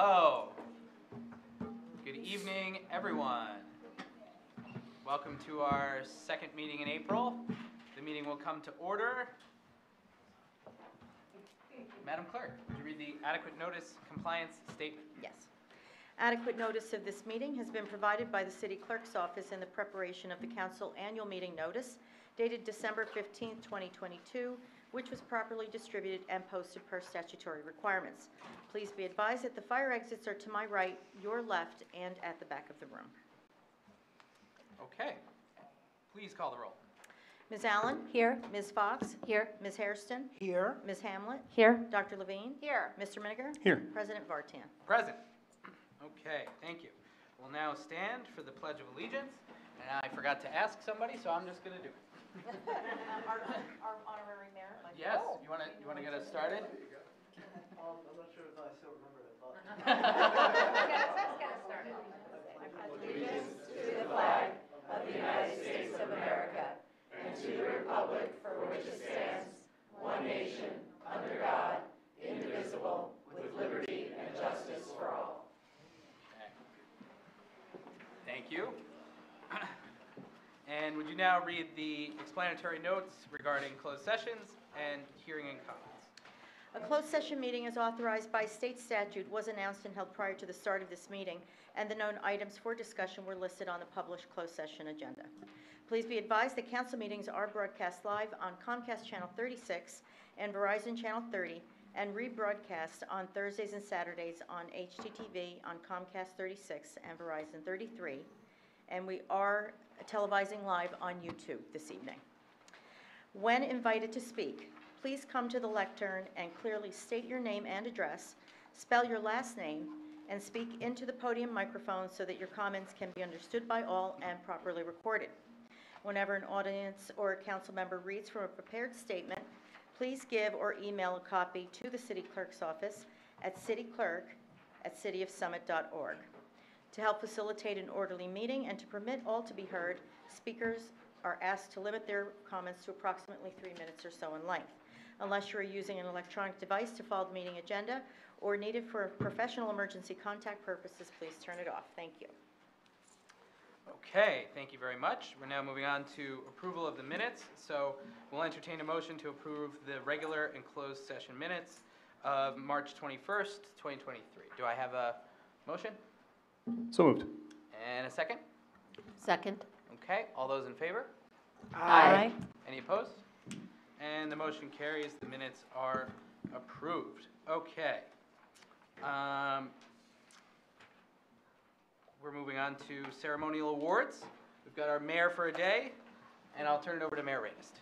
Hello. Good evening, everyone. Welcome to our second meeting in April. The meeting will come to order. Madam Clerk, would you read the adequate notice compliance statement? Yes. Adequate notice of this meeting has been provided by the City Clerk's office in the preparation of the Council Annual Meeting Notice dated December 15, 2022, which was properly distributed and posted per statutory requirements. Please be advised that the fire exits are to my right, your left, and at the back of the room. Okay. Please call the roll. Ms. Allen? Here. Ms. Fox? Here. Ms. Hairston? Here. Ms. Hamlet? Here. Dr. Levine? Here. Mr. Miniger? Here. President Vartan? Present. Okay, thank you. We'll now stand for the Pledge of Allegiance. And I forgot to ask somebody, so I'm just going to do it. Our honorary mayor? Yes, you want to get us started? I'm not sure if I still remember it, but... Let's get us started. Allegiance to the flag of the United States of America and to the republic for which it stands, one nation, under God, indivisible, with liberty and justice for all. Okay. Thank you. And would you now read the explanatory notes regarding closed sessions and hearing and comments? A closed session meeting as authorized by state statute was announced and held prior to the start of this meeting, and the known items for discussion were listed on the published closed session agenda. Please be advised that council meetings are broadcast live on Comcast Channel 36 and Verizon Channel 30, and rebroadcast on Thursdays and Saturdays on HTTV on Comcast 36 and Verizon 33, and we are televising live on YouTube this evening. When invited to speak, please come to the lectern and clearly state your name and address, spell your last name, and speak into the podium microphone so that your comments can be understood by all and properly recorded. Whenever an audience or a council member reads from a prepared statement, please give or email a copy to the City Clerk's office at cityclerk@cityofsummit.org. To help facilitate an orderly meeting and to permit all to be heard, speakers are asked to limit their comments to approximately 3 minutes or so in length. Unless you are using an electronic device to follow the meeting agenda or need it for professional emergency contact purposes, please turn it off. Thank you. Okay, thank you very much. We're now moving on to approval of the minutes. So we'll entertain a motion to approve the regular and closed session minutes of March 21st, 2023. Do I have a motion? So moved. And a second? Second. Okay, all those in favor? Aye. Any opposed? And the motion carries. The minutes are approved. Okay. We're moving on to ceremonial awards. We've got our mayor for a day, and I'll turn it over to Mayor Rainist.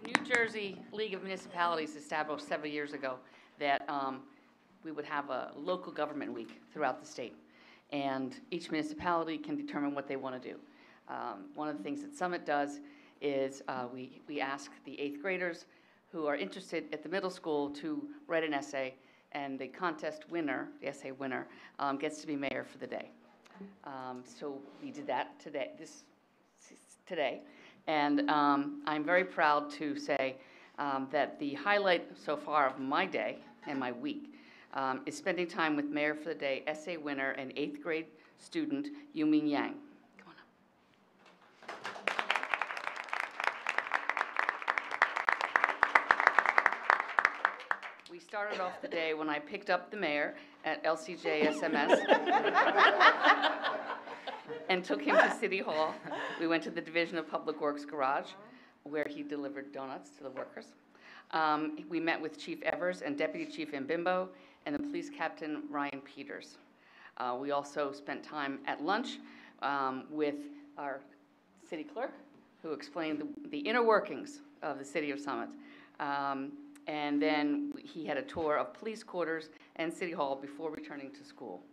The New Jersey League of Municipalities established several years ago that we would have a local government week throughout the state, and each municipality can determine what they want to do. One of the things that Summit does is we ask the 8th graders who are interested at the middle school to write an essay, and the contest winner, the essay winner, gets to be mayor for the day. So we did that today. And I'm very proud to say that the highlight so far of my day and my week is spending time with Mayor for the Day essay winner and 8th grade student Yumin Yang. Come on up. We started off the day when I picked up the mayor at LCJ SMS and took him to City Hall. We went to the Division of Public Works garage, where he delivered donuts to the workers. We met with Chief Evers and Deputy Chief Mbimbo and the police captain, Ryan Peters. We also spent time at lunch with our city clerk, who explained the inner workings of the city of Summit. And then he had a tour of police quarters and City Hall before returning to school.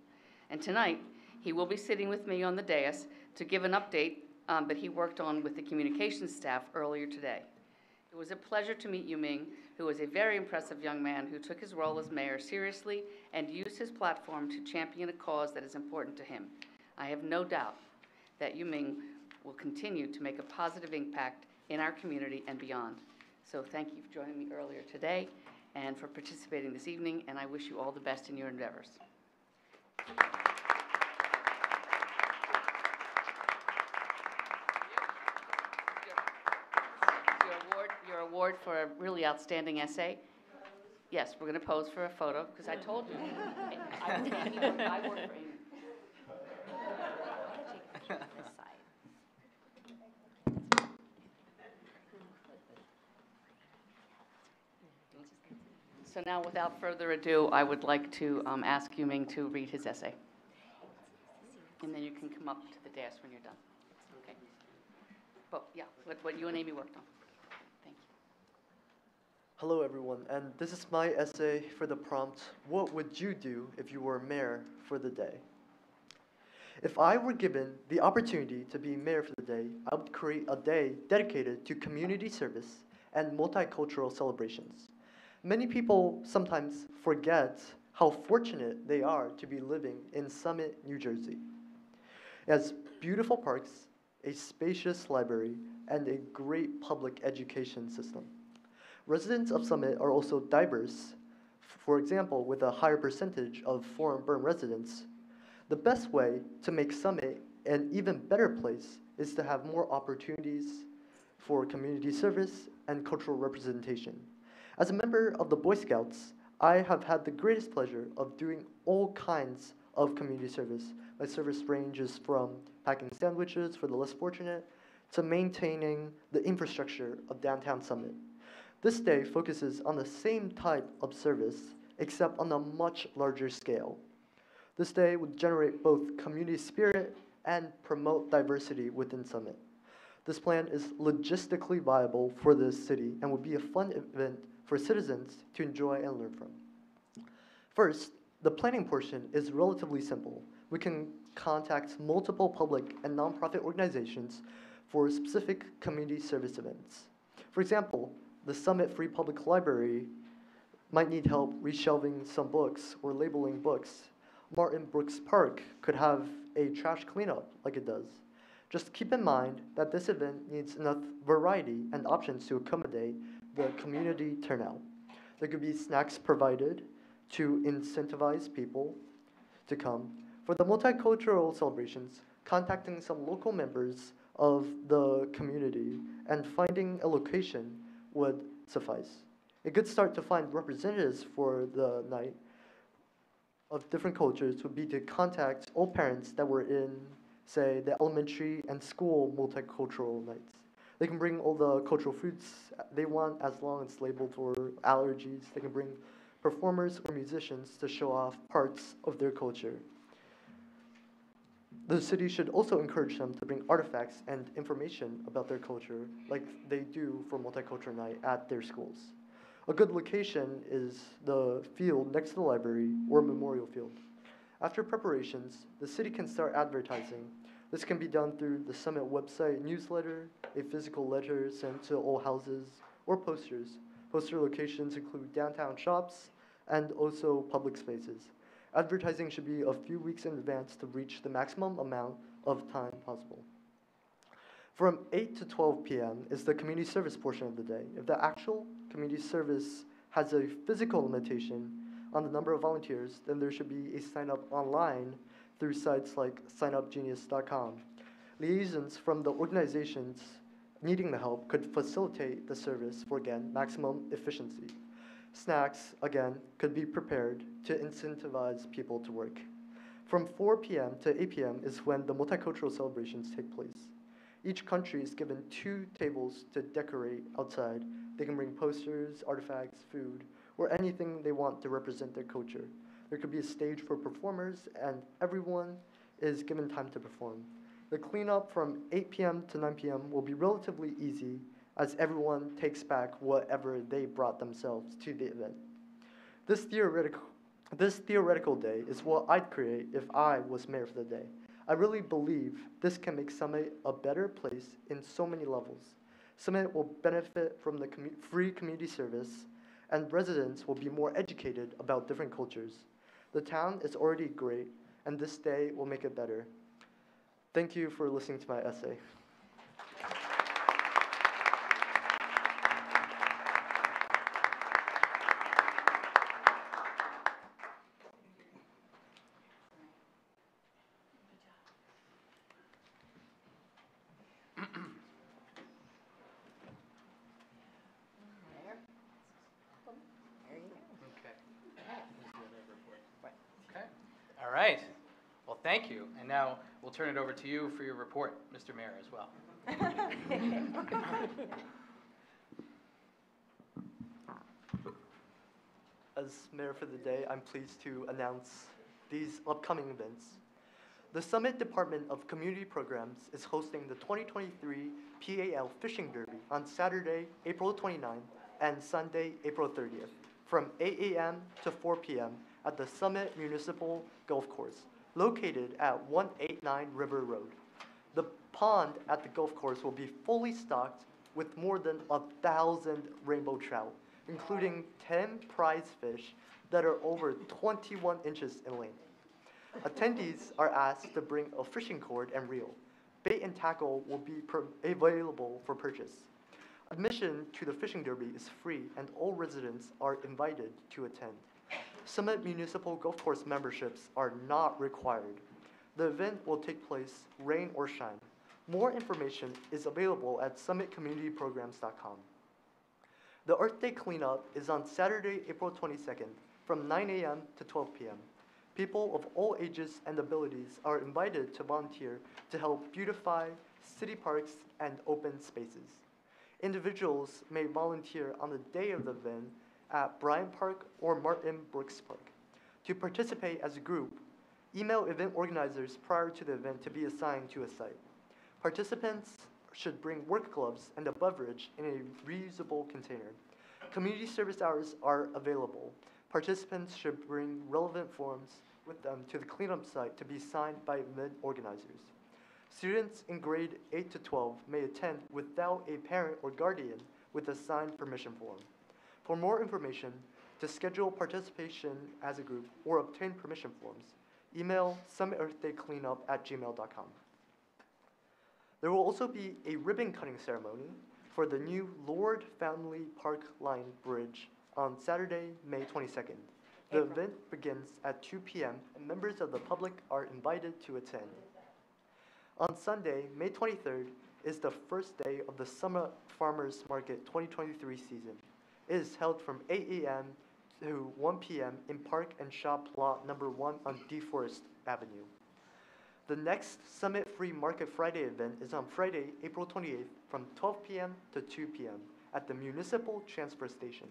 And tonight, he will be sitting with me on the dais to give an update that he worked on with the communications staff earlier today. It was a pleasure to meet Yuming, who was a very impressive young man who took his role as mayor seriously and used his platform to champion a cause that is important to him. I have no doubt that Yuming will continue to make a positive impact in our community and beyond. So thank you for joining me earlier today and for participating this evening, and I wish you all the best in your endeavors. Your award for a really outstanding essay. Yes, we're going to pose for a photo, because I told you. I work for Amy. So now, without further ado, I would like to ask Yuming to read his essay. And then you can come up to the dais when you're done. Okay. But yeah, what you and Amy worked on. Thank you. Hello everyone, and this is my essay for the prompt, what would you do if you were mayor for the day? If I were given the opportunity to be mayor for the day, I would create a day dedicated to community service and multicultural celebrations. Many people sometimes forget how fortunate they are to be living in Summit, New Jersey. It has beautiful parks, a spacious library, and a great public education system. Residents of Summit are also diverse, for example, with a higher percentage of foreign-born residents. The best way to make Summit an even better place is to have more opportunities for community service and cultural representation. As a member of the Boy Scouts, I have had the greatest pleasure of doing all kinds of community service. My service ranges from packing sandwiches for the less fortunate to maintaining the infrastructure of downtown Summit. This day focuses on the same type of service, except on a much larger scale. This day would generate both community spirit and promote diversity within Summit. This plan is logistically viable for this city and would be a fun event for citizens to enjoy and learn from. First, the planning portion is relatively simple. We can contact multiple public and nonprofit organizations for specific community service events. For example, the Summit Free Public Library might need help reshelving some books or labeling books. Martin Brooks Park could have a trash cleanup like it does. Just keep in mind that this event needs enough variety and options to accommodate the community turnout. There could be snacks provided to incentivize people to come. For the multicultural celebrations, contacting some local members of the community and finding a location would suffice. A good start to find representatives for the night of different cultures would be to contact all parents that were in, say, the elementary and school multicultural nights. They can bring all the cultural foods they want as long as it's labeled for allergies. They can bring performers or musicians to show off parts of their culture. The city should also encourage them to bring artifacts and information about their culture like they do for Multicultural Night at their schools. A good location is the field next to the library or memorial field. After preparations, the city can start advertising. This can be done through the Summit website newsletter, a physical letter sent to all houses, or posters. Poster locations include downtown shops and also public spaces. Advertising should be a few weeks in advance to reach the maximum amount of time possible. From 8 to 12 p.m. is the community service portion of the day. If the actual community service has a physical limitation on the number of volunteers, then there should be a sign-up online through sites like signupgenius.com. Liaisons from the organizations needing the help could facilitate the service for, again, maximum efficiency. Snacks, again, could be prepared to incentivize people to work. From 4 p.m. to 8 p.m. is when the multicultural celebrations take place. Each country is given 2 tables to decorate outside. They can bring posters, artifacts, food, or anything they want to represent their culture. There could be a stage for performers, and everyone is given time to perform. The cleanup from 8 p.m. to 9 p.m. will be relatively easy, as everyone takes back whatever they brought themselves to the event. This theoretical day is what I'd create if I was mayor for the day. I really believe this can make Summit a better place in so many levels. Summit will benefit from the free community service, and residents will be more educated about different cultures. The town is already great, and this day will make it better. Thank you for listening to my essay. Okay. All right. Well, thank you. And now we'll turn it over to you for your report, Mr. Mayor, as well. As mayor for the day, I'm pleased to announce these upcoming events. The Summit Department of Community Programs is hosting the 2023 PAL Fishing Derby on Saturday, April 29th and Sunday, April 30th from 8 a.m. to 4 p.m. at the Summit Municipal Golf Course, located at 189 River Road. The pond at the golf course will be fully stocked with more than 1,000 rainbow trout, including 10 prize fish that are over 21 inches in length. Attendees are asked to bring a fishing cord and reel. Bait and tackle will be available for purchase. Admission to the fishing derby is free, and all residents are invited to attend. Summit Municipal Golf Course memberships are not required. The event will take place rain or shine. More information is available at summitcommunityprograms.com. The Earth Day cleanup is on Saturday, April 22nd from 9 a.m. to 12 p.m. People of all ages and abilities are invited to volunteer to help beautify city parks and open spaces. Individuals may volunteer on the day of the event at Bryant Park or Martin Brooks Park. To participate as a group, email event organizers prior to the event to be assigned to a site. Participants should bring work gloves and a beverage in a reusable container. Community service hours are available. Participants should bring relevant forms with them to the cleanup site to be signed by event organizers. Students in grade 8 to 12 may attend without a parent or guardian with a signed permission form. For more information, to schedule participation as a group or obtain permission forms, email summitearthdaycleanup@gmail.com. There will also be a ribbon cutting ceremony for the new Lord Family Park Line Bridge on Saturday, May 22nd. The event begins at 2 p.m. and members of the public are invited to attend. On Sunday, May 23rd, is the first day of the Summer Farmers Market 2023 season. It is held from 8 a.m. to 1 p.m. in Park and Shop Lot number 1 on DeForest Avenue. The next Summit Free Market Friday event is on Friday, April 28th from 12 p.m. to 2 p.m. at the Municipal Transfer Station.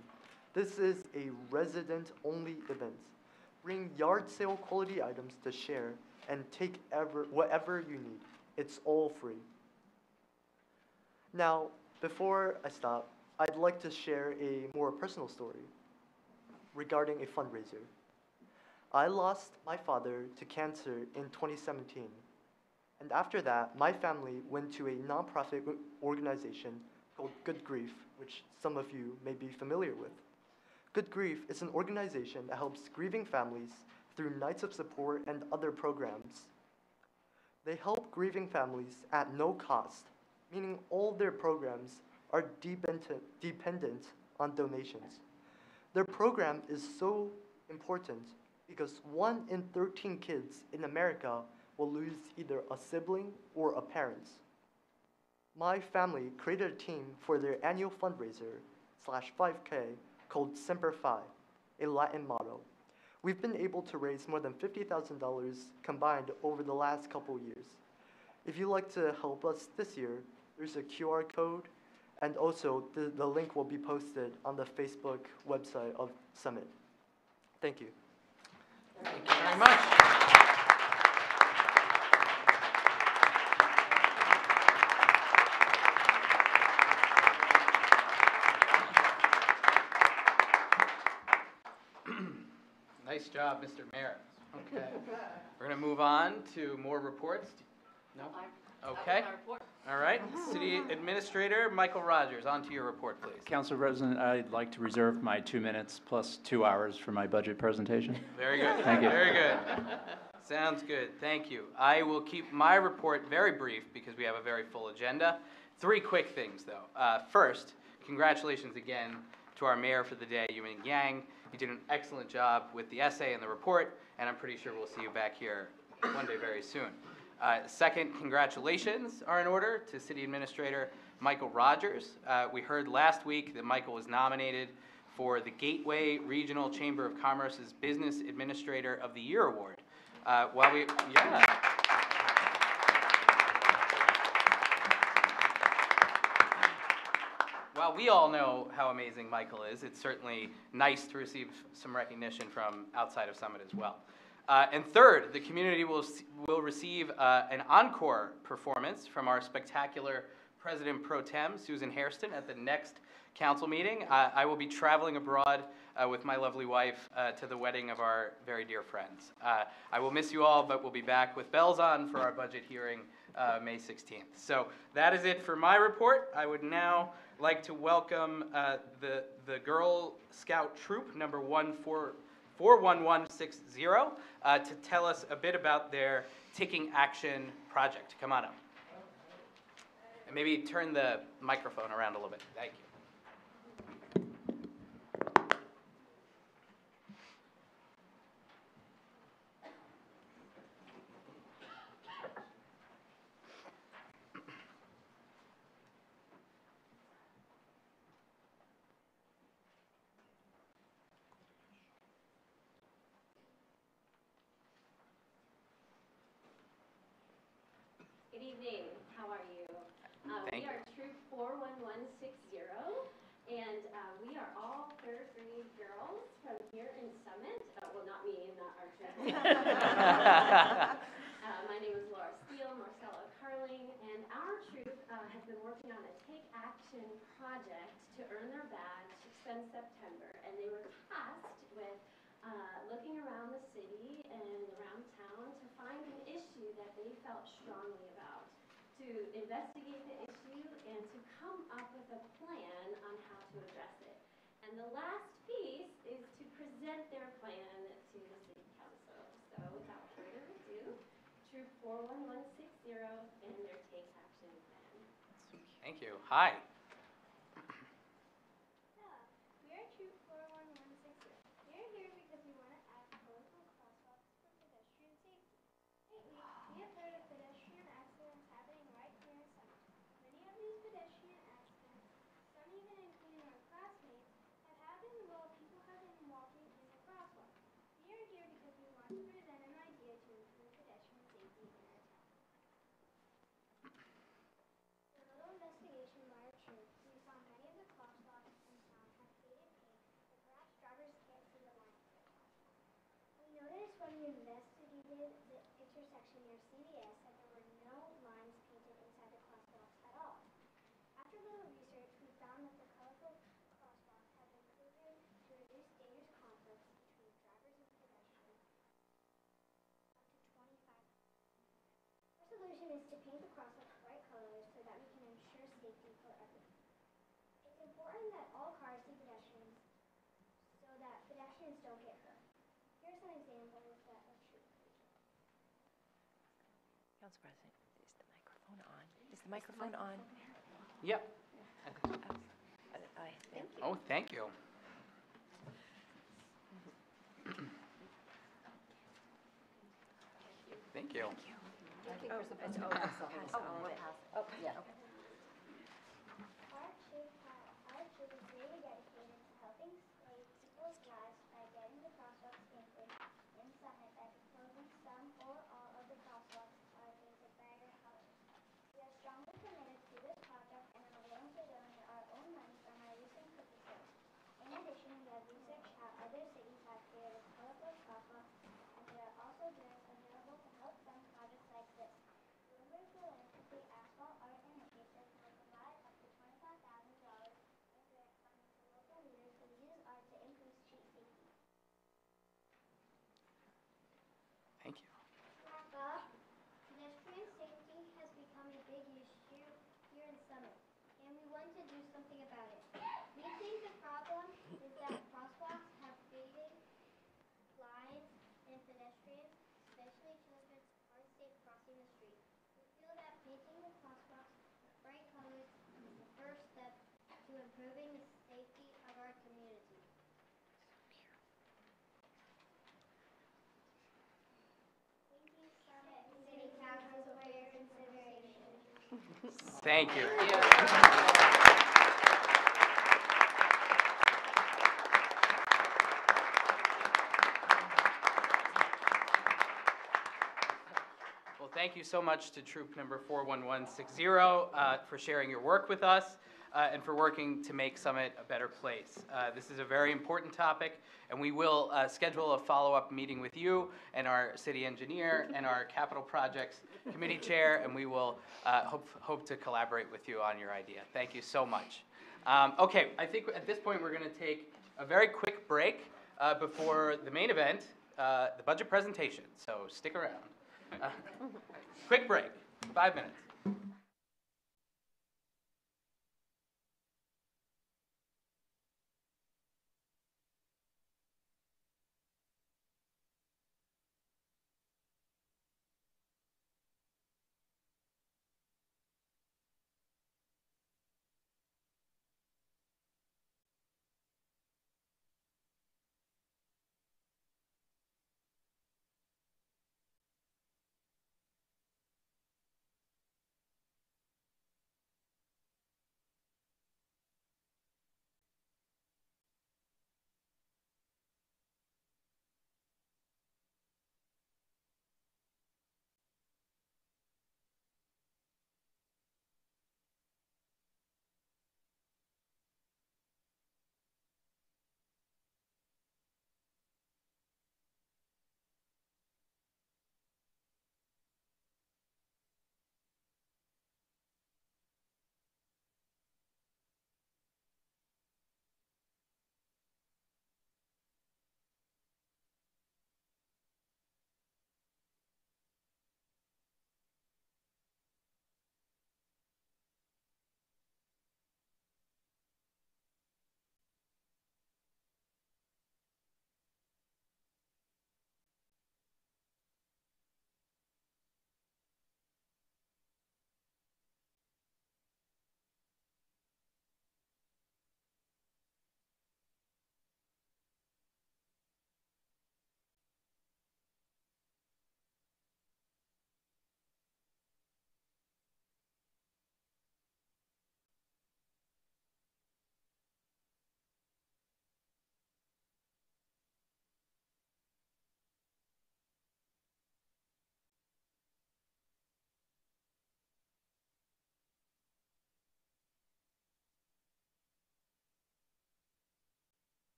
This is a resident-only event. Bring yard sale quality items to share and take whatever you need. It's all free. Now, before I stop, I'd like to share a more personal story regarding a fundraiser. I lost my father to cancer in 2017. And after that, my family went to a nonprofit organization called Good Grief, which some of you may be familiar with. Good Grief is an organization that helps grieving families through nights of support and other programs. They help grieving families at no cost, meaning all their programs are dependent on donations. Their program is so important because 1 in 13 kids in America will lose either a sibling or a parent. My family created a team for their annual fundraiser /5K called Semper Fi, a Latin motto. We've been able to raise more than $50,000 combined over the last couple years. If you'd like to help us this year, there's a QR code, and also the link will be posted on the Facebook website of Summit. Thank you. Thank you very much. Nice job, Mr. Mayor. Okay. We're going to move on to more reports. No? Okay. All right, City Administrator Michael Rogers, on to your report, please. Council President, I'd like to reserve my 2 minutes plus 2 hours for my budget presentation. Very good. Thank you. Very good. Sounds good. Thank you. I will keep my report very brief because we have a very full agenda. 3 quick things, though. First, congratulations again to our mayor for the day, Yumin Yang. You did an excellent job with the essay and the report, and I'm pretty sure we'll see you back here one day very soon. Second, congratulations are in order to City Administrator Michael Rogers. We heard last week that Michael was nominated for the Gateway Regional Chamber of Commerce's Business Administrator of the Year Award. While we all know how amazing Michael is, it's certainly nice to receive some recognition from outside of Summit as well. And third, the community will receive an encore performance from our spectacular President Pro Tem, Susan Hairston, at the next council meeting. I will be traveling abroad with my lovely wife to the wedding of our very dear friends. I will miss you all, but we'll be back with bells on for our budget hearing May 16th. So that is it for my report. I would now like to welcome the Girl Scout Troop number 41160 to tell us a bit about their Taking Action project. Come on up. And maybe turn the microphone around a little bit. Thank you. Good evening. How are you? We are Troop 41160, and we are all third grade girls from here in Summit. Well, not me, not our troop. My name is Laura Steele, Marcella Carling, and our troop has been working on a Take Action project to earn their badge since September, and they were tasked with looking around the city and around town to find an issue that they felt strongly about, to investigate the issue and to come up with a plan on how to address it. And the last piece is to present their plan to the City Council. So without further ado, Troop 41160 and their Take Action plan. Thank you. Hi. We are Troop 41160. We are here because we want to add colorful crosswalks for pedestrian safety. Lately, we have heard of pedestrian accidents happening right here in Summit. Many of these pedestrian accidents, some even including our classmates, have happened while people have been walking in the crosswalk. We are here because we want to present an idea to improve pedestrian safety in our town. In a little investigation by our troop, we saw many of the crosswalks in town have faded paint, but perhaps drivers can't see the lines of the crosswalk. We noticed when we investigated the intersection near CVS that there were no lines painted inside the crosswalks at all. After a little research, we found that the colorful crosswalks have been proven to reduce dangerous conflicts between drivers and pedestrians up to 25%. Our solution is to paint the crosswalks bright colors so that we can ensure safety for everyone. It's important that all cars see pedestrians so that pedestrians don't get hurt. Here are some examples that a troop could do. Council President, is the microphone on? Is the microphone on? Yep. Thank you. Oh, thank you. Thank you. Our troop is really dedicated to helping save people's lives by getting the crosswalks painted in Summit by proposing some or all of the crosswalks are painted brighter colors. We are strongly committed to this project and are willing to donate our own money from our recent cookie sales. In addition, we have researched how other cities have created colorful crosswalks, and there are also grants available to help fund projects like this. Bloomberg Philanthropy, Asphalt Art, and Thank you. Well, thank you so much to troop number 41160 for sharing your work with us and for working to make Summit a better place. This is a very important topic, and we will schedule a follow-up meeting with you and our city engineer and our capital projects committee chair, and we will hope to collaborate with you on your idea. Thank you so much. Okay, I think at this point we're going to take a very quick break before the main event, the budget presentation, so stick around. Quick break, 5 minutes.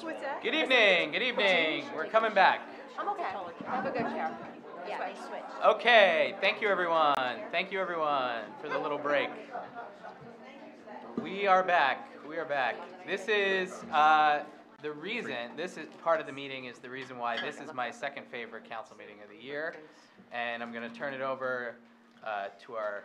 What's that? Good evening, good evening. We're coming back. I'm okay. Have a good chair. Yeah, they switched. Okay, thank you everyone. Thank you everyone for the little break. We are back. We are back. This is the reason, this is part of the meeting is the reason why this is my second favorite council meeting of the year. And I'm going to turn it over to our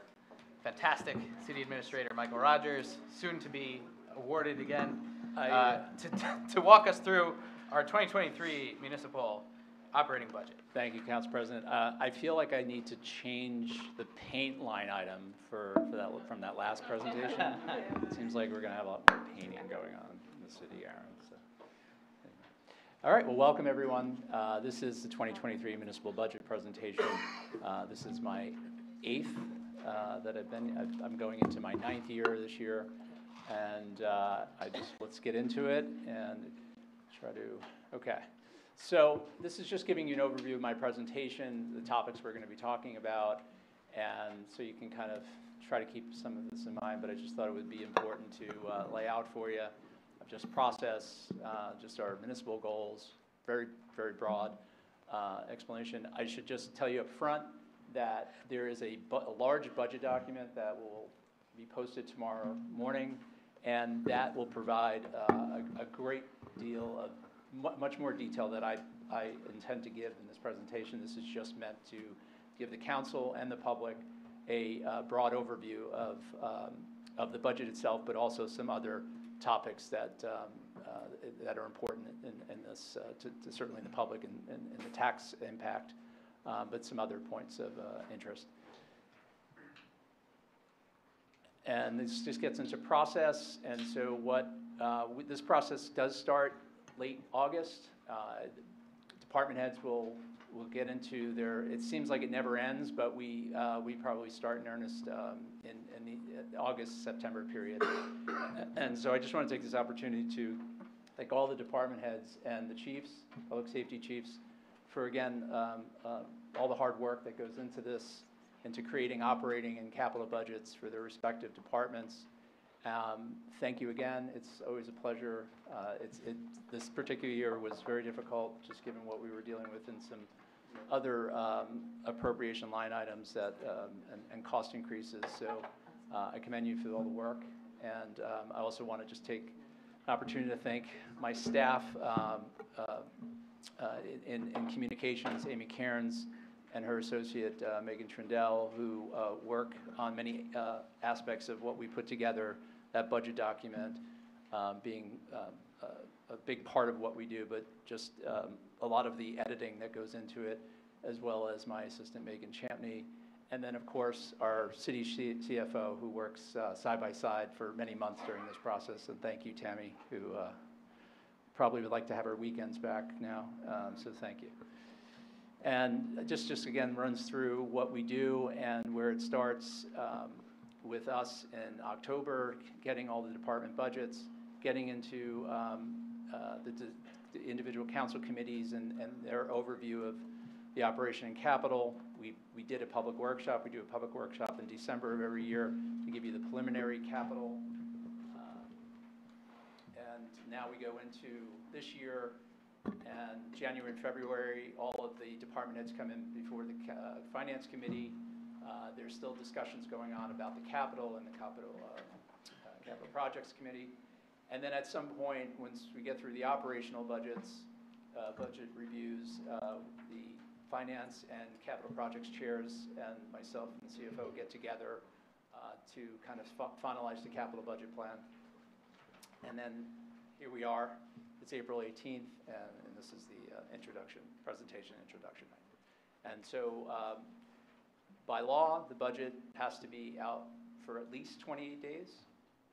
fantastic city administrator, Michael Rogers, soon to be awarded again, to walk us through our 2023 municipal operating budget. Thank you, Council President. I feel like I need to change the paint line item from that last presentation. It seems like we're going to have a lot more painting going on in the city, Aaron. So. All right, well, welcome everyone. This is the 2023 municipal budget presentation. This is my 8th that I'm going into my 9th year this year. And let's get into it and try to, okay. So this is just giving you an overview of my presentation, the topics we're going to be talking about, and so you can kind of try to keep some of this in mind, but I just thought it would be important to lay out for you of just process, just our municipal goals, very, very broad explanation. I should just tell you up front that there is a large budget document that will be posted tomorrow morning, and that will provide a great deal of much more detail that I intend to give in this presentation. This is just meant to give the council and the public a broad overview of the budget itself, but also some other topics that are important in this, to certainly the public and the tax impact, but some other points of interest. And this just gets into process, and so this process does start late August. Department heads will get into it seems like it never ends, but we probably start in earnest in the August-September period. And so I just want to take this opportunity to thank all the department heads and the chiefs, public safety chiefs, for again, all the hard work that goes into this, into creating operating and capital budgets for their respective departments. Thank you again. It's always a pleasure. This particular year was very difficult, just given what we were dealing with and some other appropriation line items and cost increases. So I commend you for all the work. And I also want to just take an opportunity to thank my staff in communications, Amy Cairns and her associate, Megan Trindell, who work on many aspects of what we put together, that budget document being a big part of what we do, but just a lot of the editing that goes into it, as well as my assistant, Megan Champney, and then, of course, our city CFO, who works side by side for many months during this process. And thank you, Tammy, who probably would like to have her weekends back now, so thank you. And just again runs through what we do and where it starts with us in October, getting all the department budgets, getting into the individual council committees and their overview of the operation and capital. We did a public workshop. We do a public workshop in December of every year to give you the preliminary capital. And now we go into this year. And January and February, all of the department heads come in before the Finance Committee. There's still discussions going on about the capital and the Capital Projects Committee. And then at some point, once we get through the operational budgets, budget reviews, the Finance and Capital Projects chairs and myself and the CFO get together to kind of finalize the capital budget plan. And then here we are. It's April 18th, and this is the presentation introduction. And so by law, the budget has to be out for at least 28 days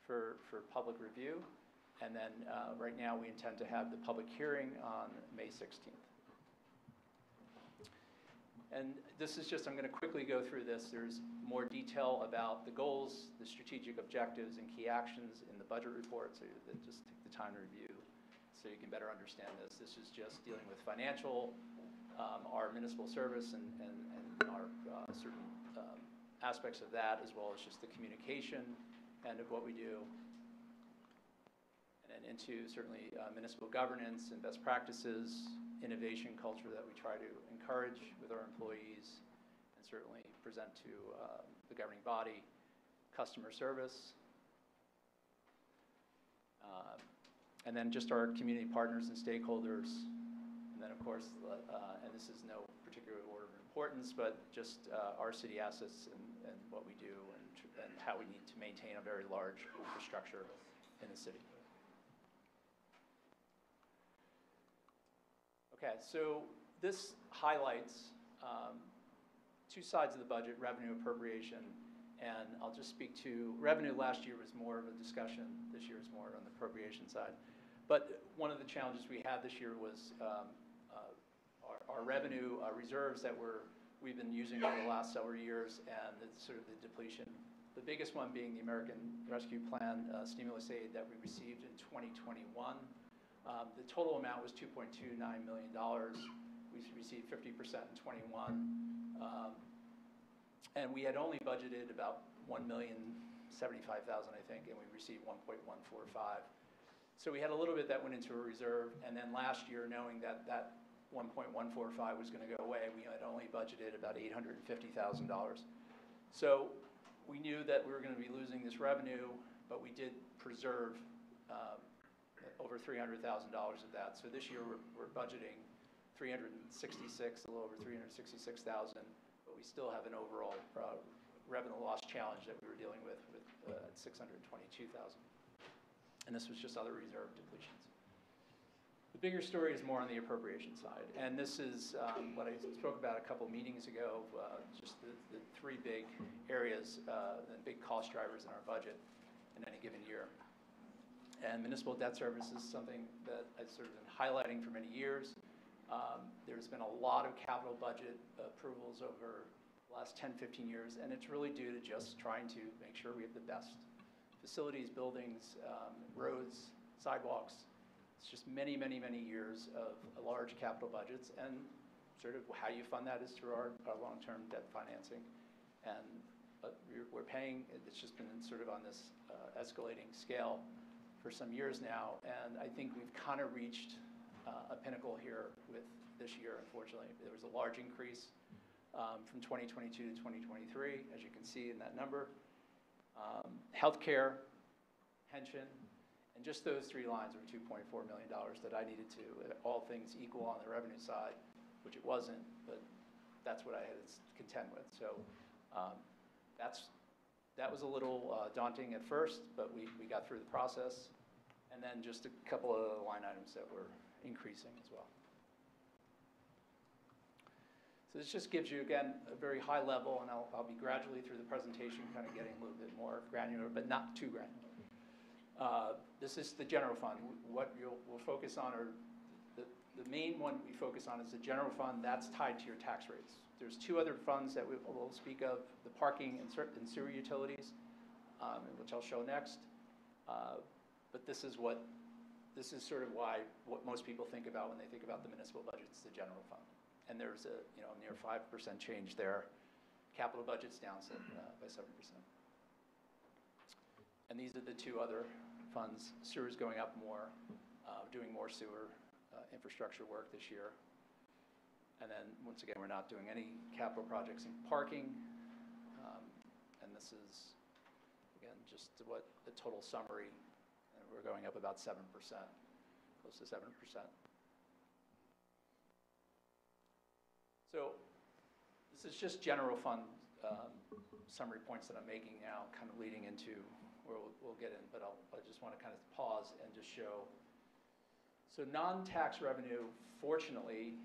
for public review. And then right now we intend to have the public hearing on May 16th. And this is just, I'm going to quickly go through this. There's more detail about the goals, the strategic objectives, and key actions in the budget report, so that just take the time to review so you can better understand this. This is just dealing with financial, our municipal service, and our certain aspects of that, as well as just the communication end of what we do. And then and into certainly municipal governance and best practices, innovation culture that we try to encourage with our employees, and certainly present to the governing body, customer service, and then just our community partners and stakeholders, and then of course, and this is no particular order of importance, but just our city assets and what we do and how we need to maintain a very large infrastructure in the city. Okay, so this highlights two sides of the budget, revenue appropriation, and I'll just speak to revenue. Last year was more of a discussion. This year is more on the appropriation side. But one of the challenges we had this year was our revenue reserves that we've been using over the last several years, and it's sort of the depletion. The biggest one being the American Rescue Plan stimulus aid that we received in 2021. The total amount was $2.29 million. We received 50% in 21. And we had only budgeted about $1,075,000, I think, and we received 1.145. So we had a little bit that went into a reserve, and then last year, knowing that 1.145 was going to go away, we had only budgeted about $850,000. So we knew that we were going to be losing this revenue, but we did preserve over $300,000 of that. So this year we're budgeting a little over 366,000, but we still have an overall revenue loss challenge that we were dealing with 622,000. And this was just other reserve depletions. The bigger story is more on the appropriation side, and this is what I spoke about a couple meetings ago, just the three big areas, the big cost drivers in our budget in any given year. And municipal debt service is something that I've sort of been highlighting for many years. There's been a lot of capital budget approvals over the last 10, 15 years, and it's really due to just trying to make sure we have the best facilities, buildings, roads, sidewalks. It's just many, many, many years of large capital budgets, and sort of how you fund that is through our long-term debt financing. And we're paying, it's just been sort of on this escalating scale for some years now, and I think we've kind of reached a pinnacle here with this year, unfortunately. There was a large increase from 2022 to 2023, as you can see in that number. Healthcare, pension, and just those three lines were $2.4 million that I needed to, all things equal on the revenue side, which it wasn't, but that's what I had to contend with. So that was a little daunting at first, but we got through the process. And then just a couple of line items that were increasing as well. So this just gives you, again, a very high level, and I'll be gradually through the presentation kind of getting a little bit more granular, but not too granular. This is the general fund. What we'll focus on are, the main one we focus on is the general fund. That's tied to your tax rates. There's two other funds that we'll speak of, the parking and sewer utilities, which I'll show next. But this is sort of what most people think about when they think about the municipal budget. It's the general fund. And there's a near 5% change there. Capital budget's down by 7%. And these are the two other funds. Sewer's going up more, doing more sewer infrastructure work this year. And then, once again, we're not doing any capital projects in parking. And this is, again, just what the total summary. And we're going up about 7%, close to 7%. So this is just general fund summary points that I'm making now, kind of leading into where we'll get in, but I just want to kind of pause and just show. So non-tax revenue, fortunately,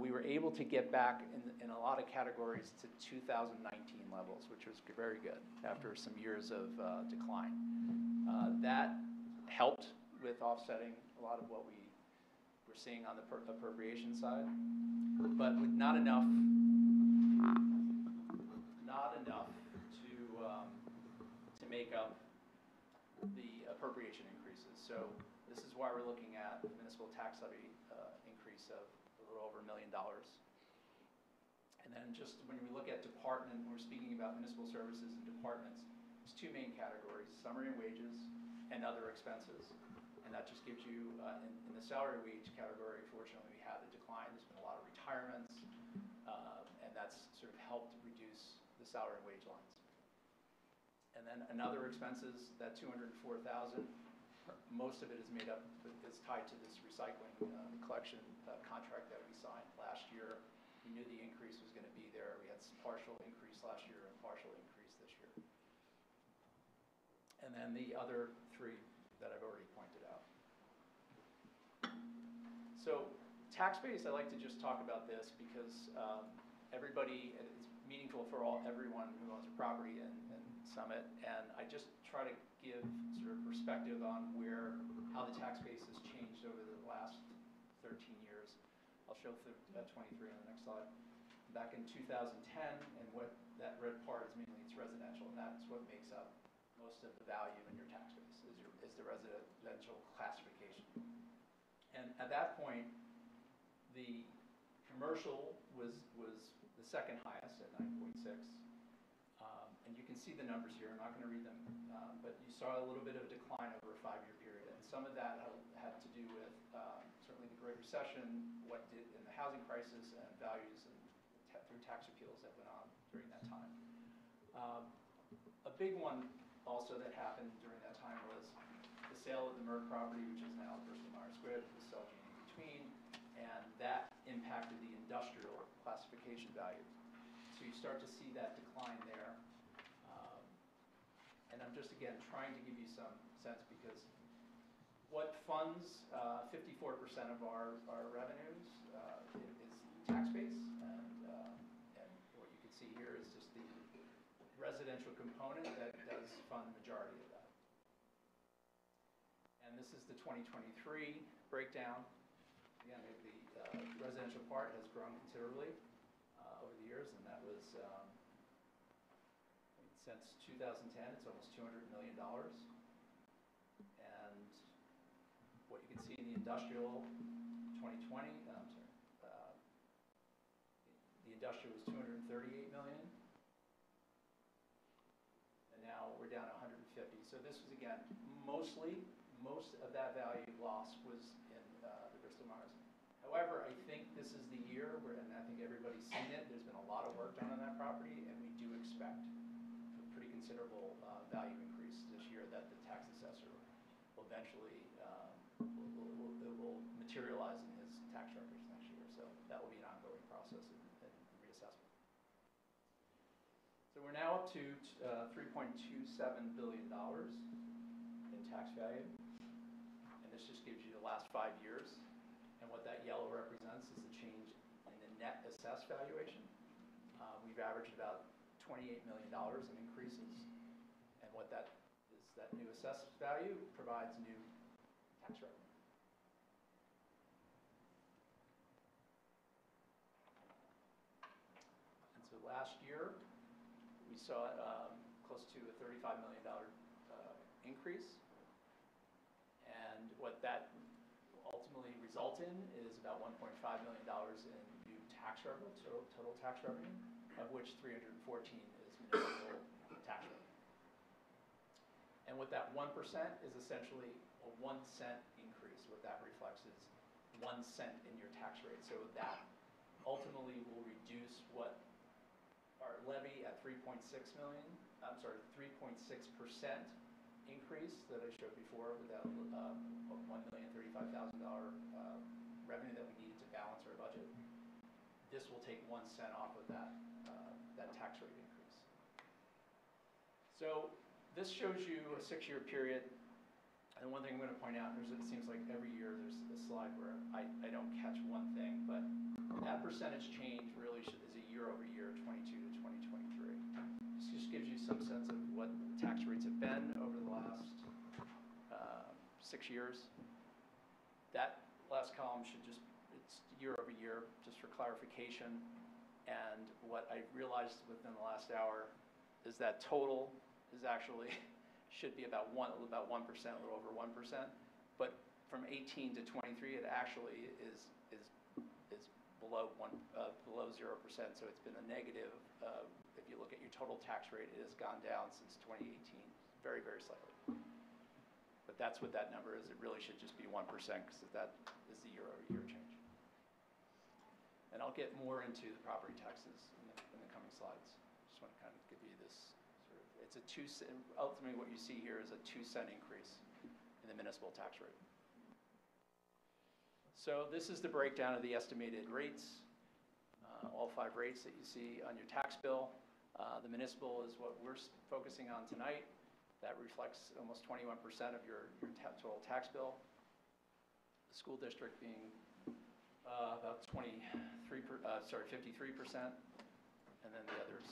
we were able to get back in a lot of categories to 2019 levels, which was very good after some years of decline. That helped with offsetting a lot of what we were seeing on the appropriation side, but with not enough to make up the appropriation increases. So this is why we're looking at the municipal tax levy increase of a little over $1 million. And then just when we look at department, we're speaking about municipal services and departments, there's two main categories, summary and wages and other expenses. And that just gives you, in the salary wage category, fortunately, we had a decline. There's been a lot of retirements, and that's sort of helped reduce the salary and wage lines. And then another expenses, that $204,000, most of it is made up, is tied to this recycling collection contract that we signed last year. We knew the increase was going to be there. We had some partial increase last year and partial increase this year. And then the other three that I've already pointed out. So tax base, I like to just talk about this because everybody, it's meaningful for everyone who owns a property in Summit, and I just try to give sort of perspective on how the tax base has changed over the last 13 years. I'll show 23 on the next slide. Back in 2010, and what that red part is mainly it's residential, and that's what makes up most of the value in your tax base is the residential classification. And at that point, the commercial was the second highest at 9.6. And you can see the numbers here. I'm not going to read them, but you saw a little bit of a decline over a 5-year period. And some of that had to do with certainly the Great Recession, what did in the housing crisis, and values and through tax appeals that went on during that time. A big one also that happened during that time was the sale of the Merck property, which is now Bristol-Myers Squibb, the Celgene in between, and that impacted the industrial classification value. So you start to see that decline there. And I'm just, again, trying to give you some sense because what funds 54% of our revenues is tax base. And what you can see here is just the residential component that does fund the majority of that. And this is the 2023 breakdown. Again, the residential part has grown considerably over the years, and that was since 2010, it's almost $200 million. And what you can see in the industrial 2020, the industrial was $238 million. And now we're down to 150. So this was, again, most of that value loss was in the Bristol-Myers. However, I think this is the year where, and I think everybody's seen it, there's been a lot of work done on that property, and we do expect a pretty considerable value increase this year that the tax assessor will eventually, will materialize in his tax records next year. So that will be an ongoing process in reassessment. So we're now up to $3.27 billion in tax value, and this just gives you the last 5 years. And what that yellow represents is the change in the net assessed valuation. We've averaged about $28 million in increases. And what that is, that new assessed value provides new tax revenue. And so last year, we saw close to a $35 million increase. And what that ultimately result in is about $1.5 million in new tax revenue, total tax revenue, of which 314 is municipal tax revenue. And what that 1% is essentially a 1 cent increase. What that reflects is 1 cent in your tax rate. So that ultimately will reduce what our levy at 3.6 million, I'm sorry, 3.6% increase that I showed before with that $1,035,000 revenue that we needed to balance our budget. This will take 1 cent off of that tax rate increase. So this shows you a 6-year period. And one thing I'm going to point out, it seems like every year there's a slide where I don't catch one thing, but that percentage change really is a year over year, 22 to 2023. This just gives you some sense of what tax rates have been over the last 6 years. That last column should just, it's year over year, just for clarification. And what I realized within the last hour is that total is actually, should be about 1%, a little over 1%. But from 18 to 23, it actually is below 0%. So it's been a negative. If you look at your total tax rate, it has gone down since 2018, very, very slightly. But that's what that number is. It really should just be 1% because that is the year-over-year change. And I'll get more into the property taxes in the coming slides. Just want to kind of give you this sort of, it's a 2 cent, ultimately what you see here is a 2-cent increase in the municipal tax rate. So this is the breakdown of the estimated rates, all 5 rates that you see on your tax bill. The municipal is what we're focusing on tonight. That reflects almost 21% of your total tax bill. The school district being about 53%, and then the others.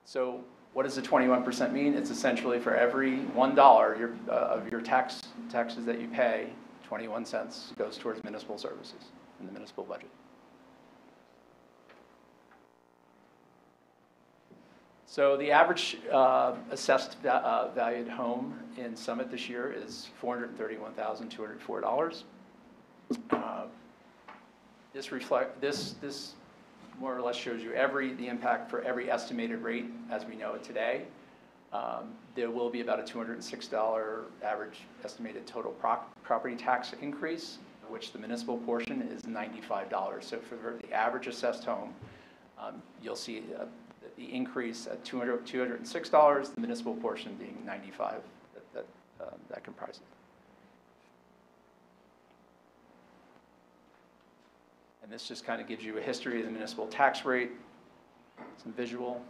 So what does the 21% mean? It's essentially for every $1 of your taxes that you pay, 21 cents goes towards municipal services in the municipal budget. So the average assessed valued home in Summit this year is $431,204. This more or less shows you the impact for every estimated rate as we know it today. There will be about a $206 average estimated total property tax increase, which the municipal portion is $95. So for the average assessed home, you'll see the increase at $206, the municipal portion being $95 that comprises. And this just kind of gives you a history of the municipal tax rate, some visual.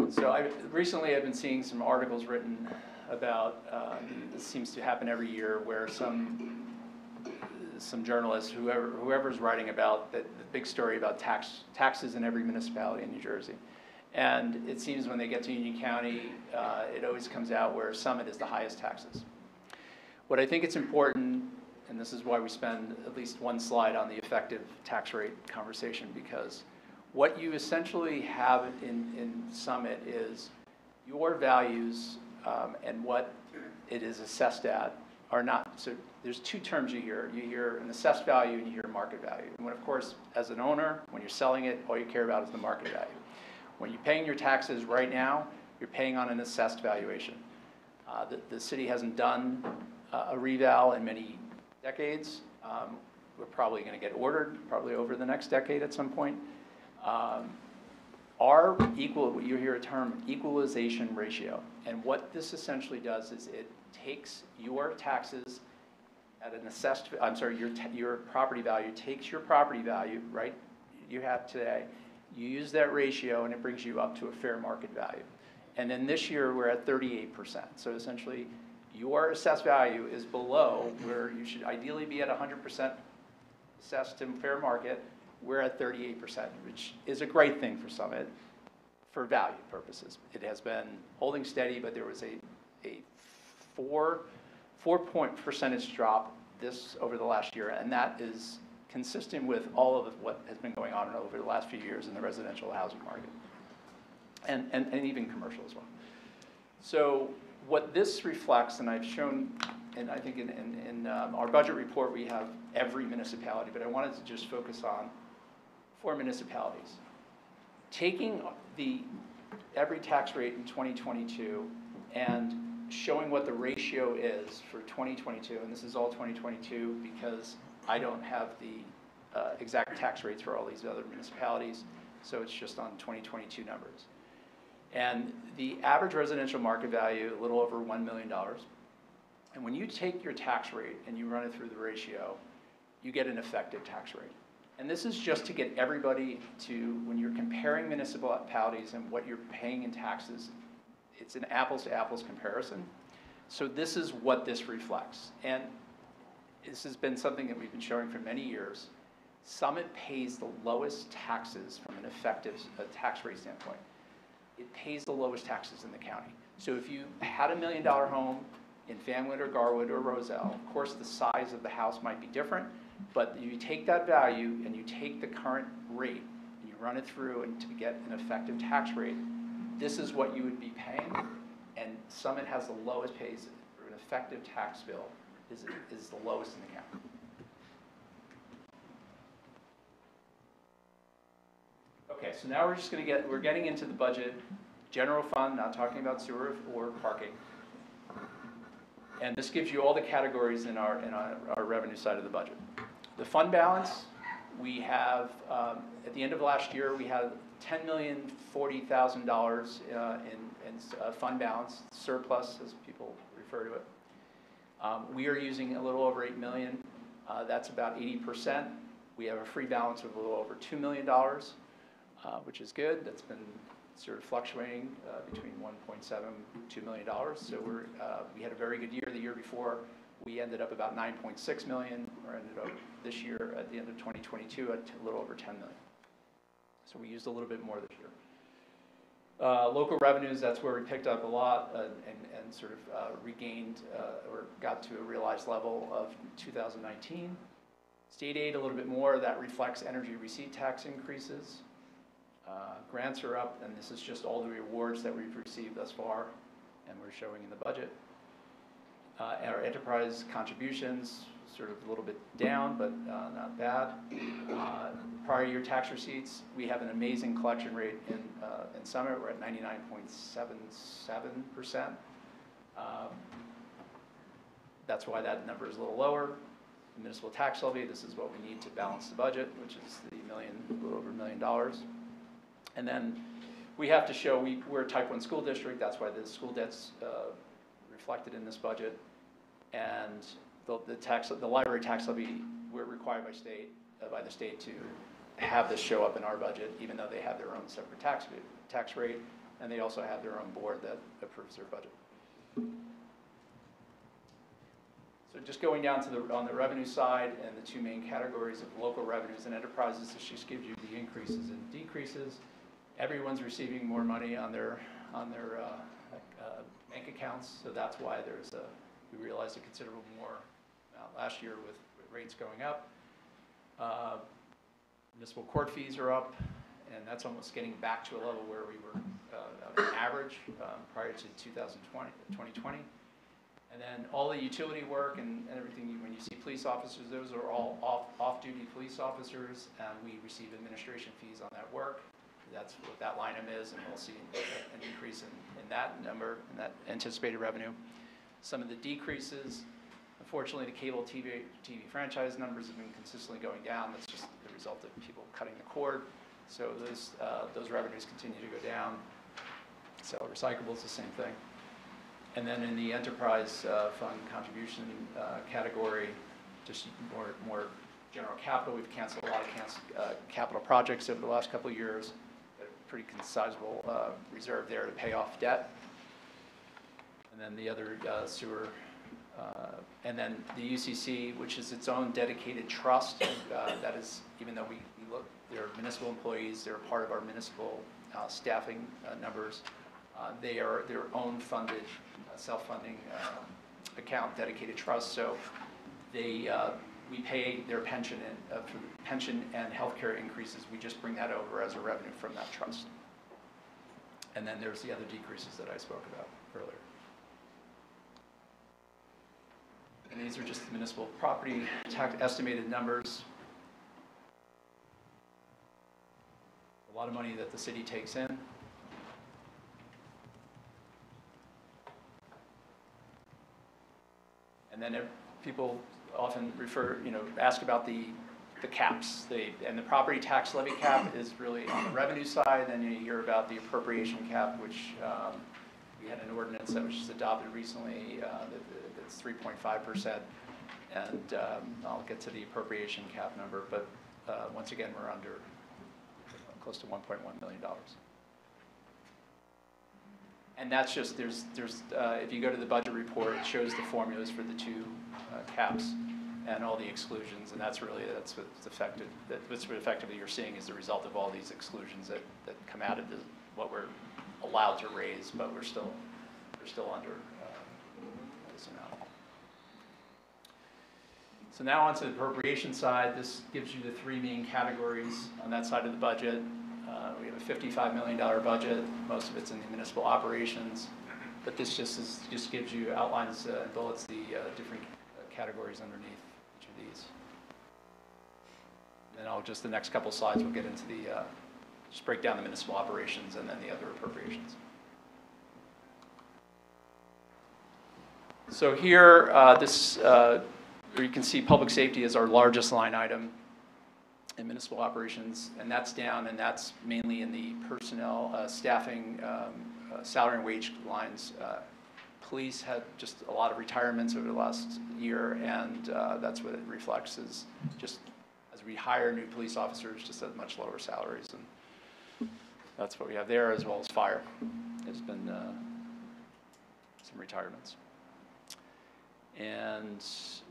So recently I've been seeing some articles written about, this seems to happen every year, where some journalists, whoever's writing about the big story about taxes in every municipality in New Jersey. And it seems when they get to Union County, it always comes out where Summit is the highest taxes. What I think it's important, and this is why we spend at least one slide on the effective tax rate conversation, because what you essentially have in Summit is your values and what it is assessed at are not, so there's 2 terms you hear. You hear an assessed value and you hear market value. And when, of course, as an owner, when you're selling it, all you care about is the market value. When you're paying your taxes right now, you're paying on an assessed valuation. The city hasn't done a reval in many decades. We're probably going to get ordered, probably over the next decade at some point. You hear a term, equalization ratio. And what this essentially does is it takes your taxes at an assessed, your property value, takes your property value, right, you have today, you use that ratio and it brings you up to a fair market value. And then this year we're at 38%. So essentially your assessed value is below where you should ideally be at 100% assessed to fair market. We're at 38%, which is a great thing for Summit for value purposes. It has been holding steady, but there was a 4-point percentage drop over the last year, and that is consistent with all of what has been going on over the last few years in the residential housing market, and even commercial as well. So what this reflects, and I've shown, and I think in our budget report we have every municipality, but I wanted to just focus on 4 municipalities. Taking every tax rate in 2022 and showing what the ratio is for 2022, and this is all 2022 because I don't have the exact tax rates for all these other municipalities, so it's just on 2022 numbers. And the average residential market value, a little over $1 million. And when you take your tax rate and you run it through the ratio, you get an effective tax rate. And this is just to get everybody to, when you're comparing municipalities and what you're paying in taxes, it's an apples to apples comparison. So this is what this reflects. And this has been something that we've been showing for many years. Summit pays the lowest taxes from an effective tax rate standpoint. It pays the lowest taxes in the county. So if you had a $1 million home in Fanwood or Garwood or Roselle, of course the size of the house might be different, but you take that value and you take the current rate and you run it through and to get an effective tax rate, this is what you would be paying, and Summit has the lowest pays for an effective tax bill is the lowest in the county. Okay, so now we're getting into the budget, general fund, not talking about sewer or parking. And this gives you all the categories in our revenue side of the budget. The fund balance, we have, at the end of last year, we had $10,040,000 in fund balance, surplus as people refer to it. We are using a little over $8 million. That's about 80%. We have a free balance of a little over $2 million, which is good. That's been sort of fluctuating between $1.7 $2 million. So we had a very good year the year before. We ended up about $9.6 million, or ended up this year at the end of 2022 at a little over $10 million. So we used a little bit more this year. Local revenues, that's where we picked up a lot and sort of regained or got to a realized level of 2019. State aid, a little bit more. That reflects energy receipt tax increases. Grants are up, and this is just all the rewards that we've received thus far, and we're showing in the budget. Our enterprise contributions, sort of a little bit down, but not bad. Prior year tax receipts, we have an amazing collection rate in Summit. We're at 99.77%. That's why that number is a little lower. The municipal tax levy, this is what we need to balance the budget, which is a little over $1 million. And then we have to show we're a type 1 school district. That's why the school debt's reflected in this budget. And the library tax levy, we're required by the state to have this show up in our budget, even though they have their own separate tax rate, and they also have their own board that approves their budget. So just going down to on the revenue side, and the two main categories of local revenues and enterprises, this just gives you the increases and decreases. Everyone's receiving more money on their bank accounts, so that's why we realized a considerable more amount last year with rates going up. Municipal court fees are up, and that's almost getting back to a level where we were on average prior to 2020. And then all the utility work and everything, when you see police officers, those are all off-duty police officers, and we receive administration fees on that work. That's what that line item is, and we'll see an increase in that number, and that anticipated revenue. Some of the decreases, unfortunately, the cable TV franchise numbers have been consistently going down. That's just the result of people cutting the cord. So those revenues continue to go down. Sell recyclables, the same thing. And then in the enterprise fund contribution category, just more general capital. We've canceled a lot of capital projects over the last couple of years. A pretty sizable reserve there to pay off debt. And then the other sewer, and then the UCC, which is its own dedicated trust. That is, even though we look, they're municipal employees, they're part of our municipal staffing numbers. They are their own funded, self-funding account, dedicated trust. So we pay their pension and for pension and healthcare increases. We just bring that over as a revenue from that trust. And then there's the other decreases that I spoke about earlier. And these are just the municipal property tax estimated numbers. A lot of money that the city takes in. And then people often ask about the caps. And the property tax levy cap is really on the revenue side. Then you hear about the appropriation cap, which we had an ordinance that was just adopted recently that's 3.5%. And I'll get to the appropriation cap number, but once again, we're under close to $1.1 million. And that's just, if you go to the budget report, it shows the formulas for the two caps and all the exclusions, and that's what's affected. What's effectively you're seeing is the result of all these exclusions that come out of what we're allowed to raise, but we're still under this amount. So now onto the appropriation side. This gives you the three main categories on that side of the budget. We have a $55 million budget. Most of it's in the municipal operations, but this just gives you outlines and bullets the different categories underneath each of these. And then the next couple slides, we'll get into just break down the municipal operations and then the other appropriations. So here, where you can see public safety is our largest line item in municipal operations, and that's down, and that's mainly in the personnel, staffing, salary and wage lines. Police had just a lot of retirements over the last year, and that's what it reflects, is just as we hire new police officers, just at much lower salaries, and that's what we have there, as well as fire. There's been some retirements. And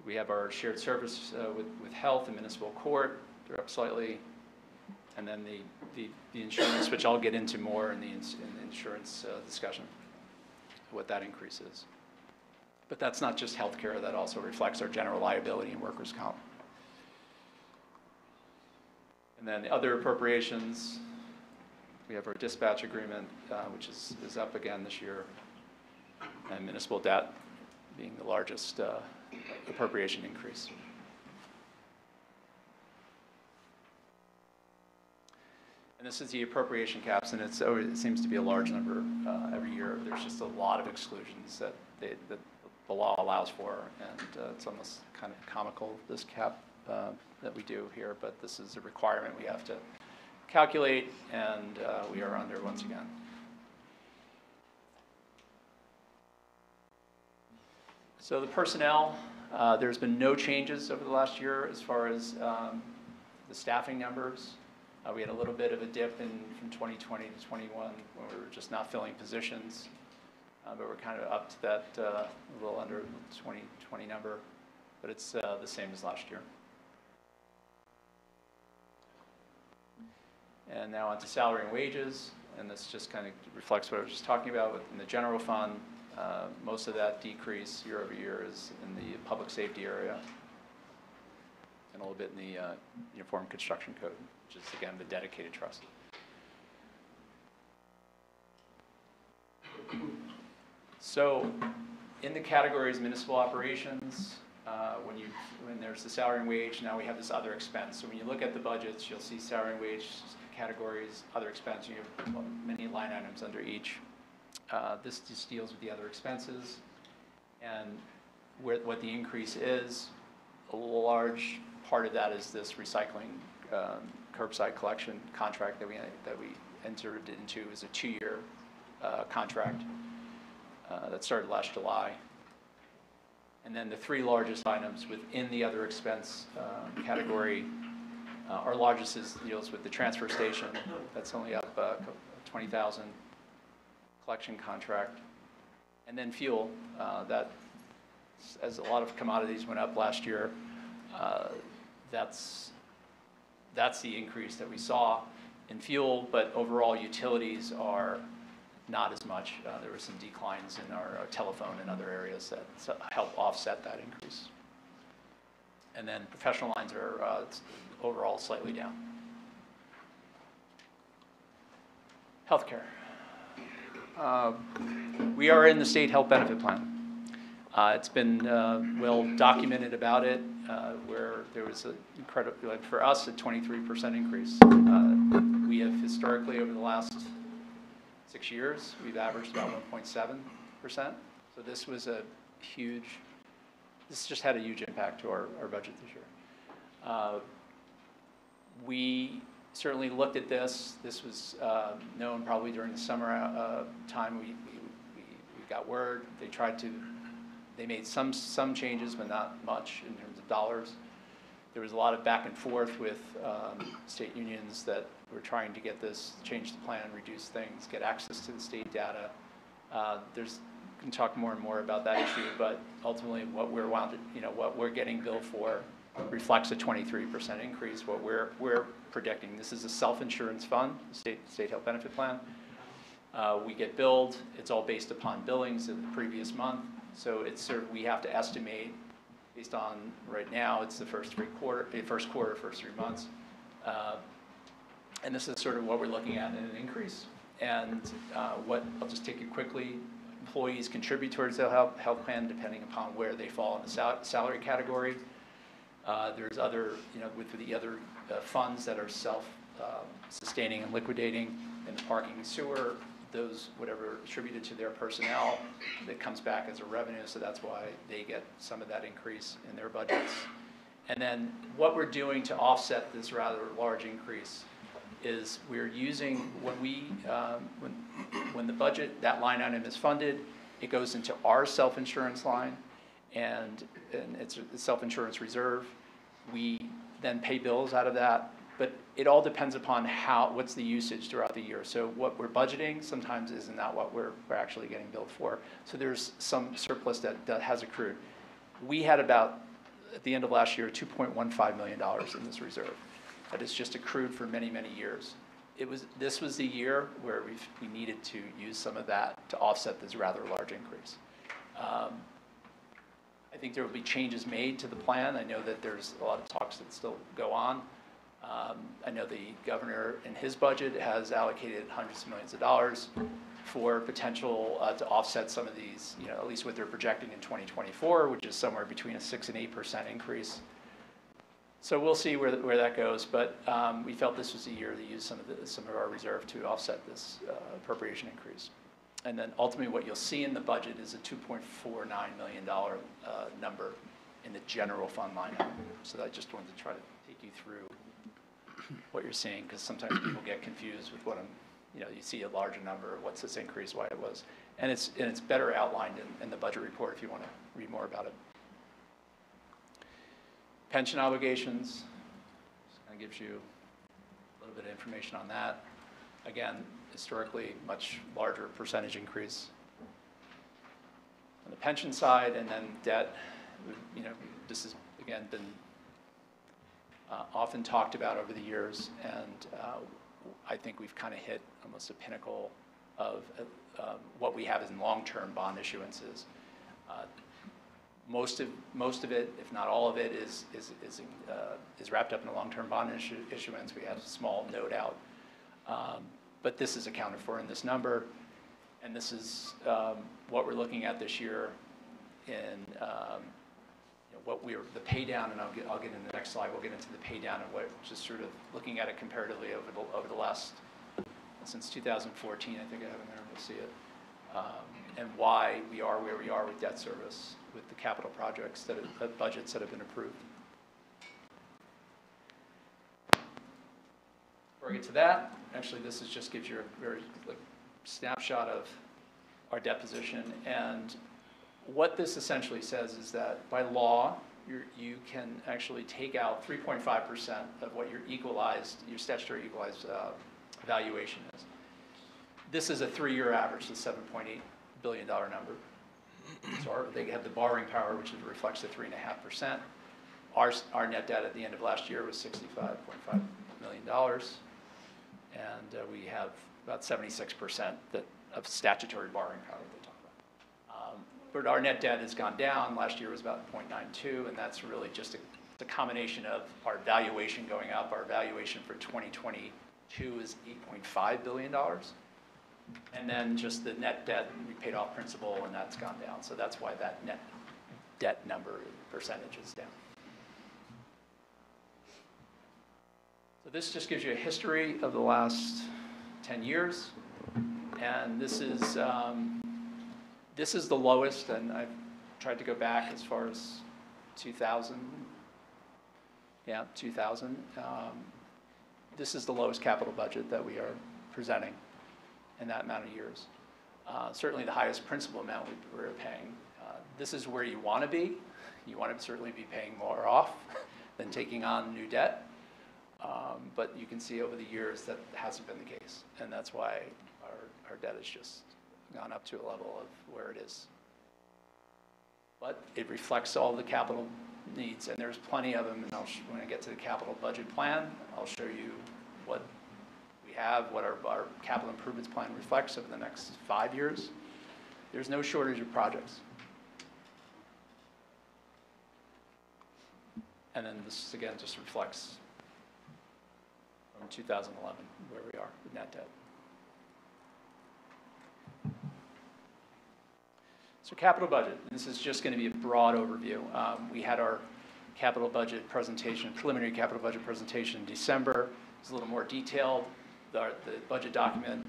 we have our shared service with health and municipal court. They're up slightly. And then the insurance, which I'll get into more in the insurance discussion, what that increase is. But that's not just healthcare, that also reflects our general liability and workers' comp. And then the other appropriations, we have our dispatch agreement, which is up again this year, and municipal debt being the largest appropriation increase. And this is the appropriation caps, and it seems to be a large number every year. There's just a lot of exclusions that the law allows for, and it's almost kind of comical, this cap that we do here, but this is a requirement we have to calculate, and we are under once again. So the personnel, there's been no changes over the last year as far as the staffing numbers. We had a little bit of a dip from 2020 to 21 when we were just not filling positions, but we're kind of up to that a little under 2020 number, but it's the same as last year. And now onto salary and wages, and this just kind of reflects what I was just talking about in the general fund. Most of that decrease year over year is in the public safety area and a little bit in the Uniform Construction Code, which is, again, the dedicated trust. So in the categories municipal operations, when there's the salary and wage, now we have this other expense. So when you look at the budgets, you'll see salary and wage categories, other expense, you have many line items under each. This just deals with the other expenses, and what the increase is. A large part of that is this recycling curbside collection contract that we entered into. Is a 2-year contract that started last July. And then the 3 largest items within the other expense category, our largest deals with the transfer station. That's only up 20,000. Collection contract, and then fuel. That, as a lot of commodities went up last year, that's the increase that we saw in fuel. But overall, utilities are not as much. There were some declines in our telephone and other areas that help offset that increase. And then professional lines are overall slightly down. Healthcare. We are in the state health benefit plan. It's been well documented about it, where there was an incredible, for us, a 23% increase. We have historically, over the last 6 years, we've averaged about 1.7%. So this was this just had a huge impact to our budget this year. We certainly looked at this. This was known probably during the summer time. We got word. They made some changes, but not much in terms of dollars. There was a lot of back and forth with state unions that were trying to get this, change the plan, reduce things, get access to the state data. We can talk more and more about that issue, but ultimately what we're getting billed for reflects a 23% increase. What we're predicting, this is a self-insurance fund, state health benefit plan. We get billed. It's all based upon billings of the previous month. So it's we have to estimate based on right now. It's the first quarter, first 3 months, and this is sort of what we're looking at in an increase. And I'll just take it quickly. Employees contribute towards the health plan depending upon where they fall in the salary category. There's other, with the other funds that are sustaining and liquidating in the parking and sewer, those, whatever attributed to their personnel, that comes back as a revenue, so that's why they get some of that increase in their budgets. And then what we're doing to offset this rather large increase is we're using, when the budget, that line item is funded, it goes into our self-insurance line, and it's a self-insurance reserve. We then pay bills out of that, but it all depends upon what's the usage throughout the year. So what we're budgeting sometimes is not what we're actually getting billed for. So there's some surplus that has accrued. We had about, at the end of last year, $2.15 million in this reserve that is just accrued for many, many years. This was the year where we needed to use some of that to offset this rather large increase. I think there will be changes made to the plan. I know that there's a lot of talks that still go on. I know the governor in his budget has allocated hundreds of millions of dollars for potential to offset some of these, at least what they're projecting in 2024, which is somewhere between a 6% and 8% increase. So we'll see where that goes, but we felt this was a year to use some of our reserve to offset this appropriation increase. And then ultimately what you'll see in the budget is a $2.49 million number in the general fund line item. So I just wanted to try to take you through what you're seeing, because sometimes people get confused with what you see a larger number, what's this increase, why it was. And it's better outlined in the budget report if you want to read more about it. Pension obligations, just kind of gives you a little bit of information on that. Again, historically, much larger percentage increase on the pension side, and then debt. This has again been often talked about over the years, and I think we've kind of hit almost a pinnacle of what we have in long-term bond issuances. Most of it, if not all of it, is wrapped up in a long-term bond issuance. We have a small note out, but this is accounted for in this number, and this is what we're looking at this year in the pay down, and I'll get in the next slide. We'll get into the pay down and just sort of looking at it comparatively over the last since 2014. I think I have in there. We'll see it, and why we are where we are with debt service, with the capital projects budgets that have been approved. Before I get to that, actually, this just gives you a very snapshot of our debt position. And what this essentially says is that by law, you can actually take out 3.5% of what your statutory equalized valuation is. This is a 3-year average, the $7.8 billion number. So they have the borrowing power, which reflects the 3.5%. Our net debt at the end of last year was $65.5 million, and we have about 76% of statutory borrowing power that they talk about. But our net debt has gone down. Last year was about 0.92, and that's really just a combination of our valuation going up. Our valuation for 2022 is $8.5 billion. And then just the net debt, we paid off principal, and that's gone down. So that's why that net debt number percentage is down. So this just gives you a history of the last 10 years. And this is the lowest, and I've tried to go back as far as 2000. Yeah, 2000. This is the lowest capital budget that we are presenting in that amount of years. Certainly the highest principal amount we're paying. This is where you want to be. You want to certainly be paying more off than taking on new debt. But you can see over the years that hasn't been the case. And that's why our debt has just gone up to a level of where it is. But it reflects all the capital needs, and there's plenty of them. And when I get to the capital budget plan, I'll show you what we have, what our capital improvements plan reflects over the next 5 years. There's no shortage of projects. And then this, again, just reflects from 2011 where we are with net debt. So capital budget, this is just going to be a broad overview. We had our capital budget presentation, preliminary capital budget presentation in December. is a little more detailed. The budget document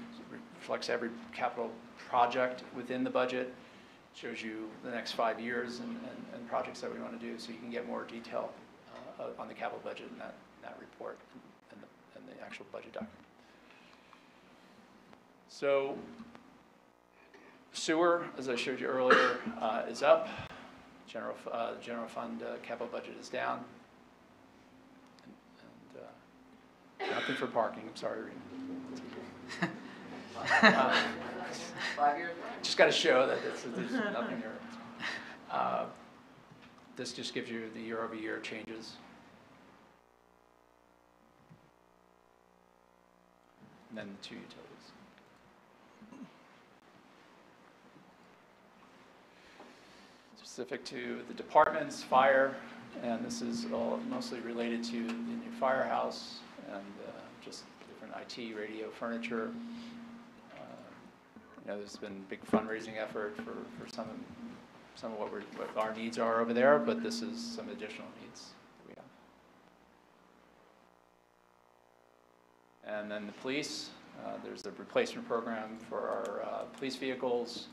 reflects every capital project within the budget, shows you the next 5 years and projects that we want to do, so you can get more detail on the capital budget in that report and the actual budget document. So sewer, as I showed you earlier, is up. General fund capital budget is down. And nothing for parking. I'm sorry, Rena. 5 years? Just got to show that there's nothing there. This just gives you the year-over-year changes. And then the two utilities. Specific to the departments, fire, and this is all mostly related to the new firehouse and just different IT, radio, furniture. There's been a big fundraising effort for some of what our needs are over there, but this is some additional needs that we have. And then the police, there's the replacement program for our police vehicles,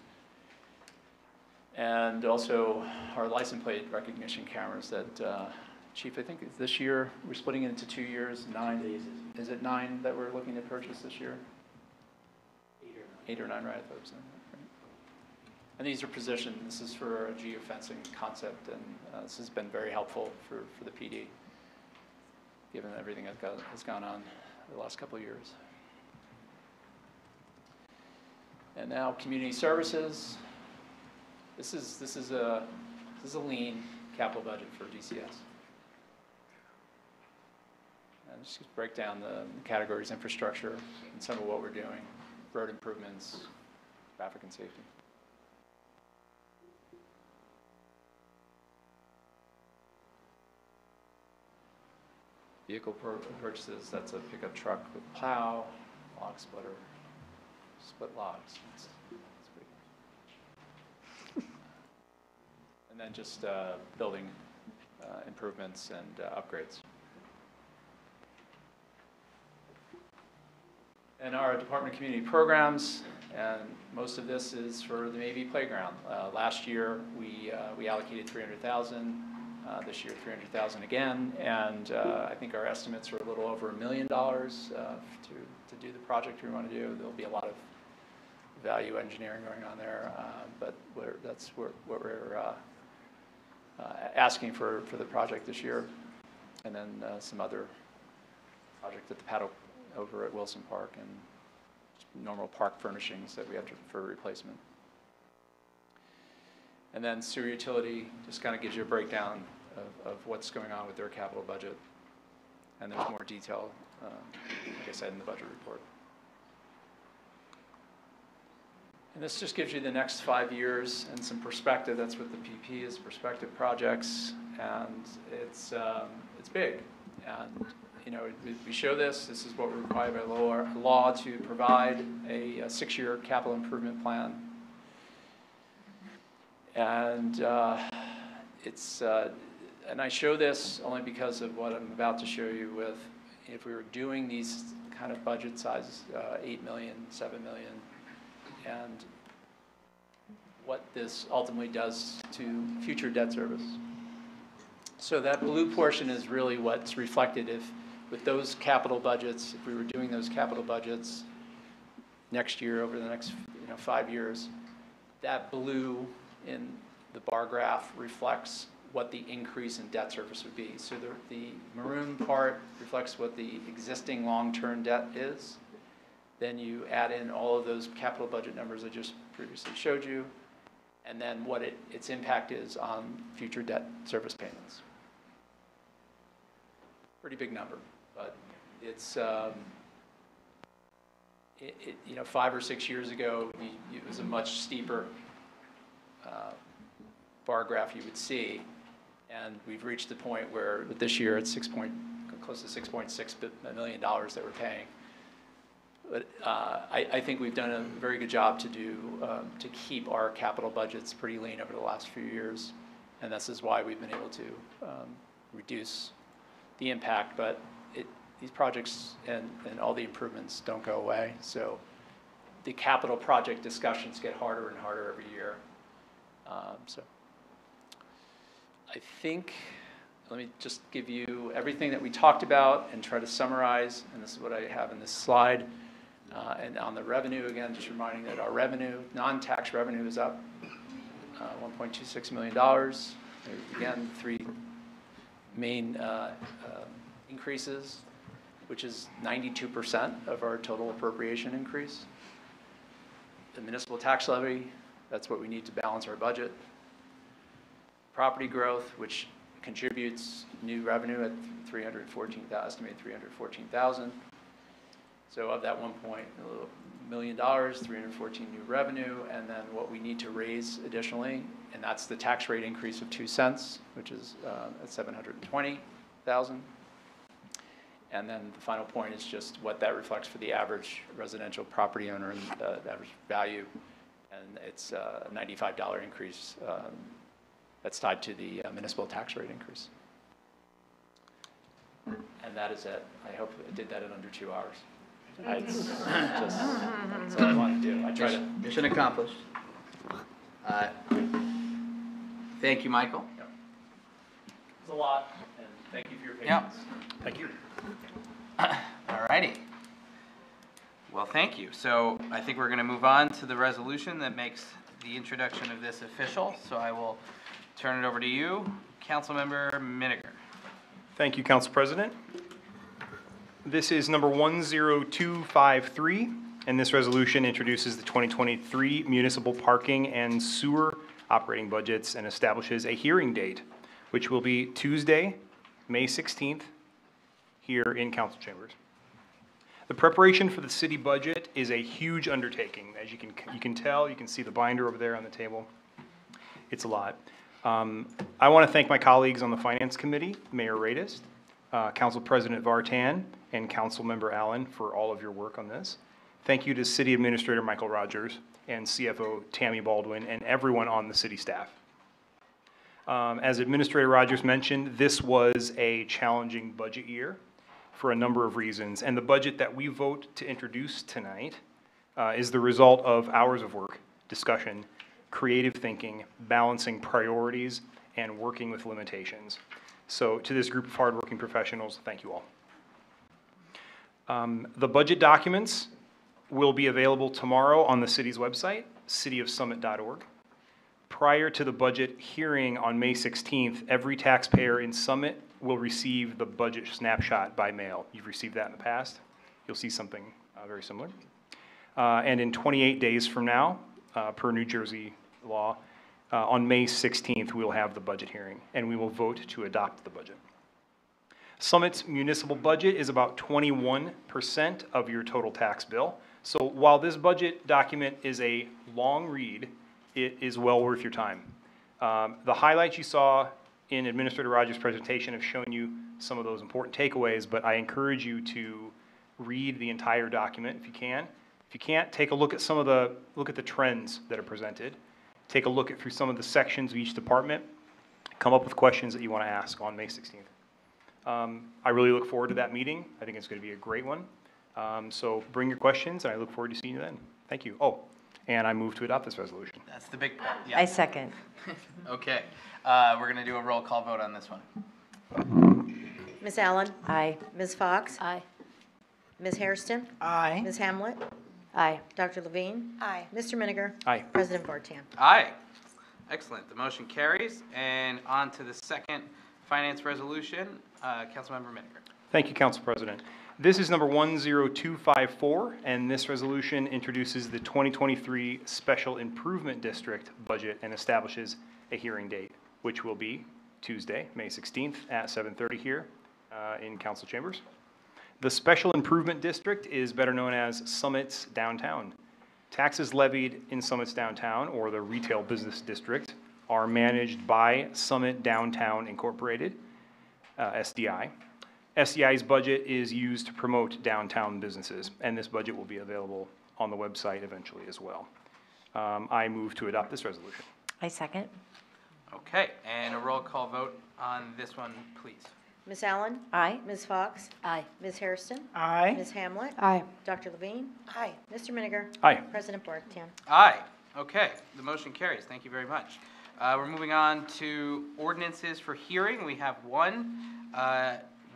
and also our license plate recognition cameras that, Chief, I think this year, we're splitting it into 2 years, 9. Is it 9 that we're looking to purchase this year? 8 or 9, right? I thought it was 9, right? And these are positioned, this is for a geofencing concept, and this has been very helpful for the PD, given everything that has gone on the last couple of years. And now community services. This is a lean capital budget for DCS. And just break down the categories: infrastructure and some of what we're doing, road improvements, traffic and safety. Vehicle purchases, that's a pickup truck with plow, log splitter, split logs. That's pretty. And then just building improvements and upgrades. And our Department of Community Programs, and most of this is for the Navy playground. Last year we allocated $300,000. This year $300,000 again, and I think our estimates are a little over $1 million to do the project we want to do. There'll be a lot of value engineering going on there, but that's what we're asking for the project this year, and then some other project at the paddle over at Wilson Park and just normal park furnishings that we have for replacement. And then sewer utility just kind of gives you a breakdown of what's going on with their capital budget. And there's more detail, like I said, in the budget report. And this just gives you the next 5 years and some perspective. That's what the PP is, perspective projects. And it's big. And we show this. This is what we're required by law to provide a 6-year capital improvement plan. And and I show this only because of what I'm about to show you with, if we were doing these kind of budget sizes, 8 million, 7 million, and what this ultimately does to future debt service. So that blue portion is really what's reflected with those capital budgets, if we were doing those capital budgets next year over the next 5 years, that blue in the bar graph reflects what the increase in debt service would be. So the maroon part reflects what the existing long-term debt is. Then you add in all of those capital budget numbers I just previously showed you, and then what its impact is on future debt service payments. Pretty big number, but it's 5 or 6 years ago, it was a much steeper bar graph you would see, and we've reached the point where this year it's close to $6.6 million that we're paying. But I think we've done a very good job to keep our capital budgets pretty lean over the last few years, and this is why we've been able to reduce the impact. But these projects and all the improvements don't go away. So the capital project discussions get harder and harder every year. So I think, let me just give you everything that we talked about and try to summarize, and this is what I have in this slide. And on the revenue, again, just reminding that our revenue, non-tax revenue is up $1.26 million. There's, again, three main increases, which is 92% of our total appropriation increase. The municipal tax levy, that's what we need to balance our budget. Property growth, which contributes new revenue at estimated $314,000. So of that $1 million, 314 new revenue, and then what we need to raise additionally, and that's the tax rate increase of 2 cents, which is at $720,000. And then the final point is just what that reflects for the average residential property owner and the average value, and it's a $95 increase that's tied to the municipal tax rate increase. And that is it. I hope I did that in under 2 hours. It's just, that's all I want to do. I try to. Mission accomplished. Thank you, Michael. Yep. It's a lot, and thank you for your patience. Yep. Thank you. All righty. Well, thank you. So I think we're going to move on to the resolution that makes the introduction of this official. So I will turn it over to you, Councilmember Miniger. Thank you, Council President. This is number 10253, and this resolution introduces the 2023 municipal parking and sewer operating budgets and establishes a hearing date, which will be Tuesday, May 16th, here in council chambers. The preparation for the city budget is a huge undertaking. As you can tell, you can see the binder over there on the table. It's a lot. I want to thank my colleagues on the Finance Committee, Mayor Radist, Council President Vartan, and Councilmember Allen for all of your work on this. Thank you to City Administrator Michael Rogers and CFO Tammy Baldwin and everyone on the city staff. As Administrator Rogers mentioned, this was a challenging budget year for a number of reasons, and the budget that we vote to introduce tonight is the result of hours of work, discussion, creative thinking, balancing priorities, and working with limitations. So to this group of hardworking professionals, thank you all. The budget documents will be available tomorrow on the city's website, cityofsummit.org. Prior to the budget hearing on May 16th, every taxpayer in Summit will receive the budget snapshot by mail. You've received that in the past. You'll see something very similar. And in 28 days from now, per New Jersey law, on May 16th, we'll have the budget hearing, and we will vote to adopt the budget. Summit's municipal budget is about 21% of your total tax bill. So while this budget document is a long read, it is well worth your time. The highlights you saw in Administrator Rogers' presentation have shown you some of those important takeaways, but I encourage you to read the entire document if you can. If you can't, take a look at look at the trends that are presented. Take a look at through some of the sections of each department. Come up with questions that you want to ask on May 16th. I really look forward to that meeting. I think it's going to be a great one. So bring your questions, and I look forward to seeing you then. Thank you. Oh, and I move to adopt this resolution. That's the big part. Yeah. I second. Okay. We're going to do a roll call vote on this one. Ms. Allen? Aye. Ms. Fox? Aye. Ms. Hairston? Aye. Ms. Hamlet? Aye. Dr. Levine? Aye. Mr. Miniger? Aye. President Vartan? Aye. Excellent. The motion carries. And on to the second finance resolution, Councilmember Miniger. Thank you, Council President. This is number 10254, and this resolution introduces the 2023 Special Improvement District budget and establishes a hearing date, which will be Tuesday, May 16th at 7:30 here in council chambers. The Special Improvement District is better known as Summit's Downtown. Taxes levied in Summit's Downtown, or the Retail Business District, are managed by Summit Downtown Incorporated, SDI. SDI's budget is used to promote downtown businesses, and this budget will be available on the website eventually as well. I move to adopt this resolution. I second. Okay. And a roll call vote on this one, please. Ms. Allen? Aye. Ms. Fox? Aye. Ms. Hairston? Aye. Ms. Hamlet? Aye. Dr. Levine? Aye. Mr. Miniger? Aye. President Bartian. Aye. Okay, the motion carries. Thank you very much. We're moving on to ordinances for hearing. We have one.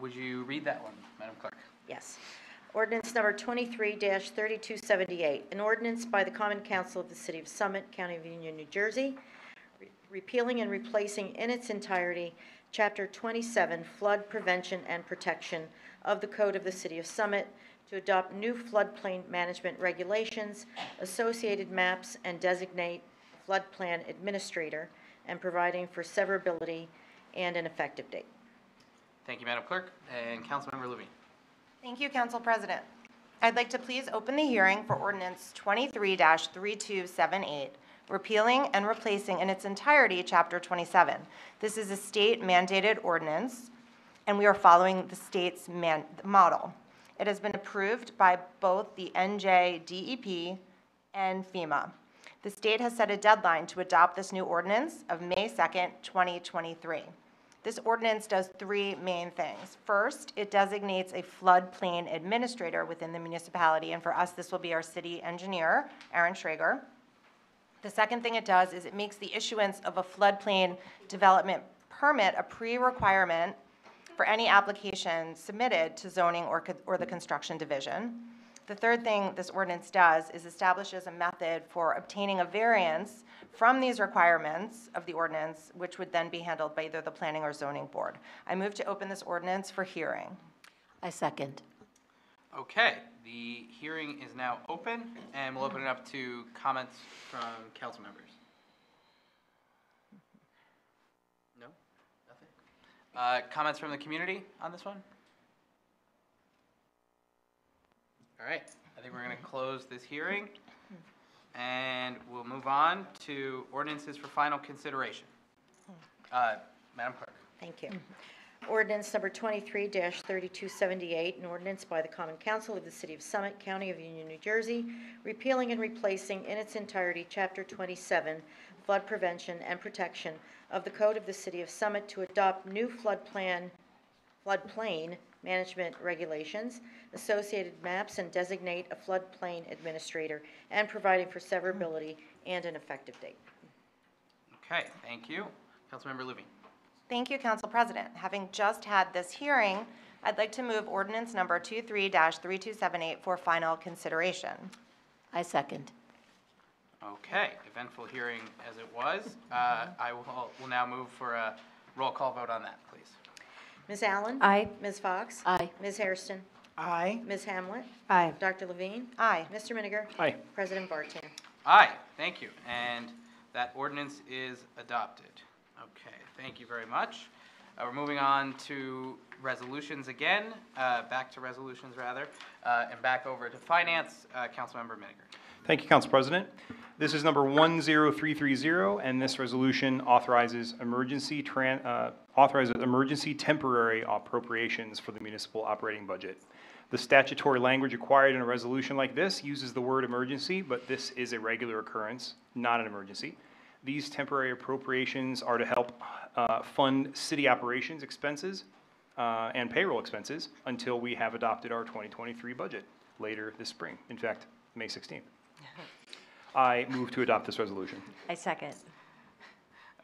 Would you read that one, Madam Clerk? Yes. Ordinance number 23-3278, an ordinance by the Common Council of the City of Summit, County of Union, New Jersey, repealing and replacing in its entirety Chapter 27, Flood Prevention and Protection of the Code of the City of Summit, to adopt new floodplain management regulations, associated maps, and designate flood plan administrator, and providing for severability and an effective date. Thank you, Madam Clerk. And Councilmember Levine. Thank you, Council President. I'd like to please open the hearing for ordinance 23-3278, repealing and replacing in its entirety Chapter 27. This is a state-mandated ordinance, and we are following the state's model. It has been approved by both the NJDEP and FEMA. The state has set a deadline to adopt this new ordinance of May 2nd, 2023. This ordinance does three main things. First, it designates a floodplain administrator within the municipality, and for us, this will be our city engineer, Aaron Schrager. The second thing it does is it makes the issuance of a floodplain development permit a pre-requirement for any application submitted to zoning or the construction division. The third thing this ordinance does is establishes a method for obtaining a variance from these requirements of the ordinance, which would then be handled by either the planning or zoning board. I move to open this ordinance for hearing. I second. Okay, the hearing is now open, and we'll open it up to comments from council members. No? Nothing? Comments from the community on this one? All right, I think we're going to close this hearing, and we'll move on to ordinances for final consideration. Madam Clerk. Thank you. Ordinance number 23-3278, an ordinance by the Common Council of the City of Summit, County of Union, New Jersey, repealing and replacing in its entirety Chapter 27, Flood Prevention and Protection of the Code of the City of Summit, to adopt new floodplain management regulations, associated maps, and designate a floodplain administrator, and providing for severability and an effective date. Okay, thank you. Councilmember Levine. Thank you, Council President. Having just had this hearing, I'd like to move ordinance number 23-3278 for final consideration. I second. Okay, eventful hearing as it was. I will now move for a roll call vote on that, please. Ms. Allen? Aye. Ms. Fox? Aye. Ms. Hairston? Aye. Ms. Hamlet? Aye. Dr. Levine? Aye. Mr. Miniger? Aye. President Bartian. Aye, thank you. And that ordinance is adopted. Okay, thank you very much. We're moving on to resolutions again, back to resolutions rather, and back over to finance. Councilmember Miniger. Thank you, Council President. This is number 10330, and this resolution authorizes emergency temporary appropriations for the municipal operating budget. The statutory language required in a resolution like this uses the word emergency, but this is a regular occurrence, not an emergency. These temporary appropriations are to help fund city operations expenses and payroll expenses until we have adopted our 2023 budget later this spring. In fact, May 16th. I move to adopt this resolution. I second.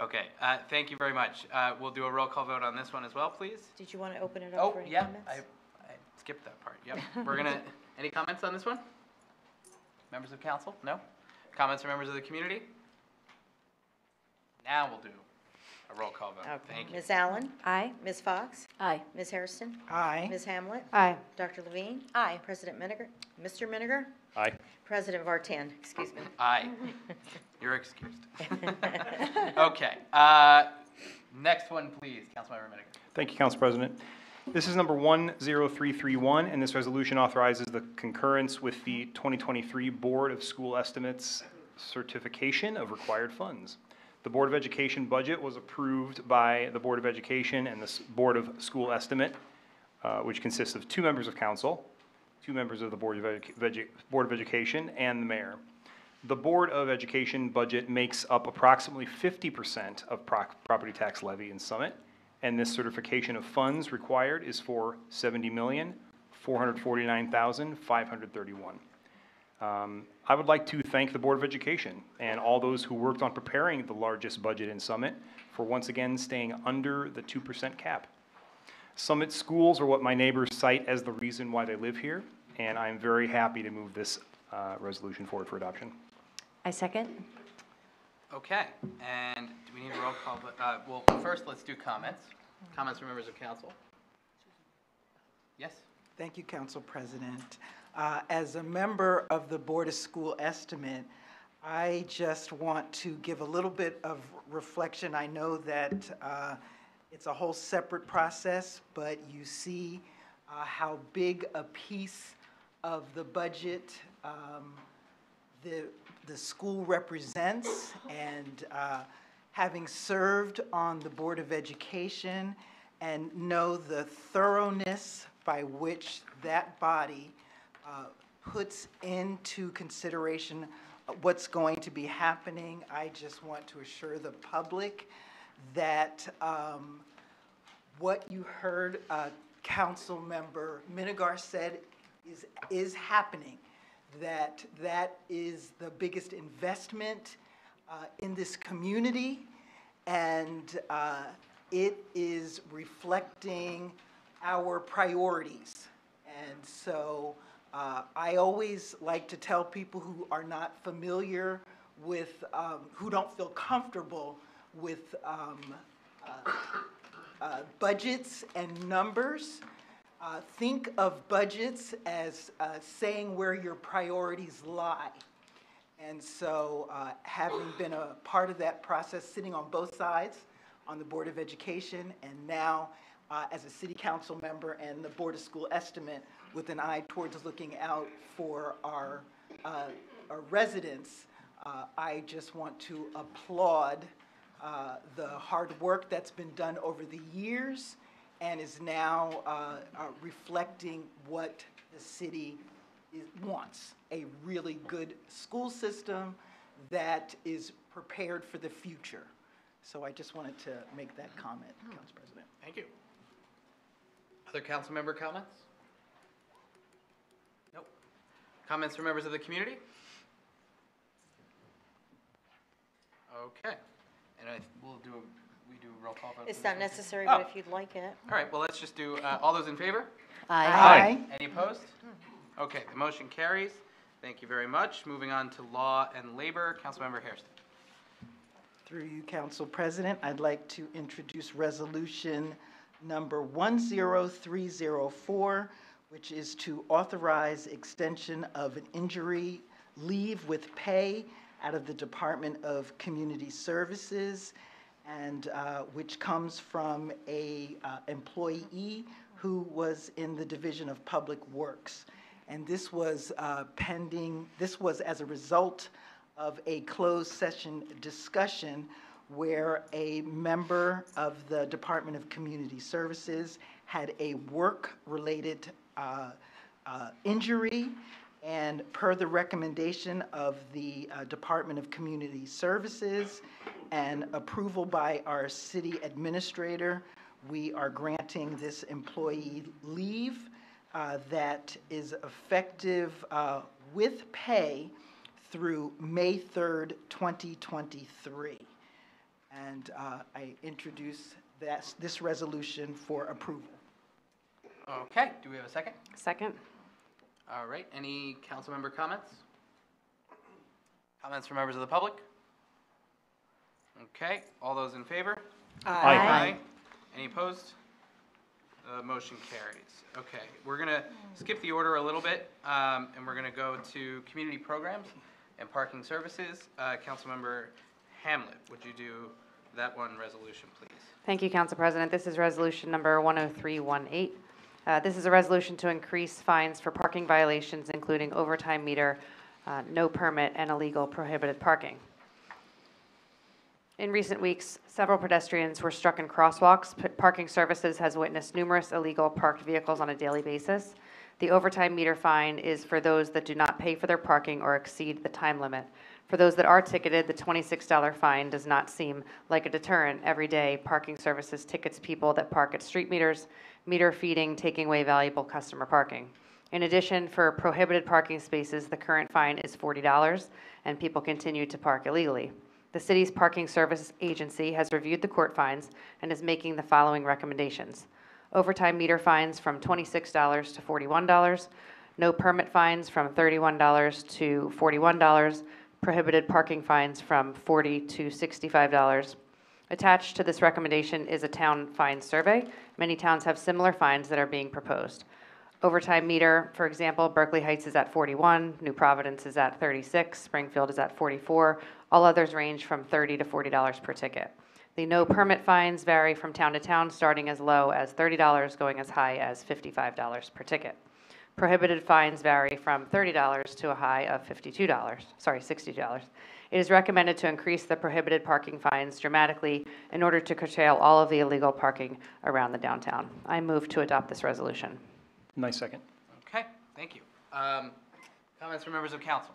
Okay, thank you very much. We'll do a roll call vote on this one as well, please. Did you want to open it up for any yeah, comments? I skipped that part. Yep. We're gonna. Any comments on this one? Members of council? No. Comments from members of the community? Now we'll do a roll call vote. Okay. Thank you. Ms. Allen? Aye. Ms. Fox? Aye. Ms. Hairston? Aye. Ms. Hamlet? Aye. Dr. Levine? Aye. President Miniger? Mr. Miniger? Aye. President Vartan, excuse me. Aye. You're excused. Okay. Next one, please, Councilmember Miniger. Thank you, Council President. This is number 10331, and this resolution authorizes the concurrence with the 2023 Board of School Estimates certification of required funds. The Board of Education budget was approved by the Board of Education and the Board of School Estimate, which consists of 2 members of council, 2 members of the Board of Education, and the mayor. The Board of Education budget makes up approximately 50% of property tax levy in Summit, and this certification of funds required is for $70,449,531. I would like to thank the Board of Education and all those who worked on preparing the largest budget in Summit for once again staying under the 2% cap. Summit schools are what my neighbors cite as the reason why they live here, and I'm very happy to move this resolution forward for adoption. I second. Okay, and do we need a roll call? Well, first, let's do comments. Comments from members of council. Yes? Thank you, Council President. As a member of the Board of School Estimate, I just want to give a little bit of reflection. I know that it's a whole separate process, but you see how big a piece of the budget the school represents, and having served on the Board of Education and know the thoroughness by which that body puts into consideration what's going to be happening, I just want to assure the public that what you heard Council Member Minigar said is happening, that is the biggest investment in this community, and it is reflecting our priorities. And so I always like to tell people who are not familiar with, who don't feel comfortable with budgets and numbers, think of budgets as saying where your priorities lie. And so having been a part of that process, sitting on both sides, on the Board of Education, and now as a city council member and the Board of School Estimate, with an eye towards looking out for our residents, I just want to applaud the hard work that's been done over the years and is now reflecting what the city wants, a really good school system that is prepared for the future. So I just wanted to make that comment, Council President. Thank you. Other council member comments? Nope. Comments from members of the community? Okay. And we do a roll call vote. It's not necessary, Oh. but if you'd like it. All right, well, let's just do, all those in favor? Aye. Any opposed? Okay, the motion carries. Thank you very much. Moving on to Law and Labor, Councilmember Hairston. Through you, Council President, I'd like to introduce resolution number 10304, which is to authorize extension of an injury leave with pay out of the Department of Community Services, and which comes from a employee who was in the Division of Public Works. And this was this was as a result of a closed session discussion where a member of the Department of Community Services had a work-related injury, and per the recommendation of the Department of Community Services and approval by our city administrator, we are granting this employee leave that is effective with pay through May 3rd, 2023. And I introduce this resolution for approval. Okay, do we have a second? Second. All right, any council member comments? Comments from members of the public? Okay, all those in favor? Aye. Any opposed? The motion carries. Okay, we're gonna skip the order a little bit, and we're gonna go to community programs and parking services. Councilmember Hamlet, would you do that one resolution, please? Thank you, Council President. This is resolution number 10318. This is a resolution to increase fines for parking violations, including overtime meter, no permit, and illegal prohibited parking. In recent weeks, several pedestrians were struck in crosswalks. Parking Services has witnessed numerous illegal parked vehicles on a daily basis. The overtime meter fine is for those that do not pay for their parking or exceed the time limit. For those that are ticketed, the $26 fine does not seem like a deterrent. Every day, parking services tickets people that park at street meters, meter feeding, taking away valuable customer parking. In addition, for prohibited parking spaces, the current fine is $40, and people continue to park illegally. The city's parking service agency has reviewed the court fines and is making the following recommendations. Overtime meter fines from $26 to $41, no permit fines from $31 to $41, prohibited parking fines from $40 to $65. Attached to this recommendation is a town fine survey. Many towns have similar fines that are being proposed. Overtime meter, for example, Berkeley Heights is at 41, New Providence is at 36, Springfield is at 44. All others range from $30 to $40 per ticket. The no permit fines vary from town to town, starting as low as $30, going as high as $55 per ticket. Prohibited fines vary from $30 to a high of $60. It is recommended to increase the prohibited parking fines dramatically in order to curtail all of the illegal parking around the downtown. I move to adopt this resolution. Nice second. Okay, thank you. Comments from members of council?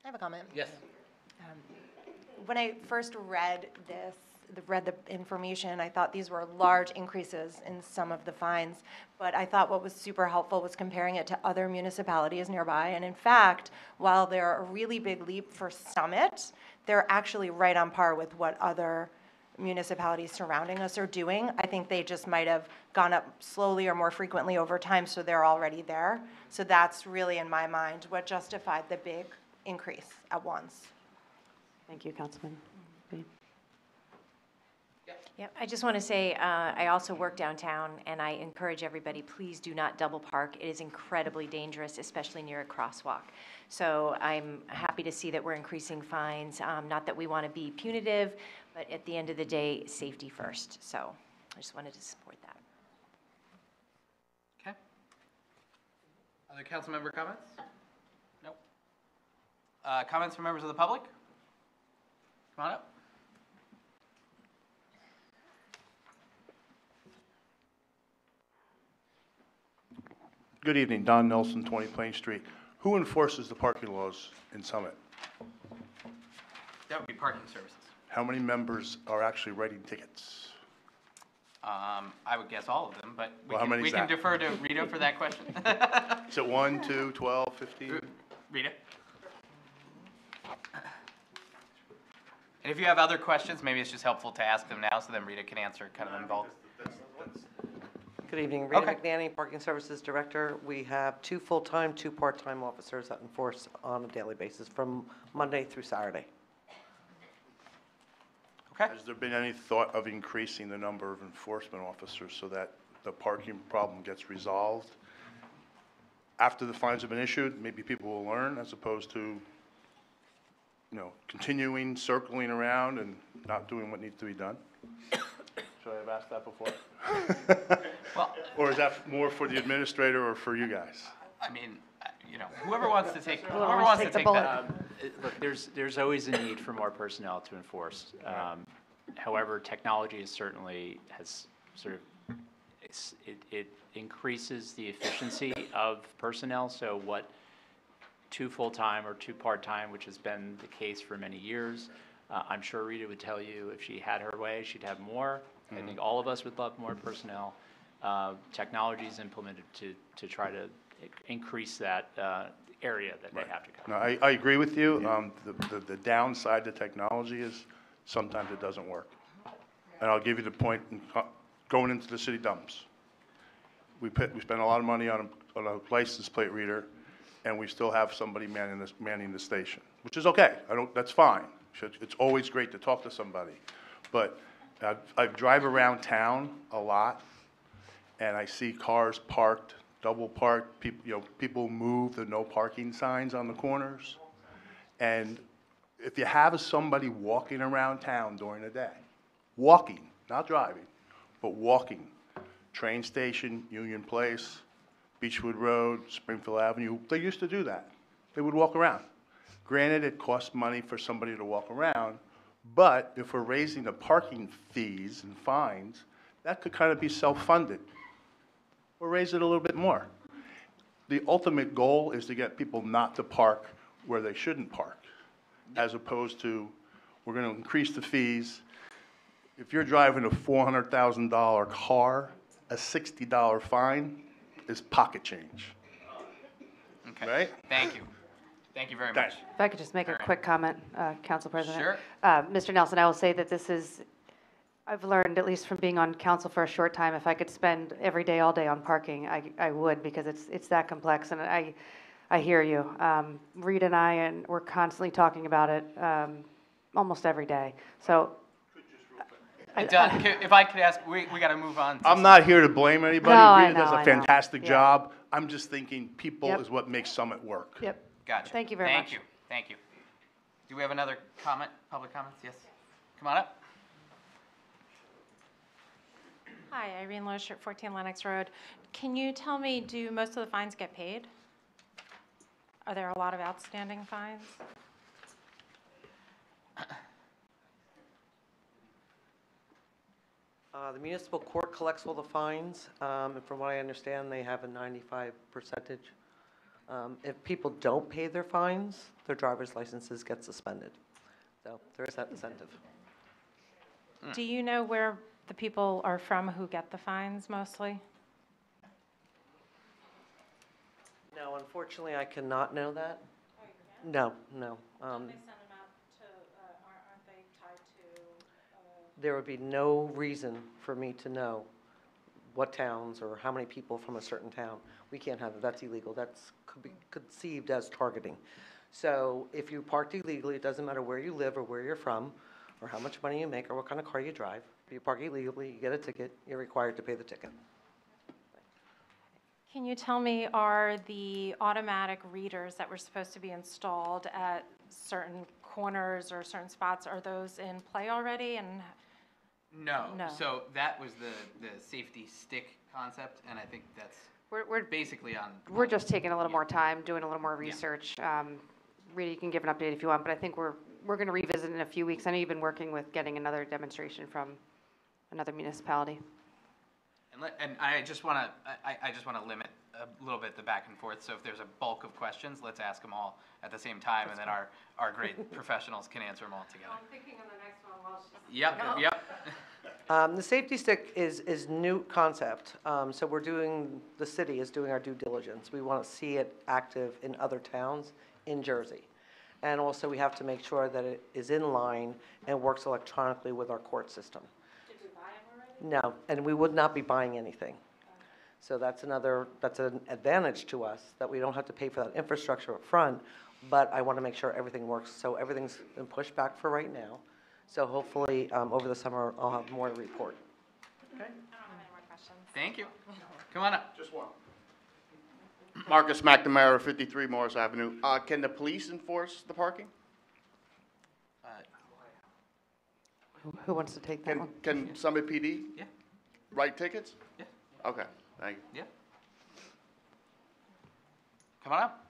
I have a comment. Yes. When I first read the information, I thought these were large increases in some of the fines, but I thought what was super helpful was comparing it to other municipalities nearby. And in fact, while they're a really big leap for Summit, they're actually right on par with what other municipalities surrounding us are doing. I think they just might have gone up slowly or more frequently over time, so they're already there. So that's really, in my mind, what justified the big increase at once. Thank you, Councilman. Yeah, I just want to say, I also work downtown, and I encourage everybody, please do not double park. It is incredibly dangerous, especially near a crosswalk. So I'm happy to see that we're increasing fines. Not that we want to be punitive, but at the end of the day, safety first. So I just wanted to support that. Okay. Other council member comments? Nope. Comments from members of the public? Come on up. Good evening, Don Nelson, 20 Plain Street. Who enforces the parking laws in Summit? That would be parking services. How many members are actually writing tickets? I would guess all of them, but Well, how many we is can that? defer to Rita for that question. Is it 1, 2, 12, 15? Rita? And if you have other questions, maybe it's just helpful to ask them now, so then Rita can answer kind of in bulk. Good evening, Rita Okay. McNanny, Parking Services Director. We have 2 full-time, 2 part-time officers that enforce on a daily basis from Monday through Saturday. Okay. Has there been any thought of increasing the number of enforcement officers so that the parking problem gets resolved? After the fines have been issued, maybe people will learn as opposed to, continuing, circling around and not doing what needs to be done? Should I have asked that before? Well, Or is that more for the administrator or for you guys? I mean, whoever wants to take the bullet. that. Look, there's always a need for more personnel to enforce. However, technology has sort of, it increases the efficiency of personnel. So what 2 full-time or 2 part-time, which has been the case for many years, I'm sure Rita would tell you if she had her way, she'd have more. I think all of us would love more personnel. Technology is implemented to try to increase that area that they have to cover. No, I agree with you. The downside to technology is sometimes it doesn't work. And I'll give you the point, going into the city dumps. We spend a lot of money on a license plate reader, and we still have somebody manning the station, which is okay. That's fine. It's always great to talk to somebody. But I drive around town a lot, and I see cars parked, double parked. People move the no parking signs on the corners. And if you have somebody walking around town during the day, walking, not driving, but walking, train station, Union Place, Beechwood Road, Springfield Avenue, they used to do that. They would walk around. Granted, it costs money for somebody to walk around, but if we're raising the parking fees and fines, that could kind of be self-funded. Or raise it a little bit more. the ultimate goal is to get people not to park where they shouldn't park, as opposed to, we're gonna increase the fees. If you're driving a $400,000 car, a $60 fine is pocket change, Okay. right? Thank you. Thank you very Thanks. much. If I could just make a quick comment, Council President. Sure. Mr. Nelson, I will say that this is, I've learned, at least from being on council for a short time, if I could spend every day, all day on parking, I would, because it's that complex, and I hear you. Rita and and we're constantly talking about it almost every day. So If I could ask, we got to move on. I'm not here to blame anybody. No, I Rita does know, a I know. fantastic Yeah. job. I'm just thinking people Yep. is what makes Summit work. Yep. Gotcha. Thank you very much. Thank you. Thank you. Do we have another comment, public comments? Yes. Come on up. Hi, Irene Loesch at 14 Lennox Road. Can you tell me, do most of the fines get paid? Are there a lot of outstanding fines? The municipal court collects all the fines, and from what I understand, they have a 95 percentage. If people don't pay their fines, their driver's licenses get suspended. So there is that incentive. Do you know where the people are from who get the fines mostly? No, unfortunately, I cannot know that. No, no. Don't they send them out to, aren't they tied to? There would be no reason for me to know what towns or how many people from a certain town. We can't have it. That's illegal. That's could be conceived as targeting. So if you parked illegally, it doesn't matter where you live or where you're from or how much money you make or what kind of car you drive. If you park illegally, you get a ticket, you're required to pay the ticket. Can you tell me, are the automatic readers that were supposed to be installed at certain corners or certain spots, are those in play already? And No. No. So that was the safety stick concept, and I think that's We're basically on. We're just taking a little Yeah. more time, doing a little more Yeah. research. Rita, you can give an update if you want, but I think we're going to revisit in a few weeks. I know you've been working with getting another demonstration from another municipality. And I just want to limit a little bit the back and forth. So if there's a bulk of questions, let's ask them all at the same time, and then our great professionals can answer them all together. I'm thinking of the next one while she's. Yep. The safety stick is new concept. So the city is doing our due diligence. We want to see it active in other towns in Jersey. And also we have to make sure that it is in line and works electronically with our court system. Did you buy them already? No, and we would not be buying anything. So that's an advantage to us, that we don't have to pay for that infrastructure up front, but I want to make sure everything works. So everything's been pushed back for right now. So hopefully, over the summer, I'll have more to report. I don't have any more questions. Thank you. Come on up. Just one. Marcus McNamara, 53 Morris Avenue. Can the police enforce the parking? Who wants to take that one? Can Summit PD Yeah. write tickets? Yeah. Okay, thank you. Yeah. Come on up.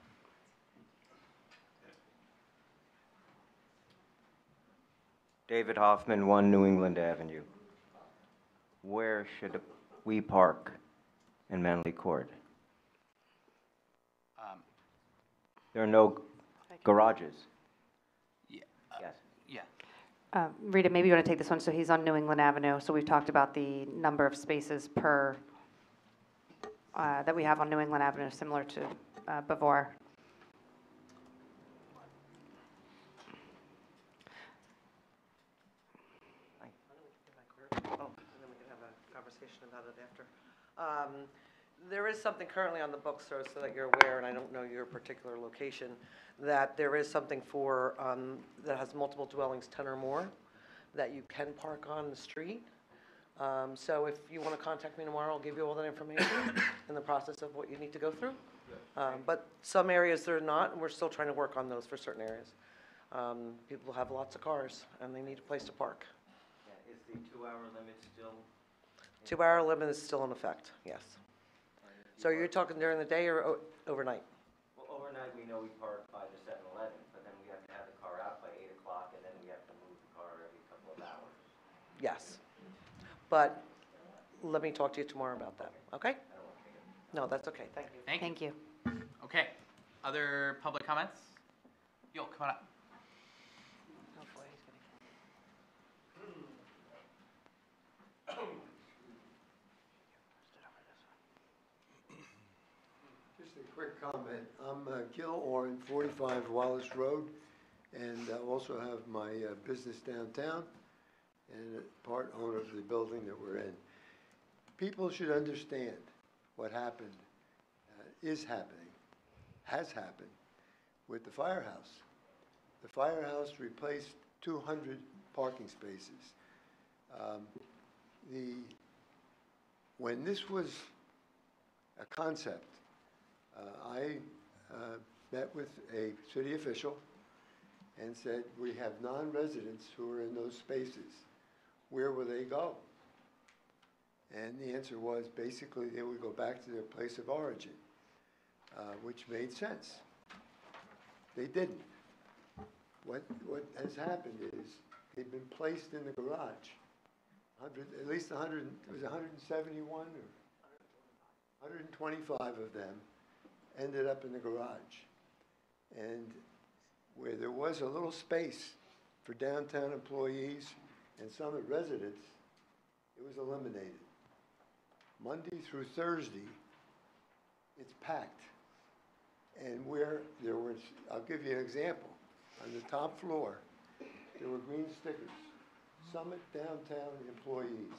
David Hoffman, 1 New England Avenue. Where should we park in Manley Court? There are no garages. Yeah. Yes. Yeah. Rita, maybe you want to take this one. So he's on New England Avenue. So we've talked about the number of spaces per, that we have on New England Avenue, similar to Bavor. And then we can have a conversation about it after. There is something currently on the books, so that you're aware, and I don't know your particular location, that there is something for, that has multiple dwellings, 10 or more, that you can park on the street. So if you want to contact me tomorrow, I'll give you all that information in the process of what you need to go through. But some areas they're not, and we're still trying to work on those for certain areas. People have lots of cars, and they need a place to park. Yeah, is the 2-hour limit still? 2-hour limit is still in effect, yes. So you're talking during the day or overnight? Well, overnight, we know we park by the 7-Eleven, but then we have to have the car out by 8 o'clock, and then we have to move the car every couple of hours. Yes. But let me talk to you tomorrow about that, okay? No, that's okay, thank you. Thank you. Thank you. Okay, other public comments? Yo, come on up. Just a quick comment. I'm Gil Oren, 45 Wallace Road, and I also have my business downtown and part owner of the building that we're in. People should understand what happened, is happening, has happened with the firehouse. The firehouse replaced 200 parking spaces. When this was a concept, I met with a city official and said, we have non-residents who are in those spaces. Where will they go? And the answer was basically they would go back to their place of origin, which made sense. They didn't. What has happened is they've been placed in the garage. At least 100, it was 171 or 125 of them ended up in the garage. And where there was a little space for downtown employees and Summit residents, it was eliminated. Monday through Thursday, it's packed. And where there was, I'll give you an example. On the top floor, there were green stickers. Summit downtown employees.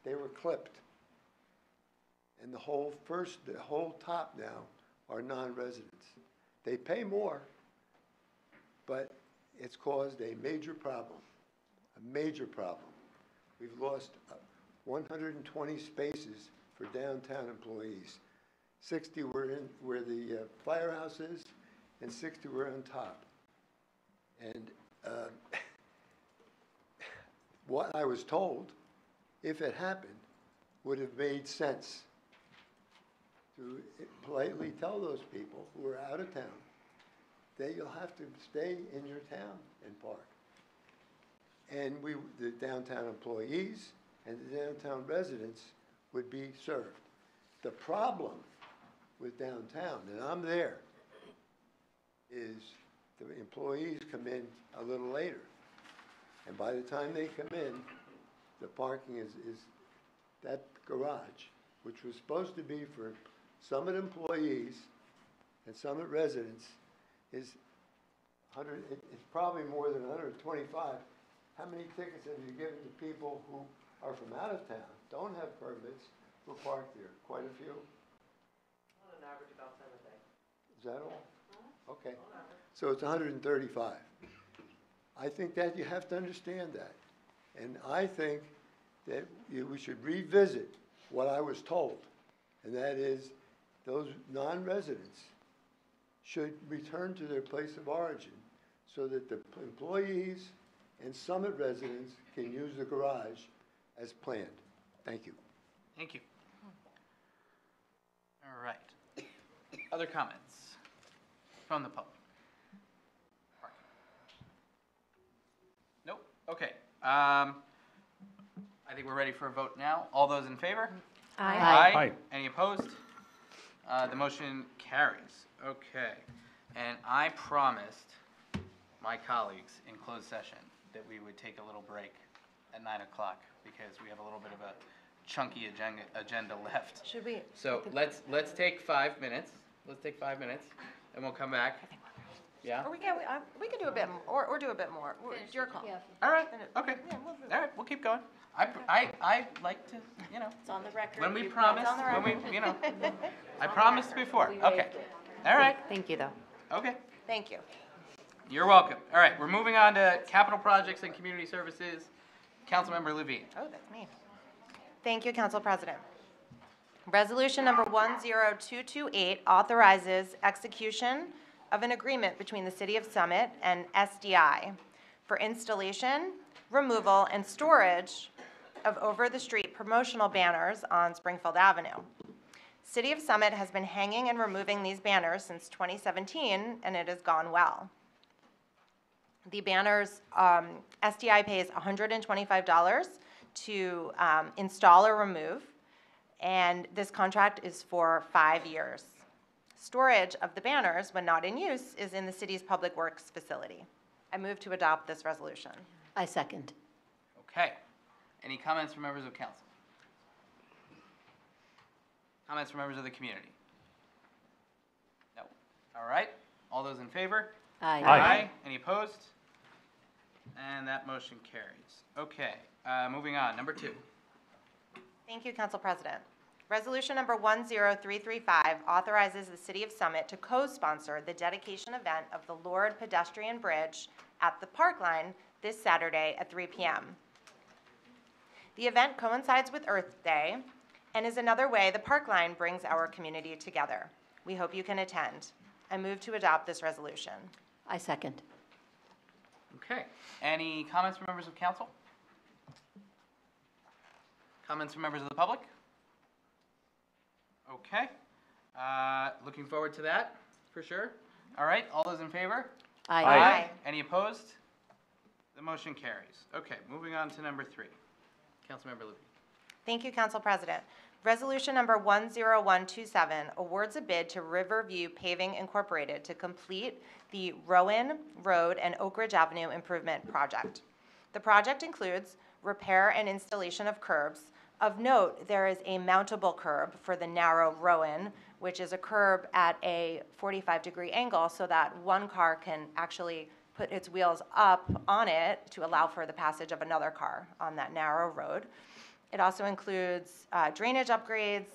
They were clipped. And the whole top now are non-residents. They pay more, but it's caused a major problem. A major problem. We've lost 120 spaces for downtown employees. 60 were in where the firehouse is, and 60 were on top. And what I was told, if it happened, would have made sense to politely tell those people who are out of town that you'll have to stay in your town and park. And the downtown employees and the downtown residents would be served. The problem with downtown, and I'm there, is the employees come in a little later. And by the time they come in, the parking is that garage, which was supposed to be for Summit employees and Summit residents, is it's probably more than 125. How many tickets have you given to people who are from out of town, don't have permits, who park there? Quite a few? On an average, about 10 a day. Is that all? Okay. So it's 135. I think that you have to understand that. And I think that we should revisit what I was told, and that is those non-residents should return to their place of origin so that the employees and Summit residents can use the garage as planned. Thank you. Thank you. All right. Other comments from the public? Nope. Okay. I think we're ready for a vote now. All those in favor? Aye. Aye. Any opposed? The motion carries. Okay. And I promised my colleagues in closed session that we would take a little break at 9 o'clock because we have a little bit of a chunky agenda left. Should we? So let's take 5 minutes. Let's take 5 minutes, and we'll come back. Yeah? Or we can do a bit more, or do a bit more. It's your call. All right. Okay. All right. We'll keep going. I like to, you know. It's on the record. When we It's promised, on the record. when we, you know. I promised before. Okay. All right. Thank you, though. Okay. Thank you. You're welcome. All right. We're moving on to capital projects and community services. Councilmember Levine. Oh, that's me. Thank you, Council President. Resolution number 10228 authorizes execution of an agreement between the City of Summit and SDI for installation, removal, and storage of over-the-street promotional banners on Springfield Avenue. City of Summit has been hanging and removing these banners since 2017, and it has gone well. The banners, SDI pays $125 to install or remove, and this contract is for 5 years. Storage of the banners, when not in use, is in the city's Public Works facility. I move to adopt this resolution. I second. Okay. Any comments from members of council? Comments from members of the community? No. All right. All those in favor? Aye. Aye. Any opposed? And that motion carries. Okay. Moving on. Number 2. Thank you, Council President. Resolution number 10335 authorizes the City of Summit to co-sponsor the dedication event of the Lord Pedestrian Bridge at the Park Line this Saturday at 3 p.m. The event coincides with Earth Day and is another way the Park Line brings our community together. We hope you can attend. I move to adopt this resolution. I second. Okay. Any comments from members of council? Comments from members of the public? Okay. Looking forward to that, for sure. All right. All those in favor? Aye. Aye. Any opposed? The motion carries. Okay. Moving on to number 3. Councilmember Levy. Thank you, Council President. Resolution number 10127 awards a bid to Riverview Paving Incorporated to complete the Rowan Road and Oak Ridge Avenue Improvement Project. The project includes repair and installation of curbs. Of note, there is a mountable curb for the narrow Rowan, which is a curb at a 45-degree angle so that one car can actually put its wheels up on it to allow for the passage of another car on that narrow road. It also includes drainage upgrades,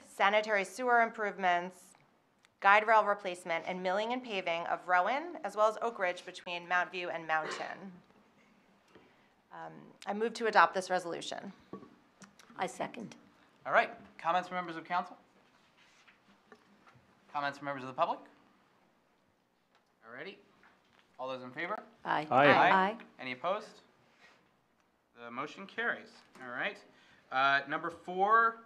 sanitary sewer improvements, guide rail replacement, and milling and paving of Rowan, as well as Oak Ridge between Mount View and Mountain. I move to adopt this resolution. I second. All right. Comments from members of council? Comments from members of the public? All righty. All those in favor? Aye. Aye. Any opposed? The motion carries. All right. Number 4,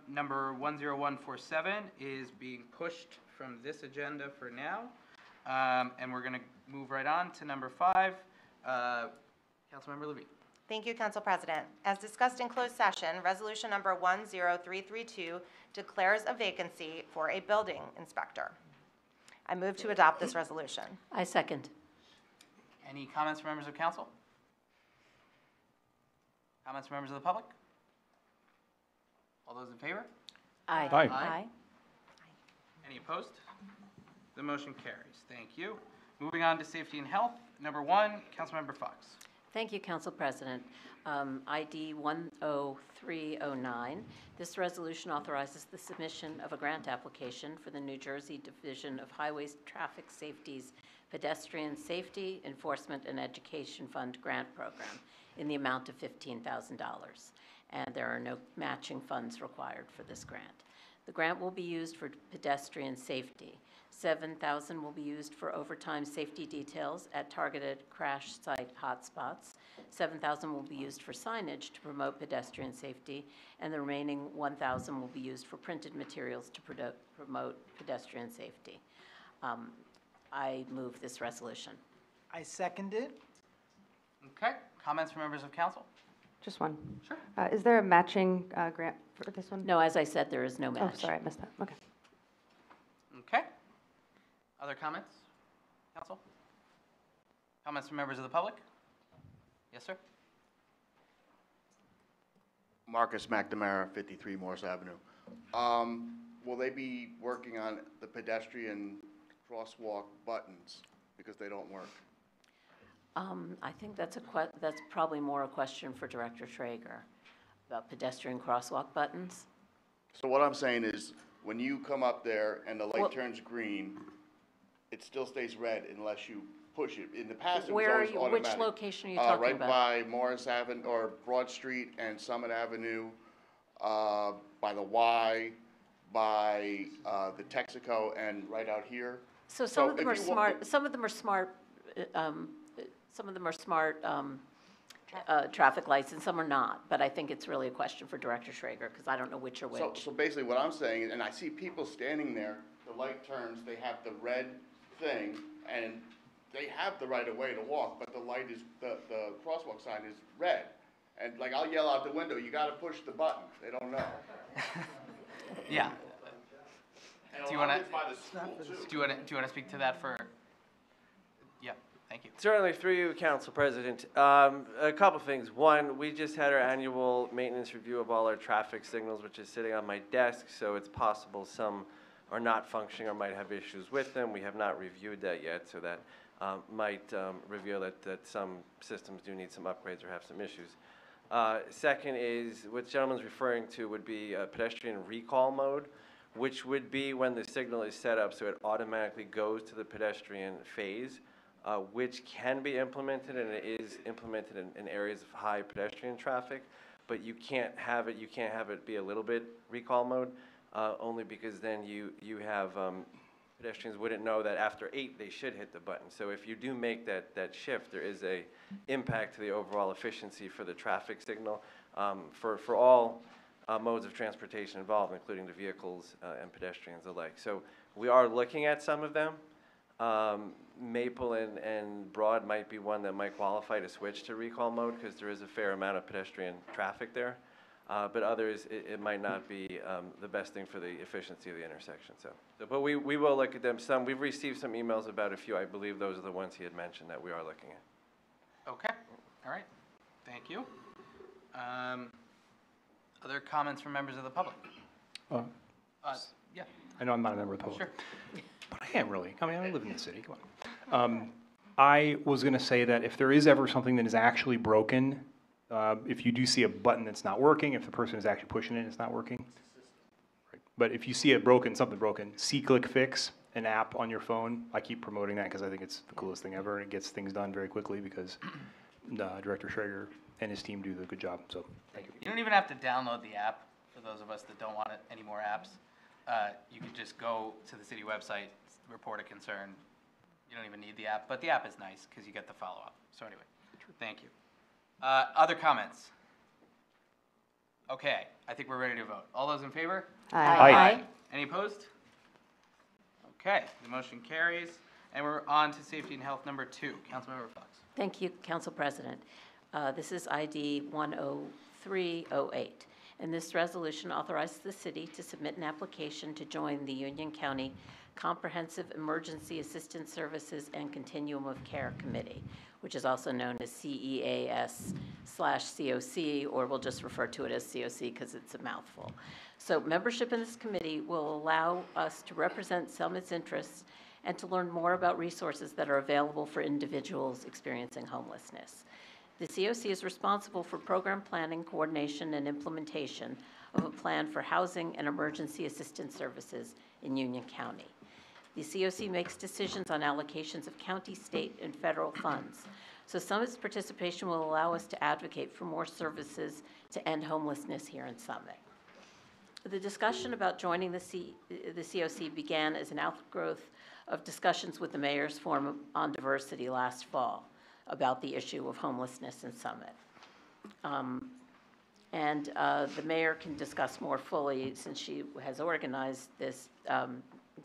number 10147 is being pushed from this agenda for now. And we're going to move right on to number 5. Councilmember Levy. Thank you, Council President. As discussed in closed session, resolution number 10332 declares a vacancy for a building inspector. I move to adopt this resolution. I second. Any comments from members of council? Comments from members of the public? All those in favor? Aye. Aye. Any opposed? The motion carries. Thank you. Moving on to safety and health. Number 1, Councilmember Fox. Thank you, Council President. ID 10309. This resolution authorizes the submission of a grant application for the New Jersey Division of Highways Traffic Safety's Pedestrian Safety Enforcement and Education Fund grant program in the amount of $15,000. And there are no matching funds required for this grant. The grant will be used for pedestrian safety. $7,000 will be used for overtime safety details at targeted crash site hotspots. $7,000 will be used for signage to promote pedestrian safety, and the remaining $1,000 will be used for printed materials to promote pedestrian safety. I move this resolution. I second it. Okay. Comments from members of council? Just one. Sure. Is there a matching grant for this one? No, as I said, there is no match. Oh, sorry, I missed that. Okay. Okay. Other comments? Council? Comments from members of the public? Yes, sir? Marcus McNamara, 53 Morris Avenue. Will they be working on the pedestrian crosswalk buttons because they don't work? I think that's probably more a question for Director Traeger about pedestrian crosswalk buttons. So what I'm saying is, when you come up there and the light Well- turns green, it still stays red unless you push it. In the past, it was Where are always you, automatic. which location are you talking Right about? by Morris Avenue, or Broad Street and Summit Avenue, by the Y, by the Texaco, and right out here. So some of them if are you wa- smart, some of them are smart traffic lights and some are not. But I think it's really a question for Director Traeger because I don't know which are which. So basically what I'm saying, and I see people standing there, the light turns, they have the red thing, and they have the right of way to walk, but the light is, the crosswalk sign is red. And like, I'll yell out the window, you gotta push the button. They don't know. Yeah. Do you want to speak to that for? Yeah, thank you. Certainly, through you, Council President. A couple things. One, we just had our annual maintenance review of all our traffic signals, which is sitting on my desk, so it's possible some are not functioning or might have issues with them. We have not reviewed that yet, so that might reveal that some systems do need some upgrades or have some issues. Second is, what the gentleman's referring to would be pedestrian recall mode, which would be when the signal is set up so it automatically goes to the pedestrian phase, which can be implemented, and it is implemented in areas of high pedestrian traffic, but you can't have it be a little bit recall mode, only because then you have pedestrians wouldn't know that after 8 they should hit the button. So if you do make that shift, there is a impact to the overall efficiency for the traffic signal for all modes of transportation involved, including the vehicles and pedestrians alike. So we are looking at some of them. Maple and Broad might be one that might qualify to switch to recall mode because there is a fair amount of pedestrian traffic there. But others, it might not be the best thing for the efficiency of the intersection. But we will look at them. We've received some emails about a few. I believe those are the ones he had mentioned that we are looking at. Okay, all right, thank you. Other comments from members of the public? Yeah. I know I'm not a member of the public. Sure. But I am really. I mean, I live in the city. Come on. I was going to say that if there is ever something that is actually broken, if you do see a button that's not working, if the person is actually pushing it, it's not working. Right. But if you see it broken, something broken, C-Click Fix, an app on your phone. I keep promoting that because I think it's the coolest thing ever, and it gets things done very quickly because Director Schrager and his team do the good job. So thank you. You don't even have to download the app for those of us that don't want any more apps. You could just go to the city website, report a concern. You don't even need the app, but the app is nice because you get the follow-up. So anyway, thank you. Other comments? Okay, I think we're ready to vote. All those in favor? Aye. Aye. Any opposed? Okay, the motion carries. And we're on to safety and health number 2. Councilmember Fox. Thank you, Council President. This is ID 10308. And this resolution authorizes the city to submit an application to join the Union County Comprehensive Emergency Assistance Services and Continuum of Care Committee, which is also known as CEAS/COC, or we'll just refer to it as COC because it's a mouthful. So membership in this committee will allow us to represent Summit's interests and to learn more about resources that are available for individuals experiencing homelessness. The COC is responsible for program planning, coordination, and implementation of a plan for housing and emergency assistance services in Union County. The COC makes decisions on allocations of county, state, and federal funds. So Summit's participation will allow us to advocate for more services to end homelessness here in Summit. The discussion about joining the COC began as an outgrowth of discussions with the Mayor's Forum on Diversity last fall about the issue of homelessness in Summit. The mayor can discuss more fully since she has organized this,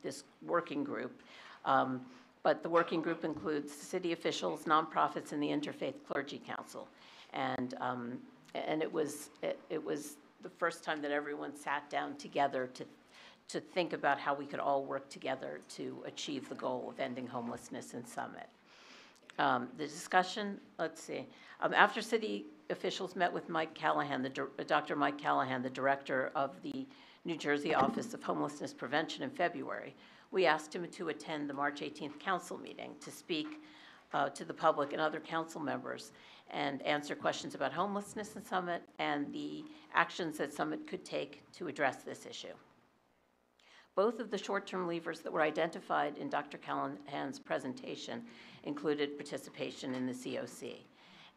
this working group. But the working group includes city officials, nonprofits, and the Interfaith Clergy Council. And it was the first time that everyone sat down together to think about how we could all work together to achieve the goal of ending homelessness in Summit. The discussion, let's see, after city officials met with Mike Callahan, Dr. Mike Callahan, the director of the New Jersey Office of Homelessness Prevention in February, we asked him to attend the March 18th council meeting to speak to the public and other council members and answer questions about homelessness in Summit and the actions that Summit could take to address this issue. Both of the short-term levers that were identified in Dr. Callahan's presentation included participation in the COC.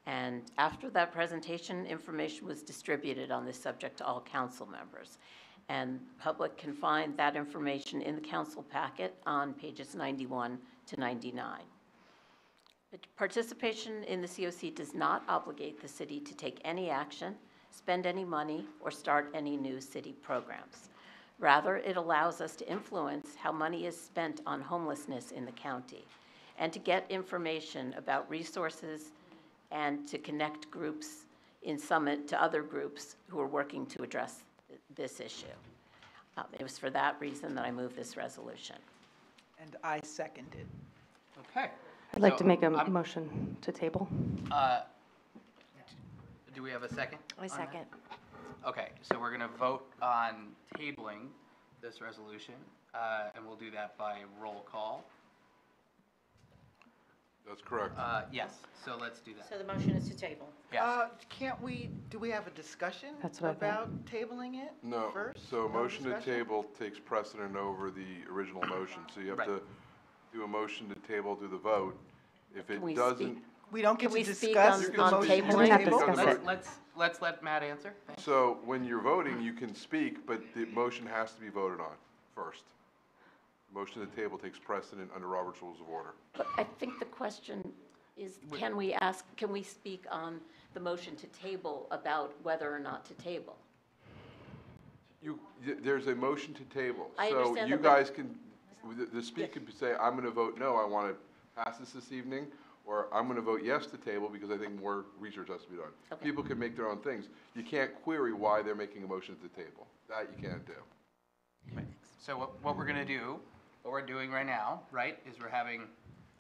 And after that presentation, information was distributed on this subject to all council members. And public can find that information in the council packet on pages 91 to 99. But participation in the COC does not obligate the city to take any action, spend any money, or start any new city programs. Rather, it allows us to influence how money is spent on homelessness in the county and to get information about resources and to connect groups in Summit to other groups who are working to address this issue. It was for that reason that I moved this resolution. And I seconded. Okay. I'd like So, to make a I'm- motion to table. Do we have a second? I on that? second. Okay, so we're going to vote on tabling this resolution, and we'll do that by roll call. That's correct. Yes, so let's do that. So the motion is to table. Yes. Do we have a discussion That's what I thought. about tabling it No, first? so a No motion to discussion? table takes precedent over the original motion. So you have Right. to do a motion to table, do the vote. If Can it we doesn't, speak? We don't Can get we to speak discuss on- the on motion tabling? to We have to table? discuss it. Let's let Matt answer. Thanks. so when you're voting, you can speak, but the motion has to be voted on first. Motion to table takes precedent under Robert's Rules of Order. But I think the question is, can we speak on the motion to table about whether or not to table? There's a motion to table. I So understand you that, but- guys can, the speaker could say, I'm going to vote no, I want to pass this evening, or I'm going to vote yes to table because I think more research has to be done. Okay. People can make their own things. You can't query why they're making a motion at the table. That you can't do. So what we're going to do, what we're doing right now, right, is we're having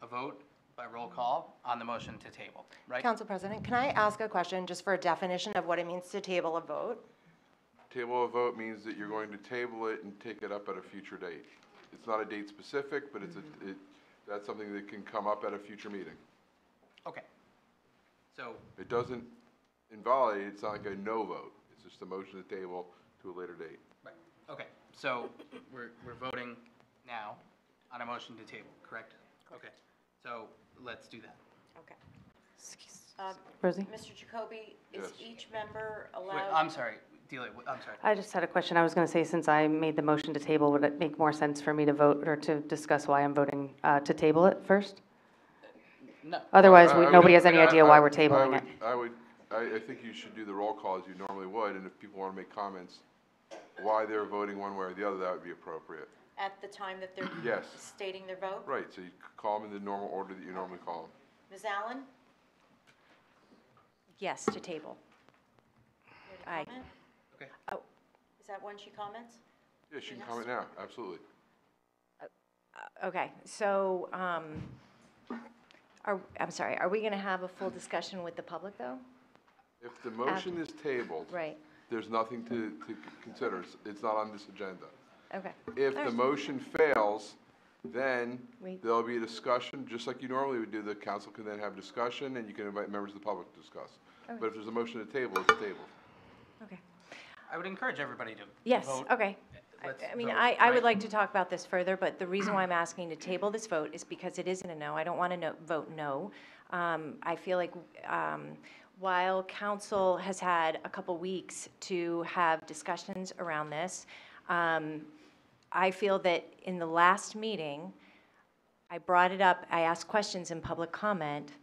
a vote by roll call on the motion to table, right? Council President, can I ask a question just for a definition of what it means to table a vote? Table a vote means that you're going to table it and take it up at a future date. It's not a date specific, but that's something that can come up at a future meeting. Okay. So, It doesn't invalidate, it's not like a no vote. It's just a motion to table to a later date. right, okay, so we're voting now on a motion to table, correct? Okay, so let's do that. Okay. Rosie? Mr. Jacoby, is Yes. each member Wait, allowed? I'm sorry, Delia, I'm sorry. I just had a question. I was going to say, since I made the motion to table, would it make more sense for me to vote or to discuss why I'm voting to table it first? No. Otherwise, I would- nobody has any I- idea I- why we're tabling it. I think you should do the roll call as you normally would, and if people want to make comments why they're voting one way or the other, that would be appropriate. At the time that they're Yes. stating their vote? Right, so you call them in the normal order that you normally call them. Ms. Allen? Yes, to table. You have a Aye. comment? Okay. Oh, Is that when she comments? Yes, you can comment now, absolutely. okay, so, I'm sorry, are we going to have a full discussion with the public, though? If the motion is tabled, Right, there's nothing to consider. It's not on this agenda. okay. If All the right. motion fails, then Wait. there'll be a discussion, just like you normally would do. The council can then have discussion, and you can invite members of the public to discuss. Okay. But if there's a motion to table, it's tabled. Okay. I would encourage everybody to Yes, vote. okay. Let's I mean, vote, I would right? like to talk about this further, but the reason why I'm asking to table this vote is because it isn't a no. I don't want to vote no. I feel like while council has had a couple weeks to have discussions around this, I feel that in the last meeting, I brought it up, I asked questions in public comment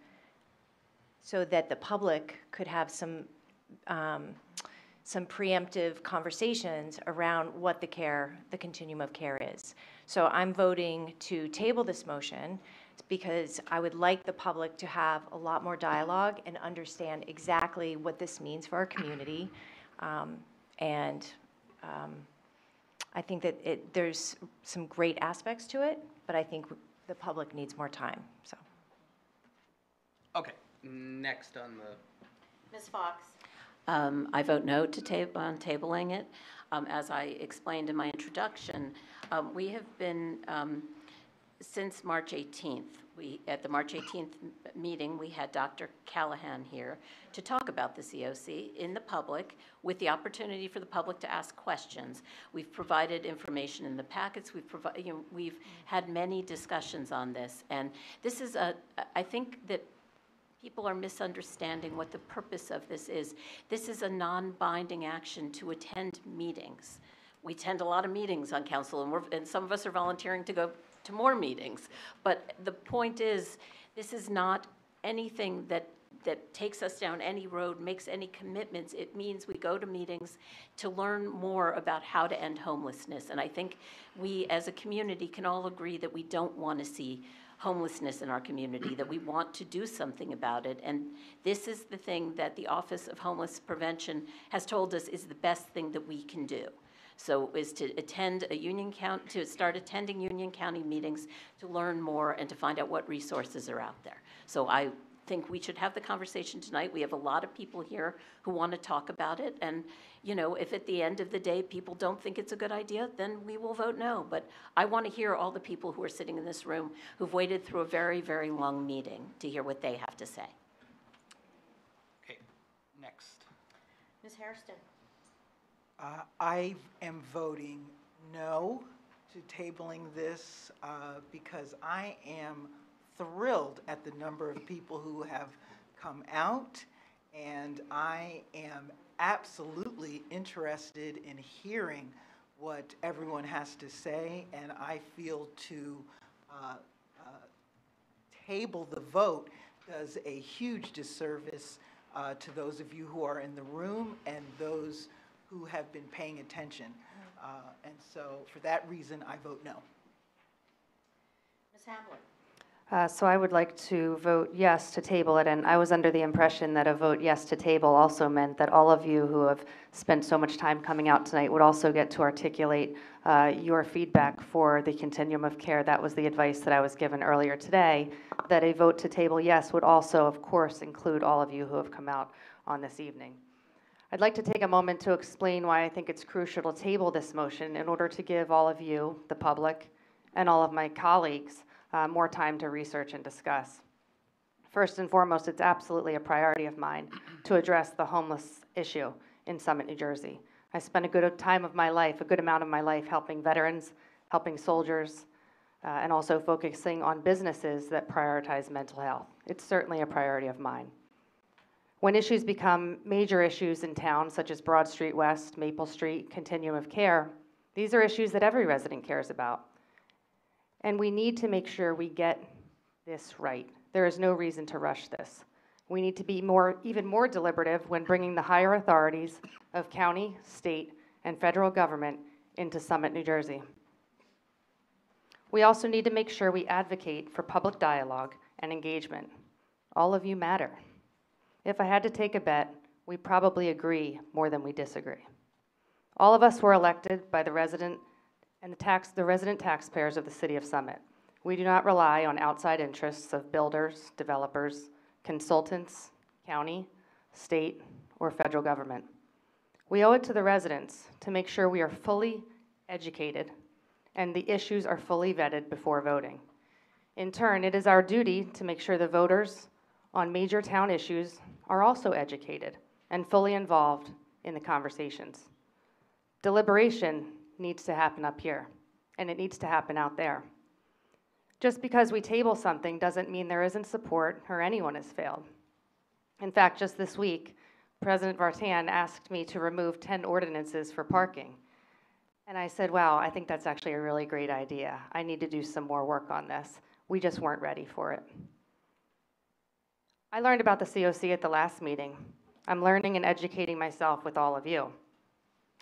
so that the public could have some preemptive conversations around what the continuum of care is. So I'm voting to table this motion because I would like the public to have a lot more dialogue and understand exactly what this means for our community. I think that there's some great aspects to it, but I think the public needs more time, so. Okay, next on the, Ms. Fox? I vote no to on tabling it. As I explained in my introduction, we have been, since March 18th, at the March 18th meeting, we had Dr. Callahan here to talk about the COC in the public with the opportunity for the public to ask questions. We've provided information in the packets. We've had many discussions on this. And this is I think that people are misunderstanding what the purpose of this is. This is a non-binding action to attend meetings. We attend a lot of meetings on council, and some of us are volunteering to go to more meetings. But the point is, this is not anything that takes us down any road, makes any commitments. It means we go to meetings to learn more about how to end homelessness. And I think we, as a community, can all agree that we don't want to see homelessness in our community, that we want to do something about it. And this is the thing that the Office of Homeless Prevention has told us is the best thing that we can do. So is to start attending Union County meetings to learn more and to find out what resources are out there. So I think we should have the conversation tonight. We have a lot of people here who want to talk about it. And, you know, if at the end of the day people don't think it's a good idea, then we will vote no. But I want to hear all the people who are sitting in this room who've waited through a very, very long meeting to hear what they have to say. Okay, next. Ms. Hairston? I am voting no to tabling this because I am thrilled at the number of people who have come out, and I am absolutely interested in hearing what everyone has to say, and I feel to table the vote does a huge disservice to those of you who are in the room and those who have been paying attention. And so for that reason, I vote no. Ms. Hamblin? So I would like to vote yes to table it, and I was under the impression that a vote yes to table also meant that all of you who have spent so much time coming out tonight would also get to articulate your feedback for the continuum of care. That was the advice that I was given earlier today, that a vote to table yes would also, of course, include all of you who have come out on this evening. I'd like to take a moment to explain why I think it's crucial to table this motion in order to give all of you, the public, and all of my colleagues more time to research and discuss. First and foremost, it's absolutely a priority of mine to address the homeless issue in Summit, New Jersey. I spent a good amount of my life helping veterans, helping soldiers, and also focusing on businesses that prioritize mental health. It's certainly a priority of mine. When issues become major issues in town, such as Broad Street West, Maple Street, continuum of care, these are issues that every resident cares about. And we need to make sure we get this right. There is no reason to rush this. We need to be even more deliberative when bringing the higher authorities of county, state, and federal government into Summit, New Jersey. We also need to make sure we advocate for public dialogue and engagement. All of you matter. If I had to take a bet, we probably agree more than we disagree. All of us were elected by the resident taxpayers of the city of Summit. We do not rely on outside interests of builders, developers, consultants, county, state, or federal government. We owe it to the residents to make sure we are fully educated and the issues are fully vetted before voting. In turn, it is our duty to make sure the voters on major town issues are also educated and fully involved in the conversations. Deliberation needs to happen up here, and it needs to happen out there. Just because we table something doesn't mean there isn't support or anyone has failed. In fact, just this week, President Vartan asked me to remove 10 ordinances for parking. And I said, wow, I think that's actually a really great idea. I need to do some more work on this. We just weren't ready for it. I learned about the COC at the last meeting. I'm learning and educating myself with all of you.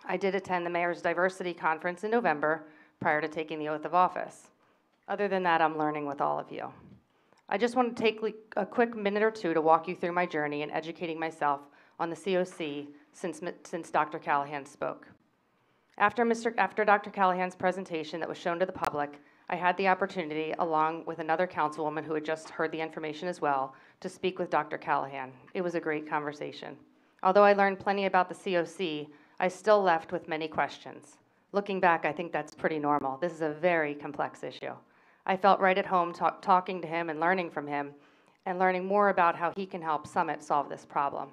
I did attend the Mayor's Diversity Conference in November prior to taking the oath of office. Other than that, I'm learning with all of you. I just want to take a quick minute or two to walk you through my journey in educating myself on the COC since Dr. Callahan spoke. After Dr. Callahan's presentation that was shown to the public, I had the opportunity, along with another councilwoman who had just heard the information as well, to speak with Dr. Callahan. It was a great conversation. Although I learned plenty about the COC, I still left with many questions. Looking back, I think that's pretty normal. This is a very complex issue. I felt right at home talking to him and learning from him and learning more about how he can help Summit solve this problem.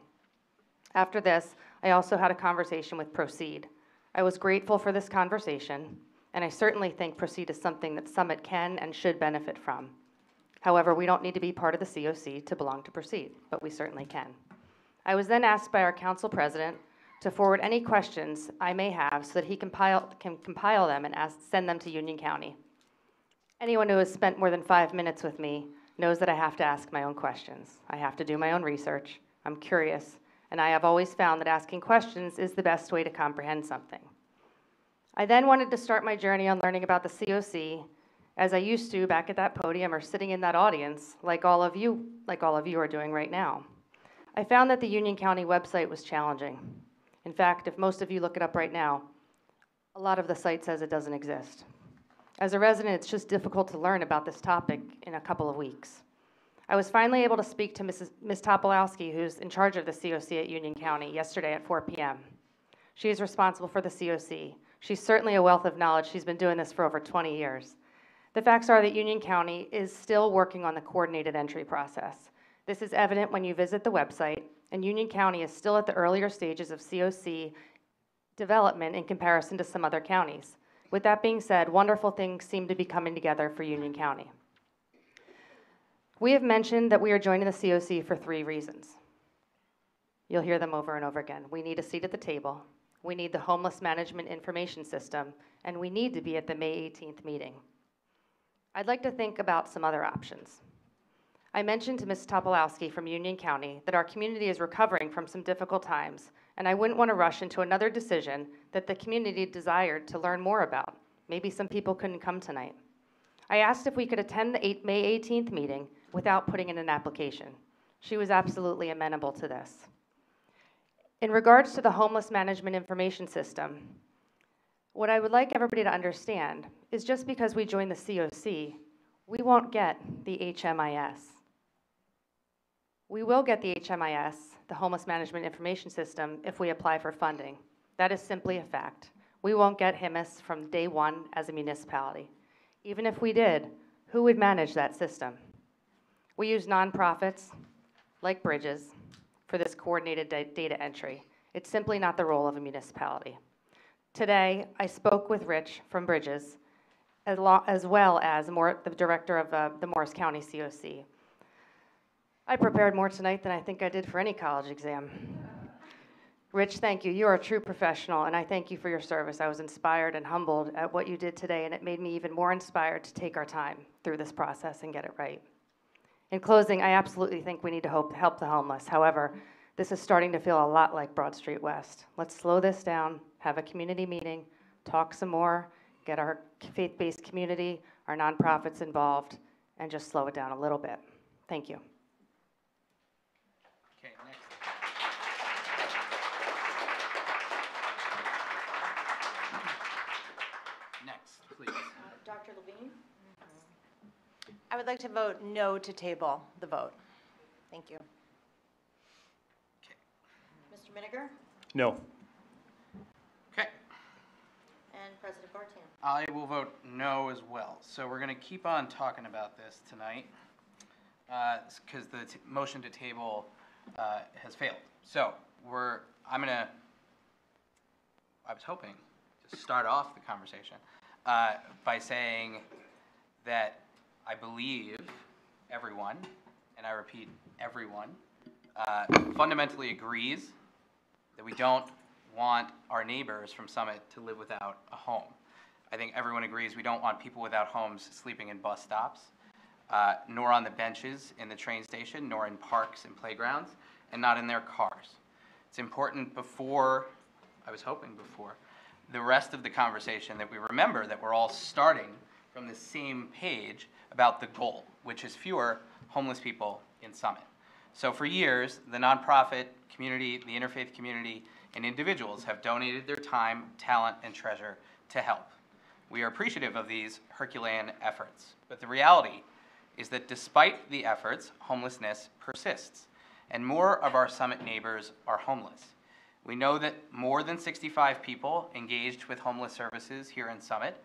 After this, I also had a conversation with Proceed. I was grateful for this conversation, and I certainly think Proceed is something that Summit can and should benefit from. However, we don't need to be part of the COC to belong to Proceed, but we certainly can. I was then asked by our council president to forward any questions I may have so that he can compile them and send them to Union County. Anyone who has spent more than 5 minutes with me knows that I have to ask my own questions. I have to do my own research. I'm curious, and I have always found that asking questions is the best way to comprehend something. I then wanted to start my journey on learning about the COC as I used to back at that podium or sitting in that audience like all of you are doing right now. I found that the Union County website was challenging. In fact, if most of you look it up right now, A lot of the site says it doesn't exist. As a resident, it's just difficult to learn about this topic in a couple of weeks. I was finally able to speak to Ms. Topolowski, who's in charge of the COC at Union County, yesterday at 4 p.m. She is responsible for the COC. She's certainly a wealth of knowledge. She's been doing this for over 20 years. The facts are that Union County is still working on the coordinated entry process. This is evident when you visit the website, and Union County is still at the earlier stages of COC development in comparison to some other counties. With that being said, wonderful things seem to be coming together for Union County. We have mentioned that we are joining the COC for 3 reasons. You'll hear them over and over again. We need a seat at the table, we need the homeless management information system, and we need to be at the May 18th meeting. I'd like to think about some other options. I mentioned to Ms. Topolowski from Union County that our community is recovering from some difficult times, and I wouldn't want to rush into another decision that the community desired to learn more about. Maybe some people couldn't come tonight. I asked if we could attend the May 18th meeting without putting in an application. She was absolutely amenable to this. In regards to the homeless management information system, what I would like everybody to understand is just because we join the COC, we won't get the HMIS. We will get the HMIS, the Homeless Management Information System, if we apply for funding. That is simply a fact. We won't get HMIS from day one as a municipality. Even if we did, who would manage that system? We use nonprofits, like Bridges, for this coordinated data entry. It's simply not the role of a municipality. Today, I spoke with Rich from Bridges, as well as the director of the Morris County COC. I prepared more tonight than I think I did for any college exam. Rich, thank you. You are a true professional, and I thank you for your service. I was inspired and humbled at what you did today, and it made me even more inspired to take our time through this process and get it right. In closing, I absolutely think we need to help the homeless. However, this is starting to feel a lot like Broad Street West. Let's slow this down, have a community meeting, talk some more, get our faith-based community, our nonprofits involved, and just slow it down a little bit. Thank you. Okay, next. Next, please. Dr. Levine? I would like to vote no to table the vote. Thank you. Mr. Miniger? No. Okay. And President Bartan? I will vote no as well. So we're going to keep on talking about this tonight because the motion to table has failed. So I was hoping to start off the conversation by saying that I believe everyone, and I repeat, everyone, fundamentally agrees that we don't want our neighbors from Summit to live without a home. I think everyone agrees we don't want people without homes sleeping in bus stops, nor on the benches in the train station, nor in parks and playgrounds, and not in their cars. It's important before the rest of the conversation that we remember that we're all starting from the same page about the goal, which is fewer homeless people in Summit. So for years, the nonprofit community, the interfaith community, and individuals have donated their time, talent, and treasure to help. We are appreciative of these Herculean efforts, but the reality is that despite the efforts, homelessness persists, and more of our Summit neighbors are homeless. We know that more than 65 people engaged with homeless services here in Summit.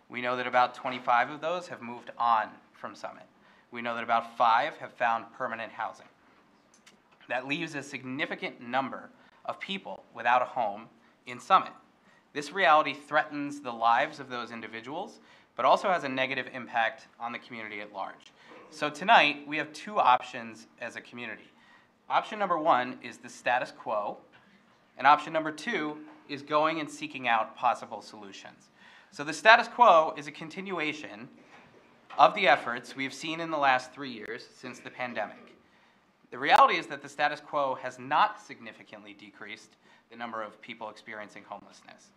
We know that about 25 of those have moved on from Summit. We know that about 5 have found permanent housing. That leaves a significant number of people without a home in Summit. This reality threatens the lives of those individuals, but also has a negative impact on the community at large. So tonight, we have 2 options as a community. Option number 1 is the status quo, and option number 2 is going and seeking out possible solutions. So the status quo is a continuation of the efforts we've seen in the last 3 years since the pandemic. The reality is that the status quo has not significantly decreased the number of people experiencing homelessness.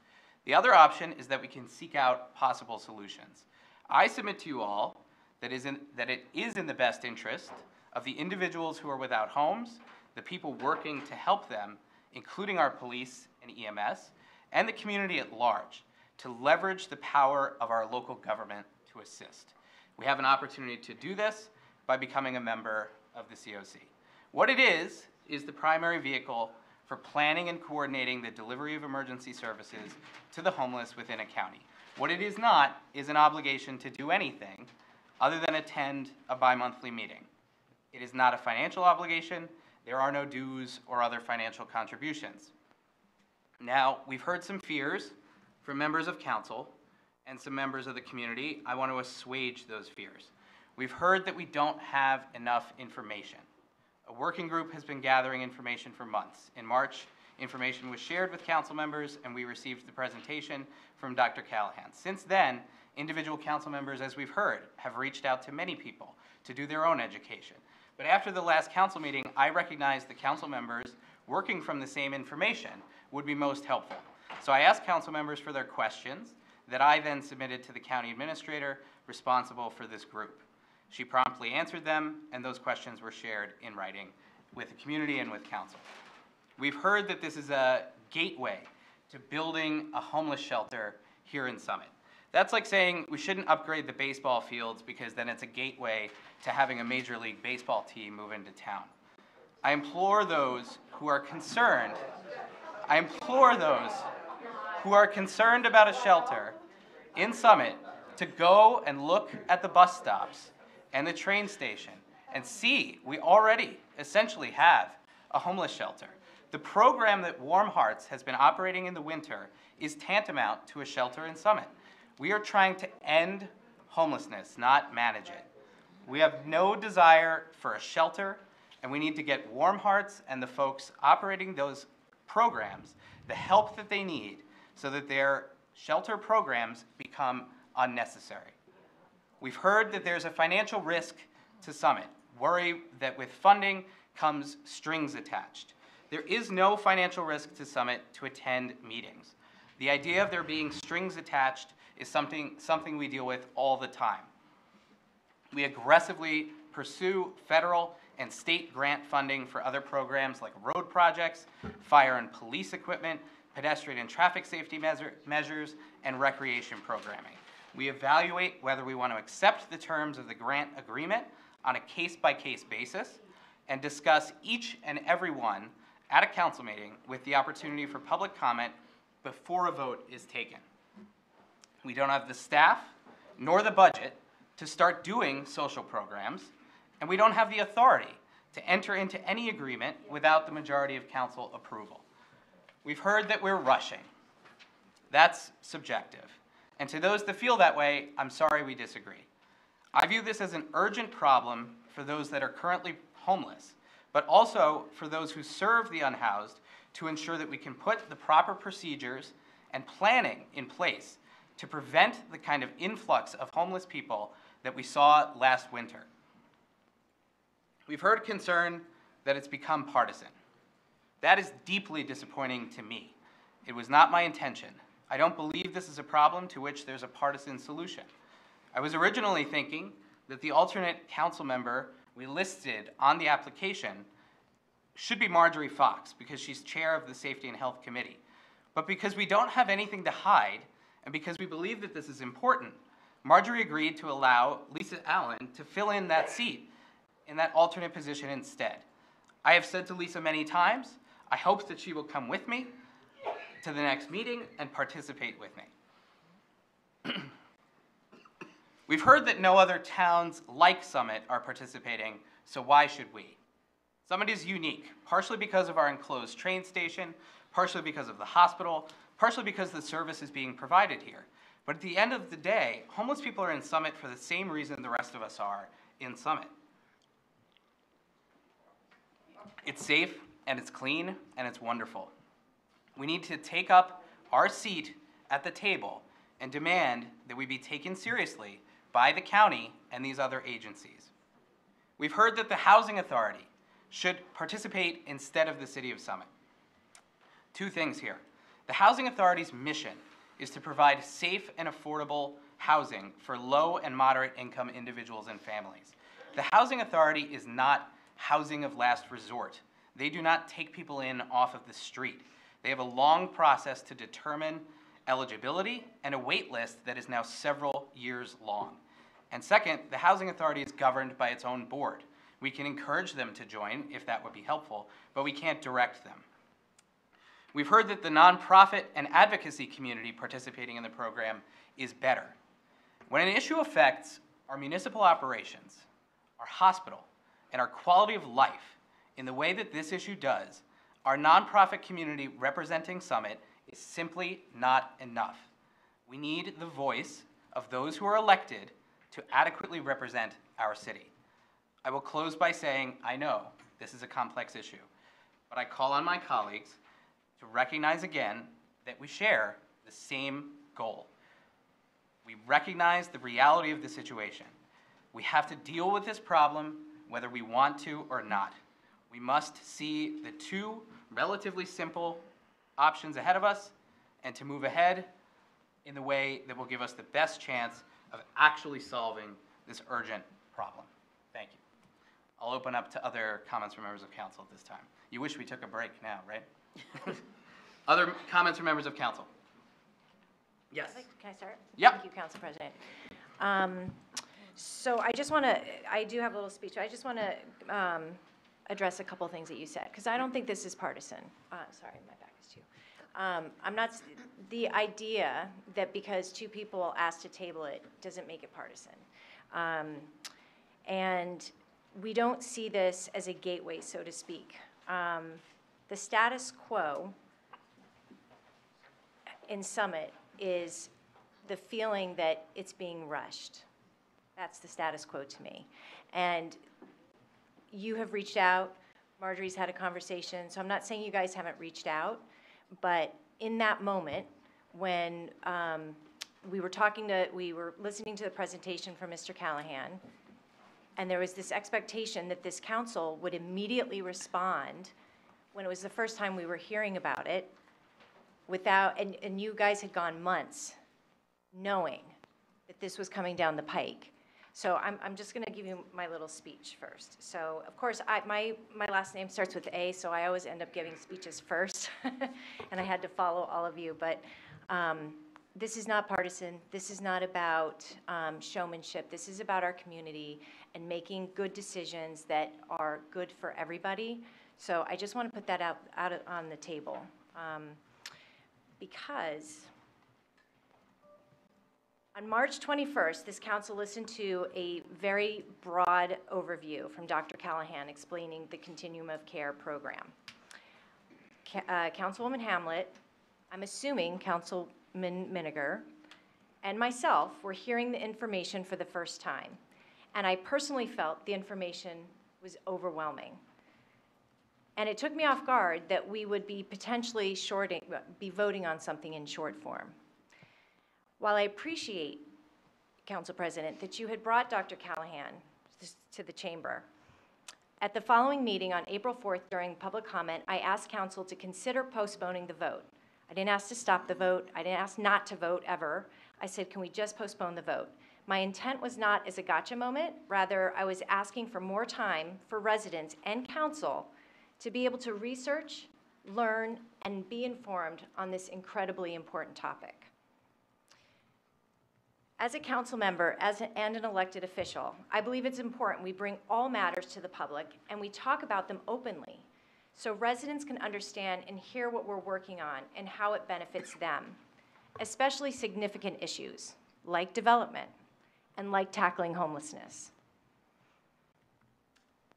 The other option is that we can seek out possible solutions. I submit to you all that it is in the best interest of the individuals who are without homes, the people working to help them, including our police and EMS, and the community at large, to leverage the power of our local government to assist. We have an opportunity to do this by becoming a member of the COC. What it is the primary vehicle for planning and coordinating the delivery of emergency services to the homeless within a county. What it is not is an obligation to do anything other than attend a bi-monthly meeting. It is not a financial obligation. There are no dues or other financial contributions. Now, we've heard some fears from members of council and some members of the community. I want to assuage those fears. We've heard that we don't have enough information. A working group has been gathering information for months. In March, information was shared with council members, and we received the presentation from Dr. Callahan. Since then, individual council members, as we've heard, have reached out to many people to do their own education. But after the last council meeting, I recognized the council members working from the same information would be most helpful. So I asked council members for their questions that I then submitted to the county administrator responsible for this group. She promptly answered them, and those questions were shared in writing with the community and with council. We've heard that this is a gateway to building a homeless shelter here in Summit. That's like saying we shouldn't upgrade the baseball fields because then it's a gateway to having a Major League Baseball team move into town. I implore those who are concerned about a shelter in Summit to go and look at the bus stops and the train station and see we already essentially have a homeless shelter. The program that Warm Hearts has been operating in the winter is tantamount to a shelter in Summit. We are trying to end homelessness, not manage it. We have no desire for a shelter, and we need to get Warm Hearts and the folks operating those programs the help that they need so that their shelter programs become unnecessary. We've heard that there's a financial risk to Summit, worry that with funding comes strings attached. There is no financial risk to Summit to attend meetings. The idea of there being strings attached is something we deal with all the time. We aggressively pursue federal and state grant funding for other programs like road projects, fire and police equipment, pedestrian and traffic safety measures, and recreation programming. We evaluate whether we want to accept the terms of the grant agreement on a case-by-case basis and discuss each and every one at a council meeting with the opportunity for public comment before a vote is taken. We don't have the staff nor the budget to start doing social programs, and we don't have the authority to enter into any agreement without the majority of council approval. We've heard that we're rushing. That's subjective. And to those that feel that way, I'm sorry we disagree. I view this as an urgent problem for those that are currently homeless, but also for those who serve the unhoused to ensure that we can put the proper procedures and planning in place to prevent the kind of influx of homeless people that we saw last winter. We've heard concern that it's become partisan. That is deeply disappointing to me. It was not my intention. I don't believe this is a problem to which there's a partisan solution. I was originally thinking that the alternate council member we listed on the application should be Marjorie Fox because she's chair of the Safety and Health Committee. But because we don't have anything to hide and because we believe that this is important, Marjorie agreed to allow Lisa Allen to fill in that seat in that alternate position instead. I have said to Lisa many times, I hope that she will come with me to the next meeting and participate with me. We've heard that no other towns like Summit are participating, so why should we? Summit is unique, partially because of our enclosed train station, partially because of the hospital, partially because the service is being provided here. But at the end of the day, homeless people are in Summit for the same reason the rest of us are in Summit. It's safe, and it's clean, and it's wonderful. We need to take up our seat at the table and demand that we be taken seriously by the county and these other agencies. We've heard that the Housing Authority should participate instead of the City of Summit. Two things here. The Housing Authority's mission is to provide safe and affordable housing for low and moderate income individuals and families. The Housing Authority is not housing of last resort. They do not take people in off of the street. They have a long process to determine eligibility, and a wait list that is now several years long. And second, the Housing Authority is governed by its own board. We can encourage them to join if that would be helpful, but we can't direct them. We've heard that the nonprofit and advocacy community participating in the program is better. When an issue affects our municipal operations, our hospital, and our quality of life in the way that this issue does, our nonprofit community representing Summit is simply not enough. We need the voice of those who are elected to adequately represent our city. I will close by saying, I know this is a complex issue, but I call on my colleagues to recognize again that we share the same goal. We recognize the reality of the situation. We have to deal with this problem whether we want to or not. We must see the two relatively simple options ahead of us and to move ahead in the way that will give us the best chance of actually solving this urgent problem. Thank you. I'll open up to other comments from members of council at this time. You wish we took a break now, right? Other comments from members of council? Yes. Can I start? Yep. Thank you, Council President. So I do have a little speech. I just want to address a couple things that you said, because I don't think this is partisan. Sorry, my back is to you. I'm not, the idea that because two people asked to table it doesn't make it partisan. And we don't see this as a gateway, so to speak. The status quo in Summit is the feeling that it's being rushed. That's the status quo to me. And you have reached out, Marjorie's had a conversation, so I'm not saying you guys haven't reached out, but in that moment, when we were listening to the presentation from Mr. Callahan, and there was this expectation that this council would immediately respond when it was the first time we were hearing about it, and you guys had gone months knowing that this was coming down the pike. So I'm just going to give you my little speech first. So, of course, my last name starts with A, so I always end up giving speeches first, and I had to follow all of you. But this is not partisan. This is not about showmanship. This is about our community and making good decisions that are good for everybody. So I just want to put that out on the table because on March 21st, this council listened to a very broad overview from Dr. Callahan explaining the Continuum of Care program. Councilwoman Hamlet, I'm assuming Councilman Miniger, and myself were hearing the information for the first time. And I personally felt the information was overwhelming. And it took me off guard that we would be potentially be voting on something in short form. While I appreciate, Council President, that you had brought Dr. Callahan to the chamber, at the following meeting on April 4th during public comment, I asked Council to consider postponing the vote. I didn't ask to stop the vote. I didn't ask not to vote ever. I said, can we just postpone the vote? My intent was not as a gotcha moment. Rather, I was asking for more time for residents and council to be able to research, learn, and be informed on this incredibly important topic. As a council member and an elected official, I believe it's important we bring all matters to the public and we talk about them openly so residents can understand and hear what we're working on and how it benefits them, especially significant issues like development and like tackling homelessness.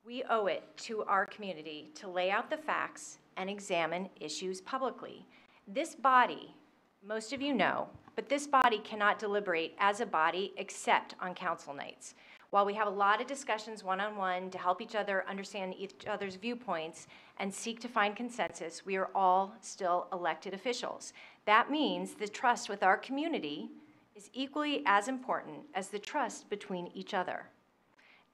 We owe it to our community to lay out the facts and examine issues publicly. This body, most of you know, but this body cannot deliberate as a body except on council nights. While we have a lot of discussions one-on-one to help each other understand each other's viewpoints and seek to find consensus, we are all still elected officials. That means the trust with our community is equally as important as the trust between each other.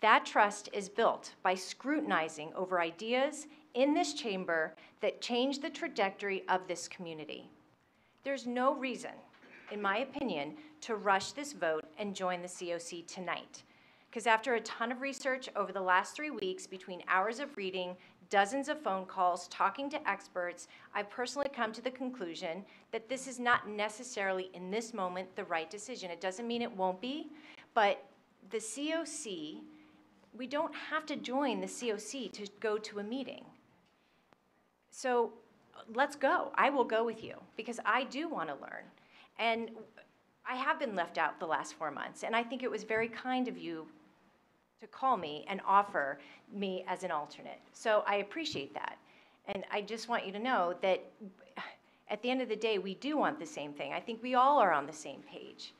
That trust is built by scrutinizing over ideas in this chamber that change the trajectory of this community. There's no reason, in my opinion, to rush this vote and join the COC tonight. Because after a ton of research over the last 3 weeks, between hours of reading, dozens of phone calls, talking to experts, I've personally come to the conclusion that this is not necessarily, in this moment, the right decision. It doesn't mean it won't be, but the COC, we don't have to join the COC to go to a meeting. So let's go. I will go with you because I do want to learn. And I have been left out the last 4 months, and I think it was very kind of you to call me and offer me as an alternate. So I appreciate that. And I just want you to know that at the end of the day, we do want the same thing. I think we all are on the same page.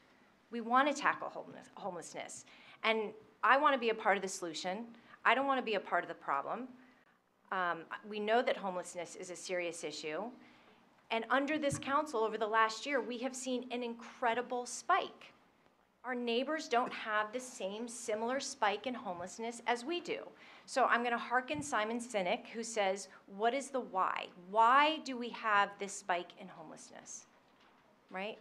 We want to tackle homelessness. And I want to be a part of the solution. I don't want to be a part of the problem. We know that homelessness is a serious issue. And under this council, over the last year, we have seen an incredible spike. Our neighbors don't have the same similar spike in homelessness as we do. So I'm going to hearken Simon Sinek, who says, what is the why? Why do we have this spike in homelessness, right?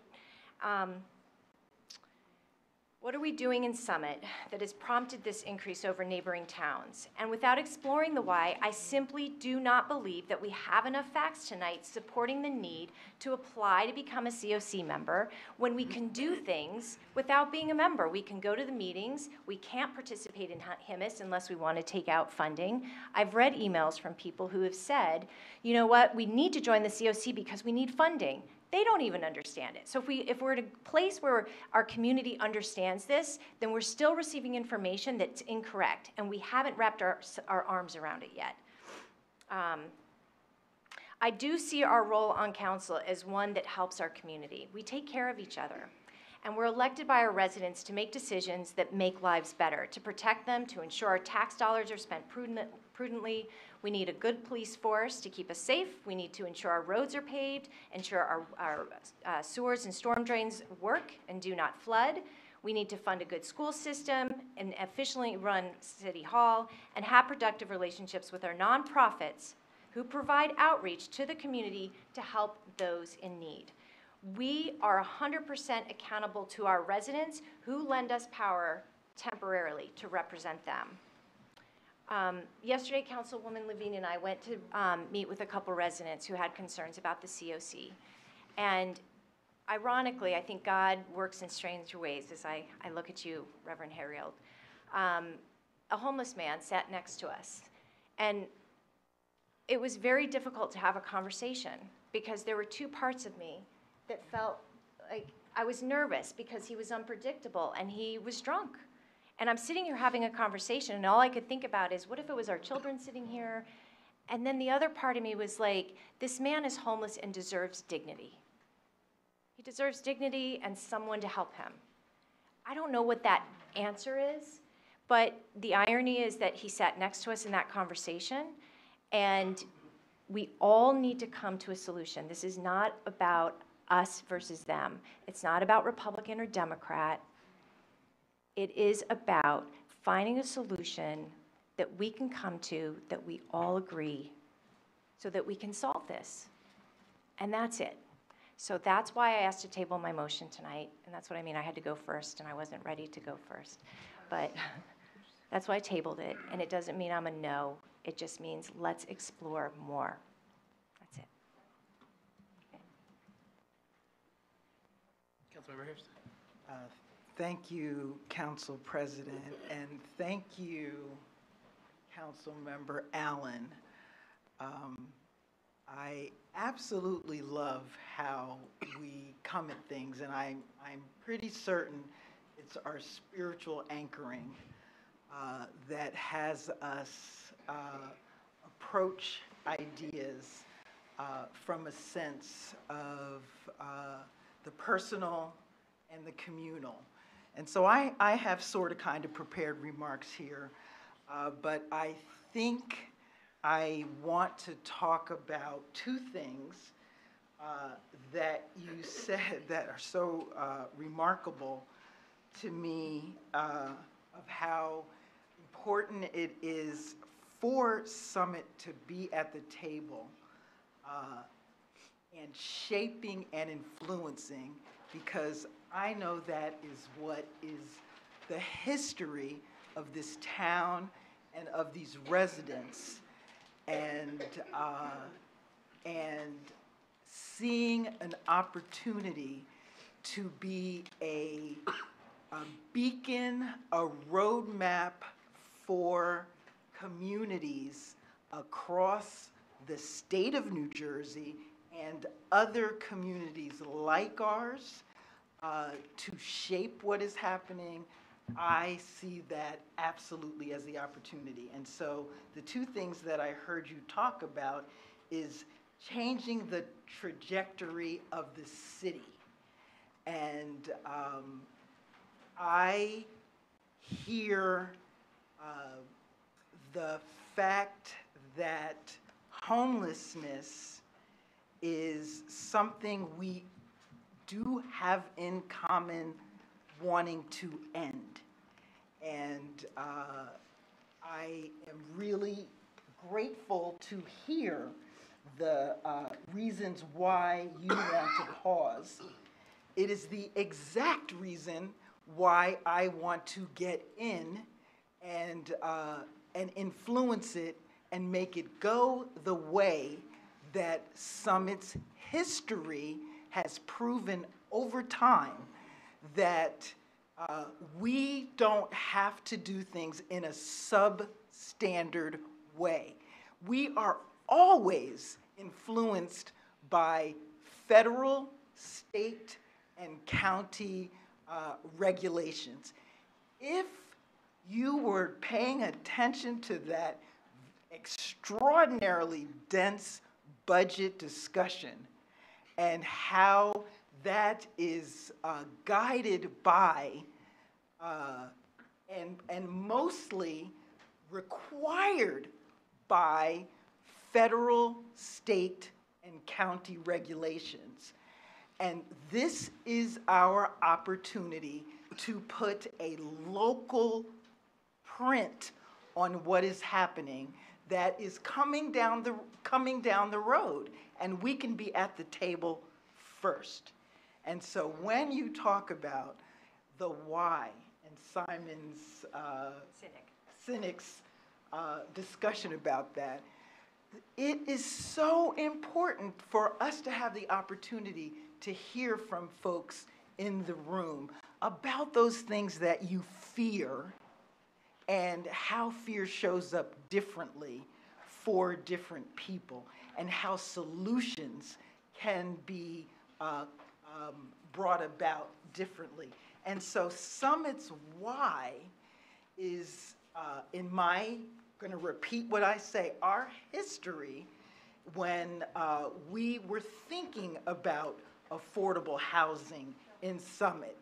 What are we doing in Summit that has prompted this increase over neighboring towns? And without exploring the why, I simply do not believe that we have enough facts tonight supporting the need to apply to become a COC member when we can do things without being a member. We can go to the meetings. We can't participate in HIMIS unless we want to take out funding. I've read emails from people who have said, you know what, we need to join the COC because we need funding. They don't even understand it. So if we're at a place where our community understands this, then we're still receiving information that's incorrect, and we haven't wrapped our arms around it yet. I do see our role on council as one that helps our community. We take care of each other, and we're elected by our residents to make decisions that make lives better, to protect them, to ensure our tax dollars are spent prudently. We need a good police force to keep us safe. We need to ensure our roads are paved, ensure our sewers and storm drains work and do not flood. We need to fund a good school system and efficiently run City Hall and have productive relationships with our nonprofits who provide outreach to the community to help those in need. We are 100% accountable to our residents who lend us power temporarily to represent them. Yesterday, Councilwoman Levine and I went to meet with a couple residents who had concerns about the COC. And ironically, I think God works in strange ways as I look at you, Reverend Harrield. A homeless man sat next to us. And it was very difficult to have a conversation because there were two parts of me that felt like I was nervous because he was unpredictable and he was drunk. And I'm sitting here having a conversation, and all I could think about is, what if it was our children sitting here? And then the other part of me was like, this man is homeless and deserves dignity. He deserves dignity and someone to help him. I don't know what that answer is, but the irony is that he sat next to us in that conversation, and we all need to come to a solution. This is not about us versus them. It's not about Republican or Democrat. It is about finding a solution that we can come to, that we all agree, so that we can solve this. And that's it. So that's why I asked to table my motion tonight, and that's what I mean. I had to go first, and I wasn't ready to go first. But that's why I tabled it, and it doesn't mean I'm a no. It just means let's explore more. That's it. Councilmember Harris. Thank you, Council President, and thank you, Councilmember Allen. I absolutely love how we come at things, and I'm pretty certain it's our spiritual anchoring that has us approach ideas from a sense of the personal and the communal. And so I have sort of kind of prepared remarks here, but I think I want to talk about two things that you said that are so remarkable to me of how important it is for Summit to be at the table and shaping and influencing, because I know that is what is the history of this town and of these residents. and, and seeing an opportunity to be a beacon, a roadmap for communities across the state of New Jersey and other communities like ours to shape what is happening. I see that absolutely as the opportunity. And so the two things that I heard you talk about is changing the trajectory of the city. And I hear the fact that homelessness is something we do have in common wanting to end. And I am really grateful to hear the reasons why you want to pause. It is the exact reason why I want to get in and influence it and make it go the way that Summit's history has proven over time, that we don't have to do things in a substandard way. We are always influenced by federal, state, and county regulations. If you were paying attention to that extraordinarily dense budget discussion and how that is guided by and mostly required by federal, state, and county regulations. And this is our opportunity to put a local print on what is happening that is coming down the road, and we can be at the table first. And so when you talk about the why and Simon's cynic's discussion about that, it is so important for us to have the opportunity to hear from folks in the room about those things that you fear and how fear shows up differently for different people and how solutions can be brought about differently. And so Summit's why is, going to repeat what I say, our history when we were thinking about affordable housing in Summit.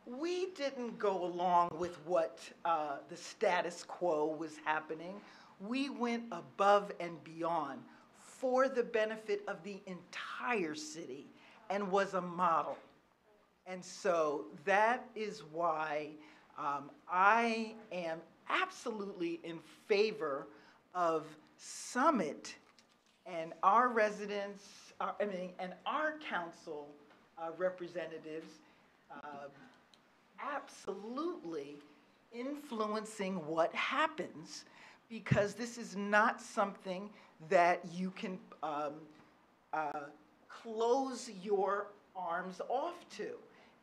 We didn't go along with what the status quo was happening. We went above and beyond for the benefit of the entire city and was a model. And so that is why I am absolutely in favor of Summit and our residents, and our council representatives absolutely influencing what happens, because this is not something that you can close your arms off to,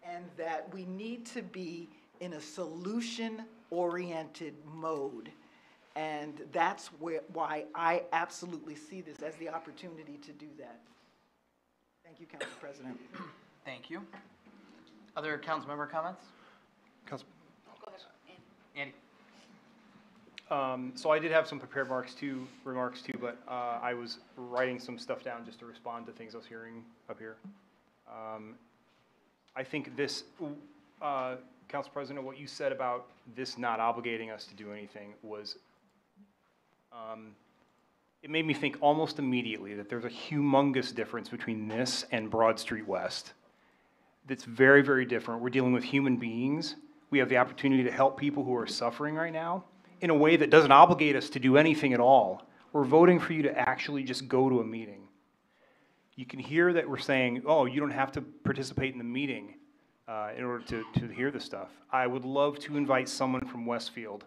and that we need to be in a solution-oriented mode. And that's why I absolutely see this as the opportunity to do that. Thank you, Council President. Thank you. Other council member comments? Council. Go ahead. Andy. So I did have some prepared remarks too, but I was writing some stuff down just to respond to things I was hearing up here. I think this, Council President, what you said about this not obligating us to do anything was, it made me think almost immediately that there's a humongous difference between this and Broad Street West. That's very, very different. We're dealing with human beings. We have the opportunity to help people who are suffering right now in a way that doesn't obligate us to do anything at all. We're voting for you to actually just go to a meeting. You can hear that we're saying, oh, you don't have to participate in the meeting in order to hear this stuff. I would love to invite someone from Westfield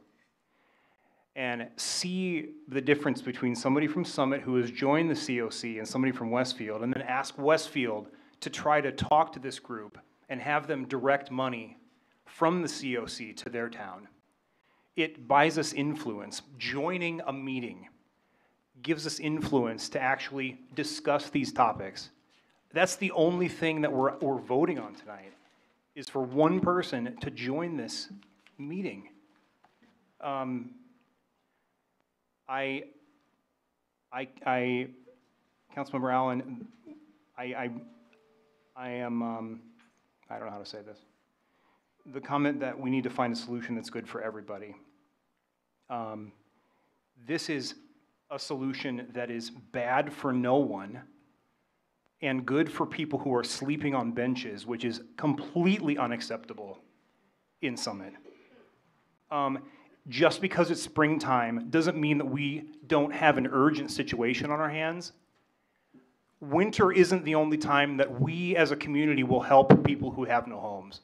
and see the difference between somebody from Summit who has joined the COC and somebody from Westfield, and then ask Westfield to try to talk to this group and have them direct money from the COC to their town. It buys us influence. Joining a meeting gives us influence to actually discuss these topics. That's the only thing that we're voting on tonight, is for one person to join this meeting. Councilmember Allen, I am, I don't know how to say this. The comment that we need to find a solution that's good for everybody. This is a solution that is bad for no one and good for people who are sleeping on benches, which is completely unacceptable in Summit. Just because it's springtime doesn't mean that we don't have an urgent situation on our hands. Winter isn't the only time that we as a community will help people who have no homes.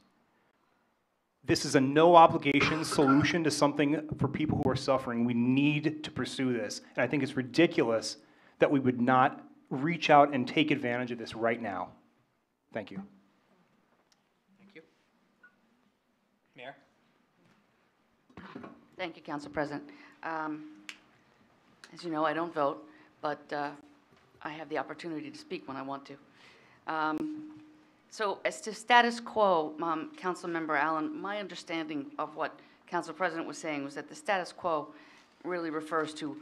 This is a no obligation solution to something for people who are suffering. We need to pursue this. And I think it's ridiculous that we would not reach out and take advantage of this right now. Thank you. Thank you. Mayor? Thank you, Council President. As you know, I don't vote, but I have the opportunity to speak when I want to. So as to status quo, Councilmember Allen, my understanding of what Council President was saying was that the status quo really refers to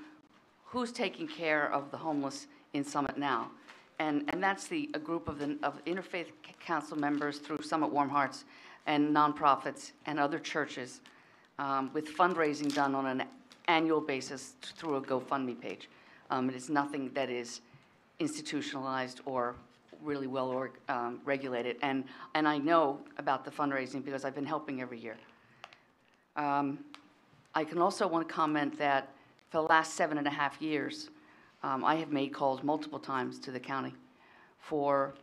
who's taking care of the homeless in Summit now. And that's a group of interfaith council members through Summit Warm Hearts and nonprofits and other churches with fundraising done on an annual basis through a GoFundMe page. It is nothing that is institutionalized or really well regulated, and I know about the fundraising because I've been helping every year. I can also want to comment that for the last 7.5 years, I have made calls multiple times to the county for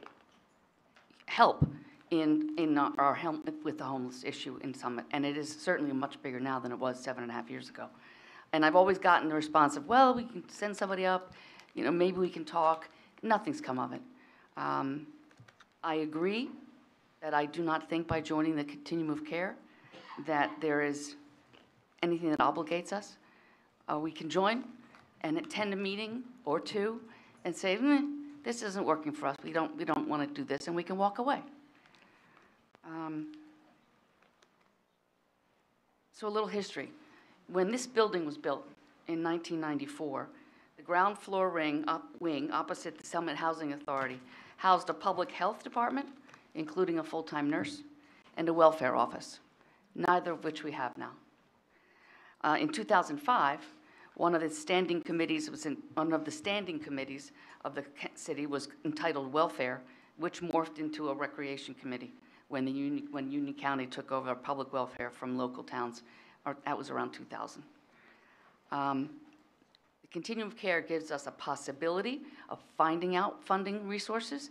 help in our help with the homeless issue in Summit, and it is certainly much bigger now than it was 7.5 years ago. And I've always gotten the response of, well, we can send somebody up, you know, maybe we can talk. Nothing's come of it. I agree that I do not think by joining the continuum of care that there is anything that obligates us. We can join and attend a meeting or two and say, this isn't working for us. We don't want to do this, and we can walk away. So a little history. When this building was built in 1994, the ground floor wing opposite the Summit Housing Authority housed a public health department, including a full-time nurse, and a welfare office, neither of which we have now. In 2005, one of the standing committees of the city was entitled Welfare, which morphed into a recreation committee when Union County took over public welfare from local towns. That was around 2000. The continuum of care gives us a possibility of finding out funding resources